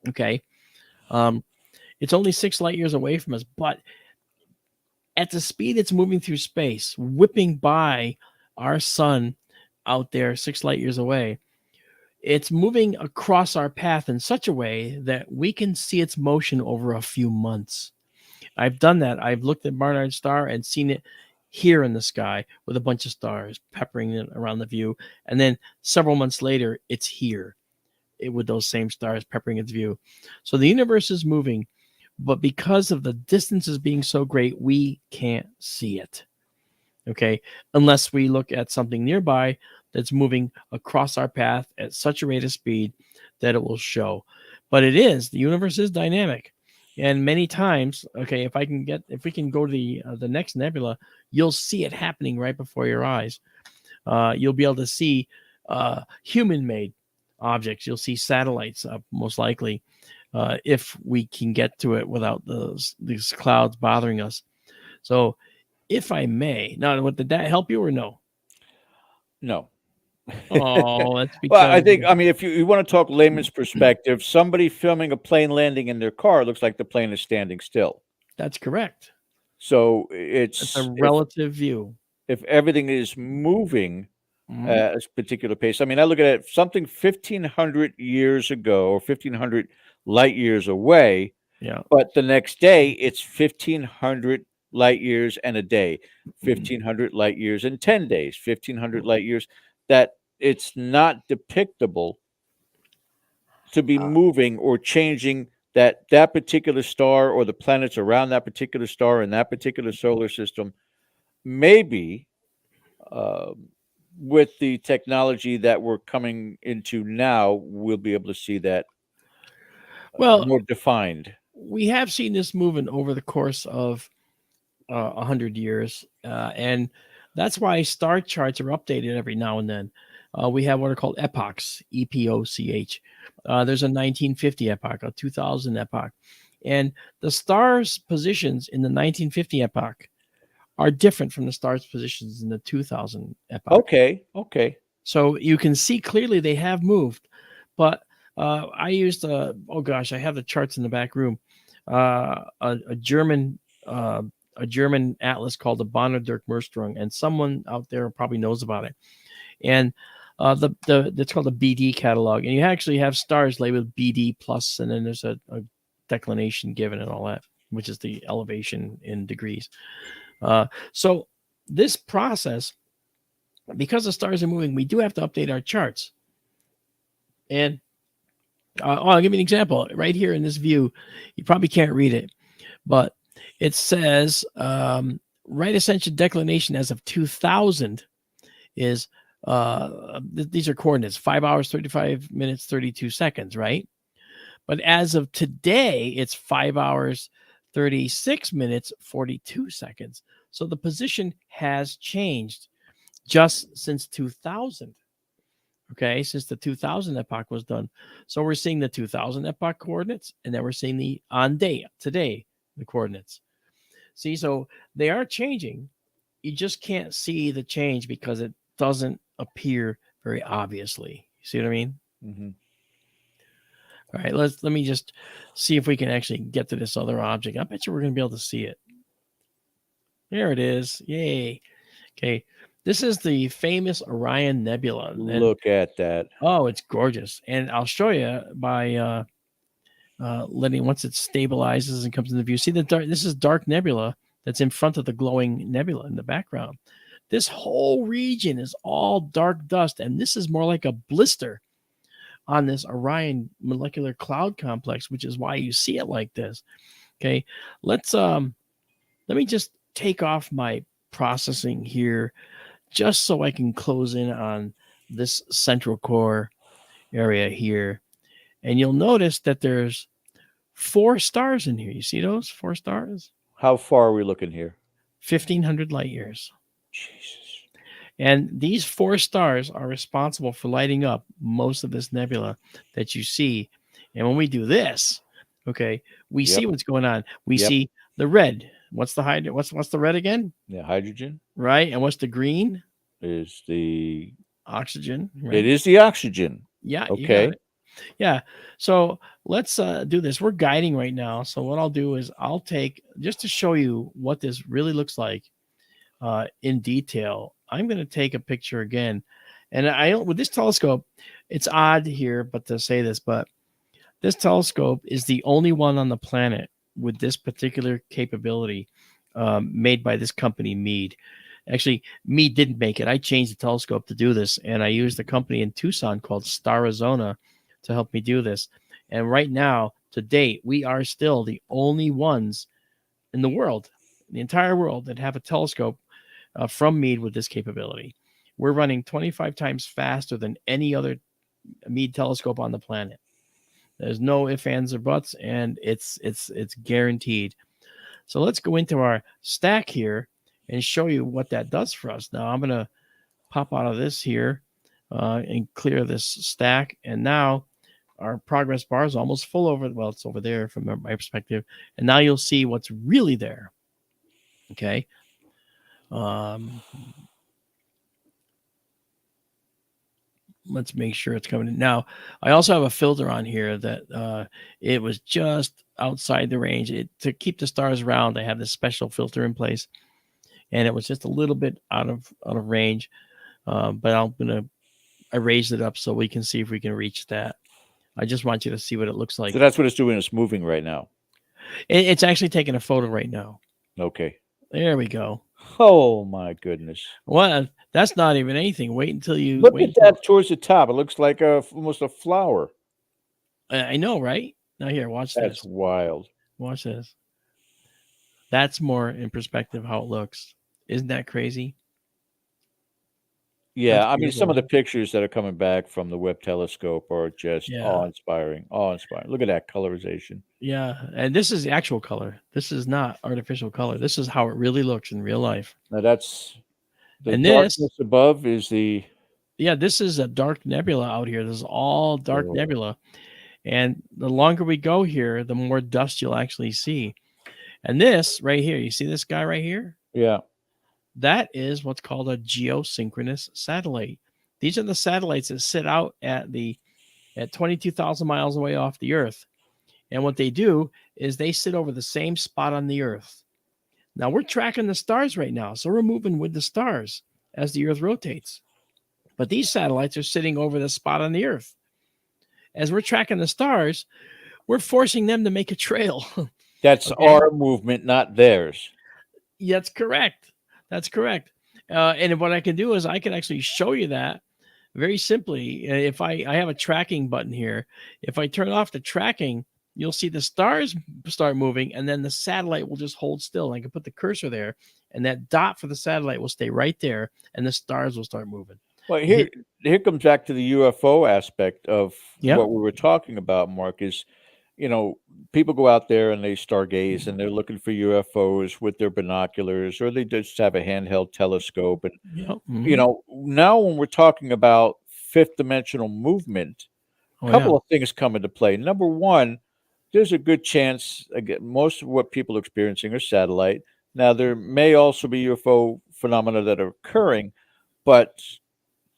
Okay. It's only 6 light years away from us, but at the speed it's moving through space, whipping by our sun out there 6 light years away, it's moving across our path in such a way that we can see its motion over a few months. I've done that. I've looked at Barnard's star and seen it here in the sky with a bunch of stars peppering it around the view. And then several months later, it's here with those same stars peppering its view. So the universe is moving, but because of the distances being so great, we can't see it. Okay, unless we look at something nearby that's moving across our path at such a rate of speed that it will show. But the universe is dynamic. And many times, okay, if we can go to the next nebula, you'll see it happening right before your eyes. You'll be able to see human-made objects. You'll see satellites, most likely, if we can get to it without these clouds bothering us. So, if I may, now, did that help you or no? No. Oh, that's because. Well, I mean, if you want to talk layman's perspective, somebody filming a plane landing in their car looks like the plane is standing still. That's correct. So it's a relative view. If everything is moving at a particular pace, I mean, I look at it, something 1,500 years ago or 1,500 light years away. Yeah. But the next day, it's 1,500 light years and a day, 1,500 light years and 10 days, 1,500 light years. That it's not depictable to be moving or changing that particular star or the planets around that particular star in that particular solar system. Maybe with the technology that we're coming into now, we'll be able to see that more defined. We have seen this movement over the course of 100 years, and that's why star charts are updated every now and then. We have what are called epochs, EPOCH. There's a 1950 epoch, a 2000 epoch. And the stars' positions in the 1950 epoch are different from the stars' positions in the 2000 epoch. Okay. So you can see clearly they have moved. But I used, I have the charts in the back room, a German atlas called the Bonner-Dirk-Merstrung, and someone out there probably knows about it. And it's called the BD catalog, and you actually have stars labeled BD plus, and then there's a declination given and all that, which is the elevation in degrees. So this process, because the stars are moving, we do have to update our charts. And I'll give you an example right here in this view. You probably can't read it, but it says right ascension declination as of 2000 is these are coordinates, 5 hours, 35 minutes, 32 seconds, right? But as of today, it's 5 hours, 36 minutes, 42 seconds. So the position has changed just since 2000. Okay, since the 2000 epoch was done. So we're seeing the 2000 epoch coordinates, and then we're seeing the today, the coordinates. See, so they are changing. You just can't see the change because it doesn't appear very obviously. You see what I mean? Mm-hmm. All right, let me just see if we can actually get to this other object. I bet you we're going to be able to see it. There it is. Yay. Okay. This is the famous Orion Nebula. Look at that. Oh, it's gorgeous. And I'll show you by once it stabilizes and comes into view. See this is dark nebula that's in front of the glowing nebula in the background. This whole region is all dark dust, and this is more like a blister on this Orion molecular cloud complex, which is why you see it like this. Okay, let me just take off my processing here just so I can close in on this central core area here. And you'll notice that there's 4 stars in here. You see those 4 stars? How far are we looking here? 1,500 light years. Jesus. And these 4 stars are responsible for lighting up most of this nebula that you see. And when we do this, okay, we see what's going on. We see the red. What's the what's the red again? Yeah, hydrogen. Right. And what's the green? Is the oxygen. Right? It is the oxygen. Yeah. Okay. Yeah. So let's do this. We're guiding right now. So what I'll do is I'll take, just to show you what this really looks like in detail, I'm going to take a picture again. And with this telescope, it's odd here, but to say this, but this telescope is the only one on the planet with this particular capability made by this company, Meade. Actually, Meade didn't make it. I changed the telescope to do this, and I used a company in Tucson called Starizona to help me do this. And right now, to date, we are still the only ones in the world, the entire world, that have a telescope from Meade with this capability. We're running 25 times faster than any other Meade telescope on the planet. There's no ifs, ands, or buts, and it's guaranteed. So let's go into our stack here and show you what that does for us. Now I'm going to pop out of this here and clear this stack. And now our progress bar is almost full over. Well, it's over there from my perspective. And now you'll see what's really there. Okay. Let's make sure it's coming in. Now, I also have a filter on here that it was just outside the range. To keep the stars round, I have this special filter in place. And it was just a little bit out of range. But I raised it up so we can see if we can reach that. I just want you to see what it looks like. So that's what it's doing. It's moving right now. It's actually taking a photo right now. Okay. There we go. Oh my goodness. Well, that's not even anything. Wait until you look at that towards the top. It looks like almost a flower. I know, right? Now here, watch this. That's wild. Watch this. That's more in perspective how it looks. Isn't that crazy? Yeah, I mean, some of the pictures that are coming back from the Webb telescope are just awe-inspiring. Awe-inspiring. Look at that colorization. Yeah, and this is the actual color. This is not artificial color. This is how it really looks in real life. Now that's the and darkness this above is the. Yeah, this is a dark nebula out here. This is all dark nebula, and the longer we go here, the more dust you'll actually see. And this right here, you see this guy right here? Yeah. That is what's called a geosynchronous satellite. These are the satellites that sit out at 22,000 miles away off the Earth. And what they do is they sit over the same spot on the Earth. Now we're tracking the stars right now. So we're moving with the stars as the Earth rotates. But these satellites are sitting over the spot on the Earth. As we're tracking the stars, we're forcing them to make a trail. That's our movement, not theirs. That's correct. That's correct. And what I can do is I can actually show you that very simply. If I have a tracking button here, if I turn off the tracking, you'll see the stars start moving and then the satellite will just hold still. I can put the cursor there and that dot for the satellite will stay right there and the stars will start moving. Well, here comes back to the UFO aspect of what we were talking about, Mark, is, people go out there and they stargaze and they're looking for UFOs with their binoculars, or they just have a handheld telescope. And, now when we're talking about fifth dimensional movement, a couple of things come into play. Number one, there's a good chance, again, most of what people are experiencing are satellite. Now, there may also be UFO phenomena that are occurring, but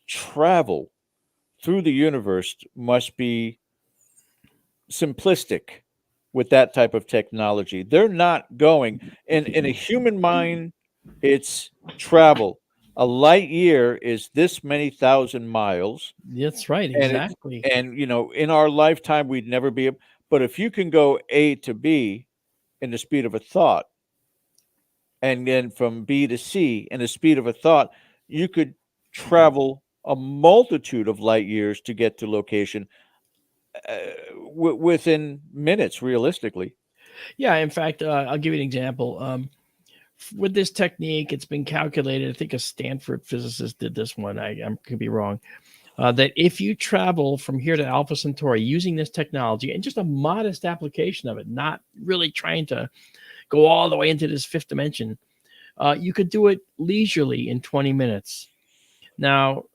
travel through the universe must be simplistic with that type of technology. They're not going in a human mind. It's travel. A light year is this many thousand miles. That's right. Exactly. And in our lifetime, we'd never be able. But if you can go A to B in the speed of a thought, and then from B to C in the speed of a thought, you could travel a multitude of light years to get to location within minutes, realistically. Yeah, in fact, I'll give you an example. With this technique, it's been calculated. I think a Stanford physicist did this one. I could be wrong. That if you travel from here to Alpha Centauri using this technology and just a modest application of it, not really trying to go all the way into this fifth dimension, you could do it leisurely in 20 minutes. Now,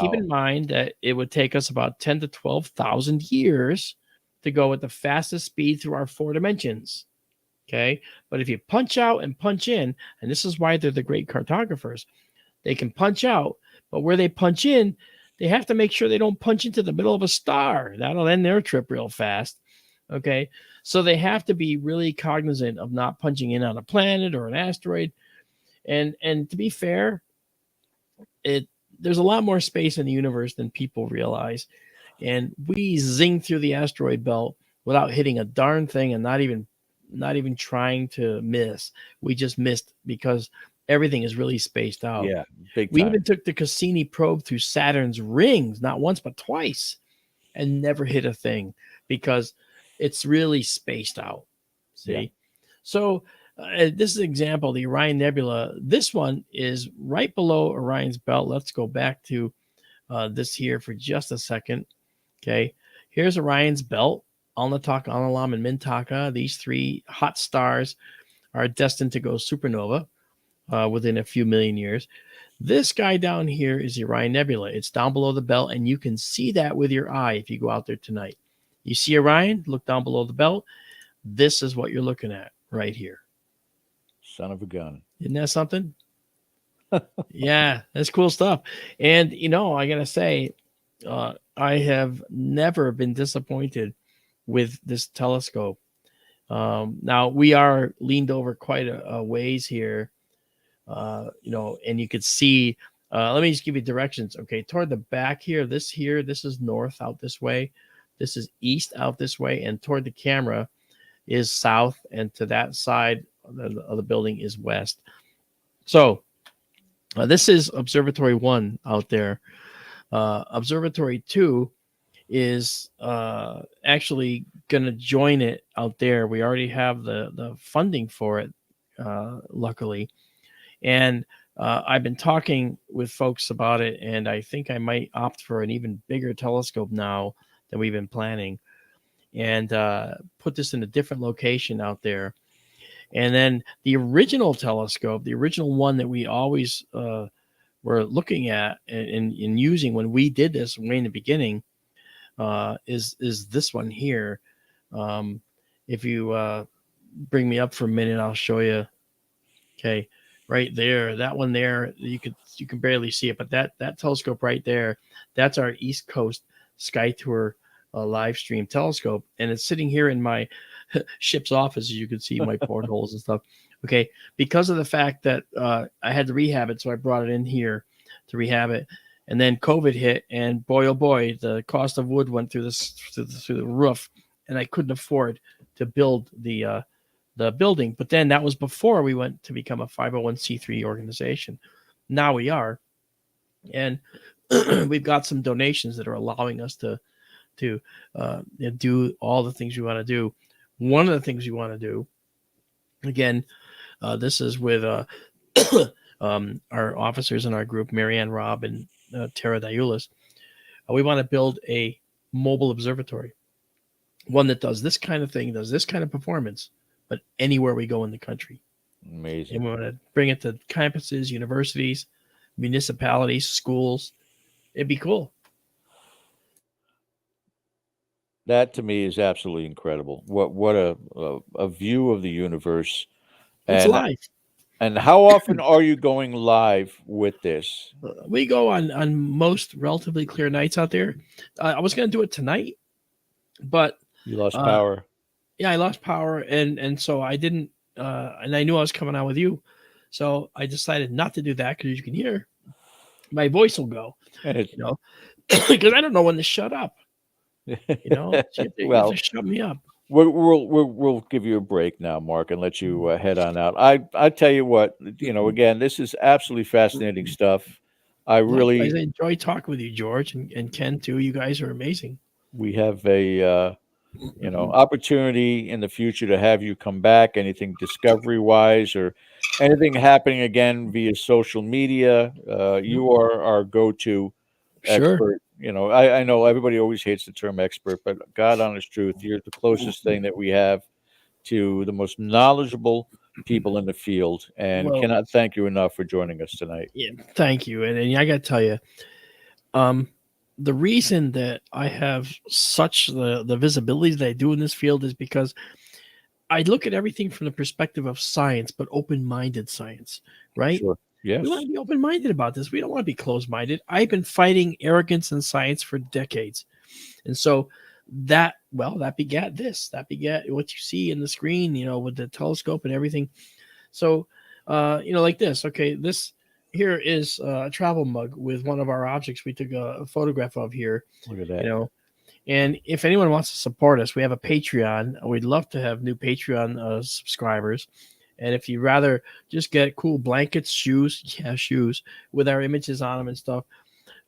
keep in mind that it would take us about 10 to 12,000 years to go at the fastest speed through our four dimensions. Okay. But if you punch out and punch in, and this is why they're the great cartographers, they can punch out, but where they punch in, they have to make sure they don't punch into the middle of a star. That'll end their trip real fast. Okay. So they have to be really cognizant of not punching in on a planet or an asteroid. And to be fair, there's a lot more space in the universe than people realize. And we zing through the asteroid belt without hitting a darn thing and not even trying to miss. We just missed because everything is really spaced out. Yeah, big time. We even took the Cassini probe through Saturn's rings, not once, but twice, and never hit a thing because it's really spaced out. See? Yeah. So This is an example, the Orion Nebula. This one is right below Orion's belt. Let's go back to this here for just a second. Okay, here's Orion's belt, Alnitak, Alnilam, and Mintaka. These three hot stars are destined to go supernova within a few million years. This guy down here is the Orion Nebula. It's down below the belt, and you can see that with your eye if you go out there tonight. You see Orion, look down below the belt. This is what you're looking at right here. Son of a gun. Isn't that something? Yeah, that's cool stuff. And, you know, I got to say, I have never been disappointed with this telescope. Now, we are leaned over quite a ways here, you know, and you could see, let me just give you directions. Okay, toward the back here, this is north out this way. This is east out this way. And toward the camera is south. And to that side of the building is west. So this is Observatory 1 out there. Observatory 2 is actually going to join it out there. We already have the funding for it, luckily. And I've been talking with folks about it, and I think I might opt for an even bigger telescope now than we've been planning, and put this in a different location out there. And then the original telescope, the original one that we always were looking at and using when we did this way in the beginning, is this one here. If you bring me up for a minute, I'll show you. Okay, right there, that one there, you can barely see it, but that telescope right there, that's our East Coast SkyTour LiveStream telescope, and it's sitting here in my ship's office, as you can see my portholes and stuff. Okay, because of the fact that I had to rehab it, so I brought it in here to rehab it, and then COVID hit, and boy oh boy, the cost of wood went through the roof, and I couldn't afford to build the building. But then that was before we went to become a 501c3 organization. Now we are, and we've got some donations that are allowing us to do all the things we want to do. One of the things we want to do, again, this is with our officers in our group, Marianne Robb and Tara Diulis. We want to build a mobile observatory, one that does this kind of thing, does this kind of performance, but anywhere we go in the country. Amazing. And we want to bring it to campuses, universities, municipalities, schools. It'd be cool. That to me is absolutely incredible. What a view of the universe. It's live. And how often are you going live with this? We go on most relatively clear nights out there. I was going to do it tonight, but you lost power. Yeah, I lost power, and so I didn't. And I knew I was coming on with you, so I decided not to do that because you can hear my voice will go. You know, because I don't know when to shut up. You know, you have to shut me up. We'll give you a break now, Mark, and let you head on out. I tell you what, you know, again, this is absolutely fascinating stuff. I enjoy talking with you, George, and Ken too. You guys are amazing. We have a opportunity in the future to have you come back. Anything discovery wise or anything happening again via social media, you are our go-to expert. You know, I know everybody always hates the term expert, but God honest truth, you're the closest thing that we have to the most knowledgeable people in the field, and cannot thank you enough for joining us tonight. Yeah, thank you. And I got to tell you, the reason that I have such the visibility that I do in this field is because I look at everything from the perspective of science, but open-minded science, right? Sure. Yes. We want to be open-minded about this. We don't want to be closed-minded. I've been fighting arrogance in science for decades. And so that begat this. That begat what you see in the screen, you know, with the telescope and everything. So, you know, like this. Okay, this here is a travel mug with one of our objects we took a photograph of here. Look at that. You know, and if anyone wants to support us, we have a Patreon. We'd love to have new Patreon subscribers. And if you'd rather just get cool blankets, shoes with our images on them and stuff,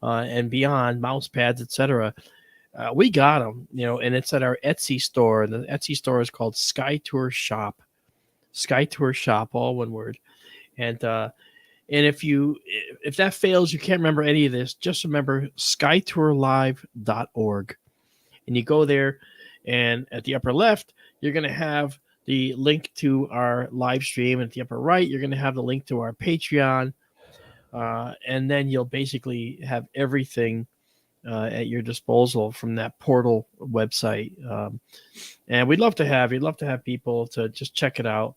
and beyond, mouse pads, etc., we got them, you know, and it's at our Etsy store. And the Etsy store is called SkyTour Shop. SkyTour Shop, all one word. And if that fails, you can't remember any of this, just remember SkyTourLive.org. And you go there, and at the upper left, you're going to have the link to our live stream. And at the upper right, you're going to have the link to our Patreon. And then you'll basically have everything at your disposal from that portal website. And we'd love to have people to just check it out.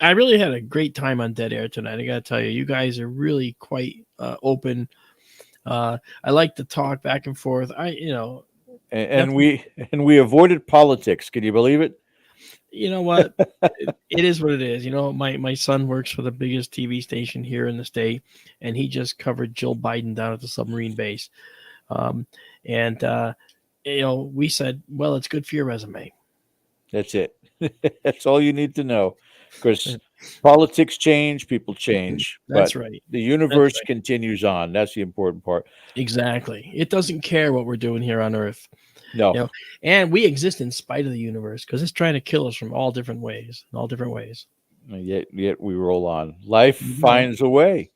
I really had a great time on Dead Air tonight. I got to tell you, you guys are really quite open. I like to talk back and forth. And we avoided politics. Can you believe it? You know what? It is what it is. My son works for the biggest TV station here in the state, and he just covered Jill Biden down at the submarine base. We said, well, it's good for your resume. That's it. That's all you need to know. Because politics change, people change. That's right. The universe continues on. That's the important part. Exactly. It doesn't care what we're doing here on Earth. No. And we exist in spite of the universe because it's trying to kill us from all different ways. Yet we roll on. Life finds a way.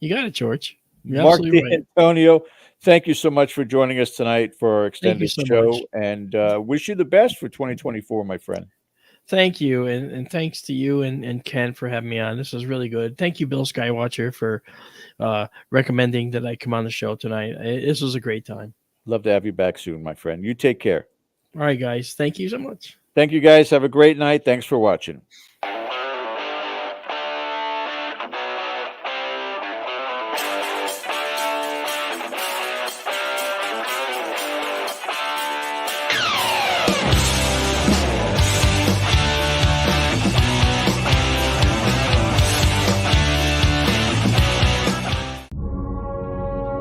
You got it, George. You're Marc D'Antonio, thank you so much for joining us tonight for our extended show. Much. And wish you the best for 2024, my friend. Thank you. And thanks to you and Ken for having me on. This was really good. Thank you, Bill Skywatcher, for recommending that I come on the show tonight. This was a great time. Love to have you back soon, my friend. You take care. All right, guys. Thank you so much. Thank you, guys. Have a great night. Thanks for watching.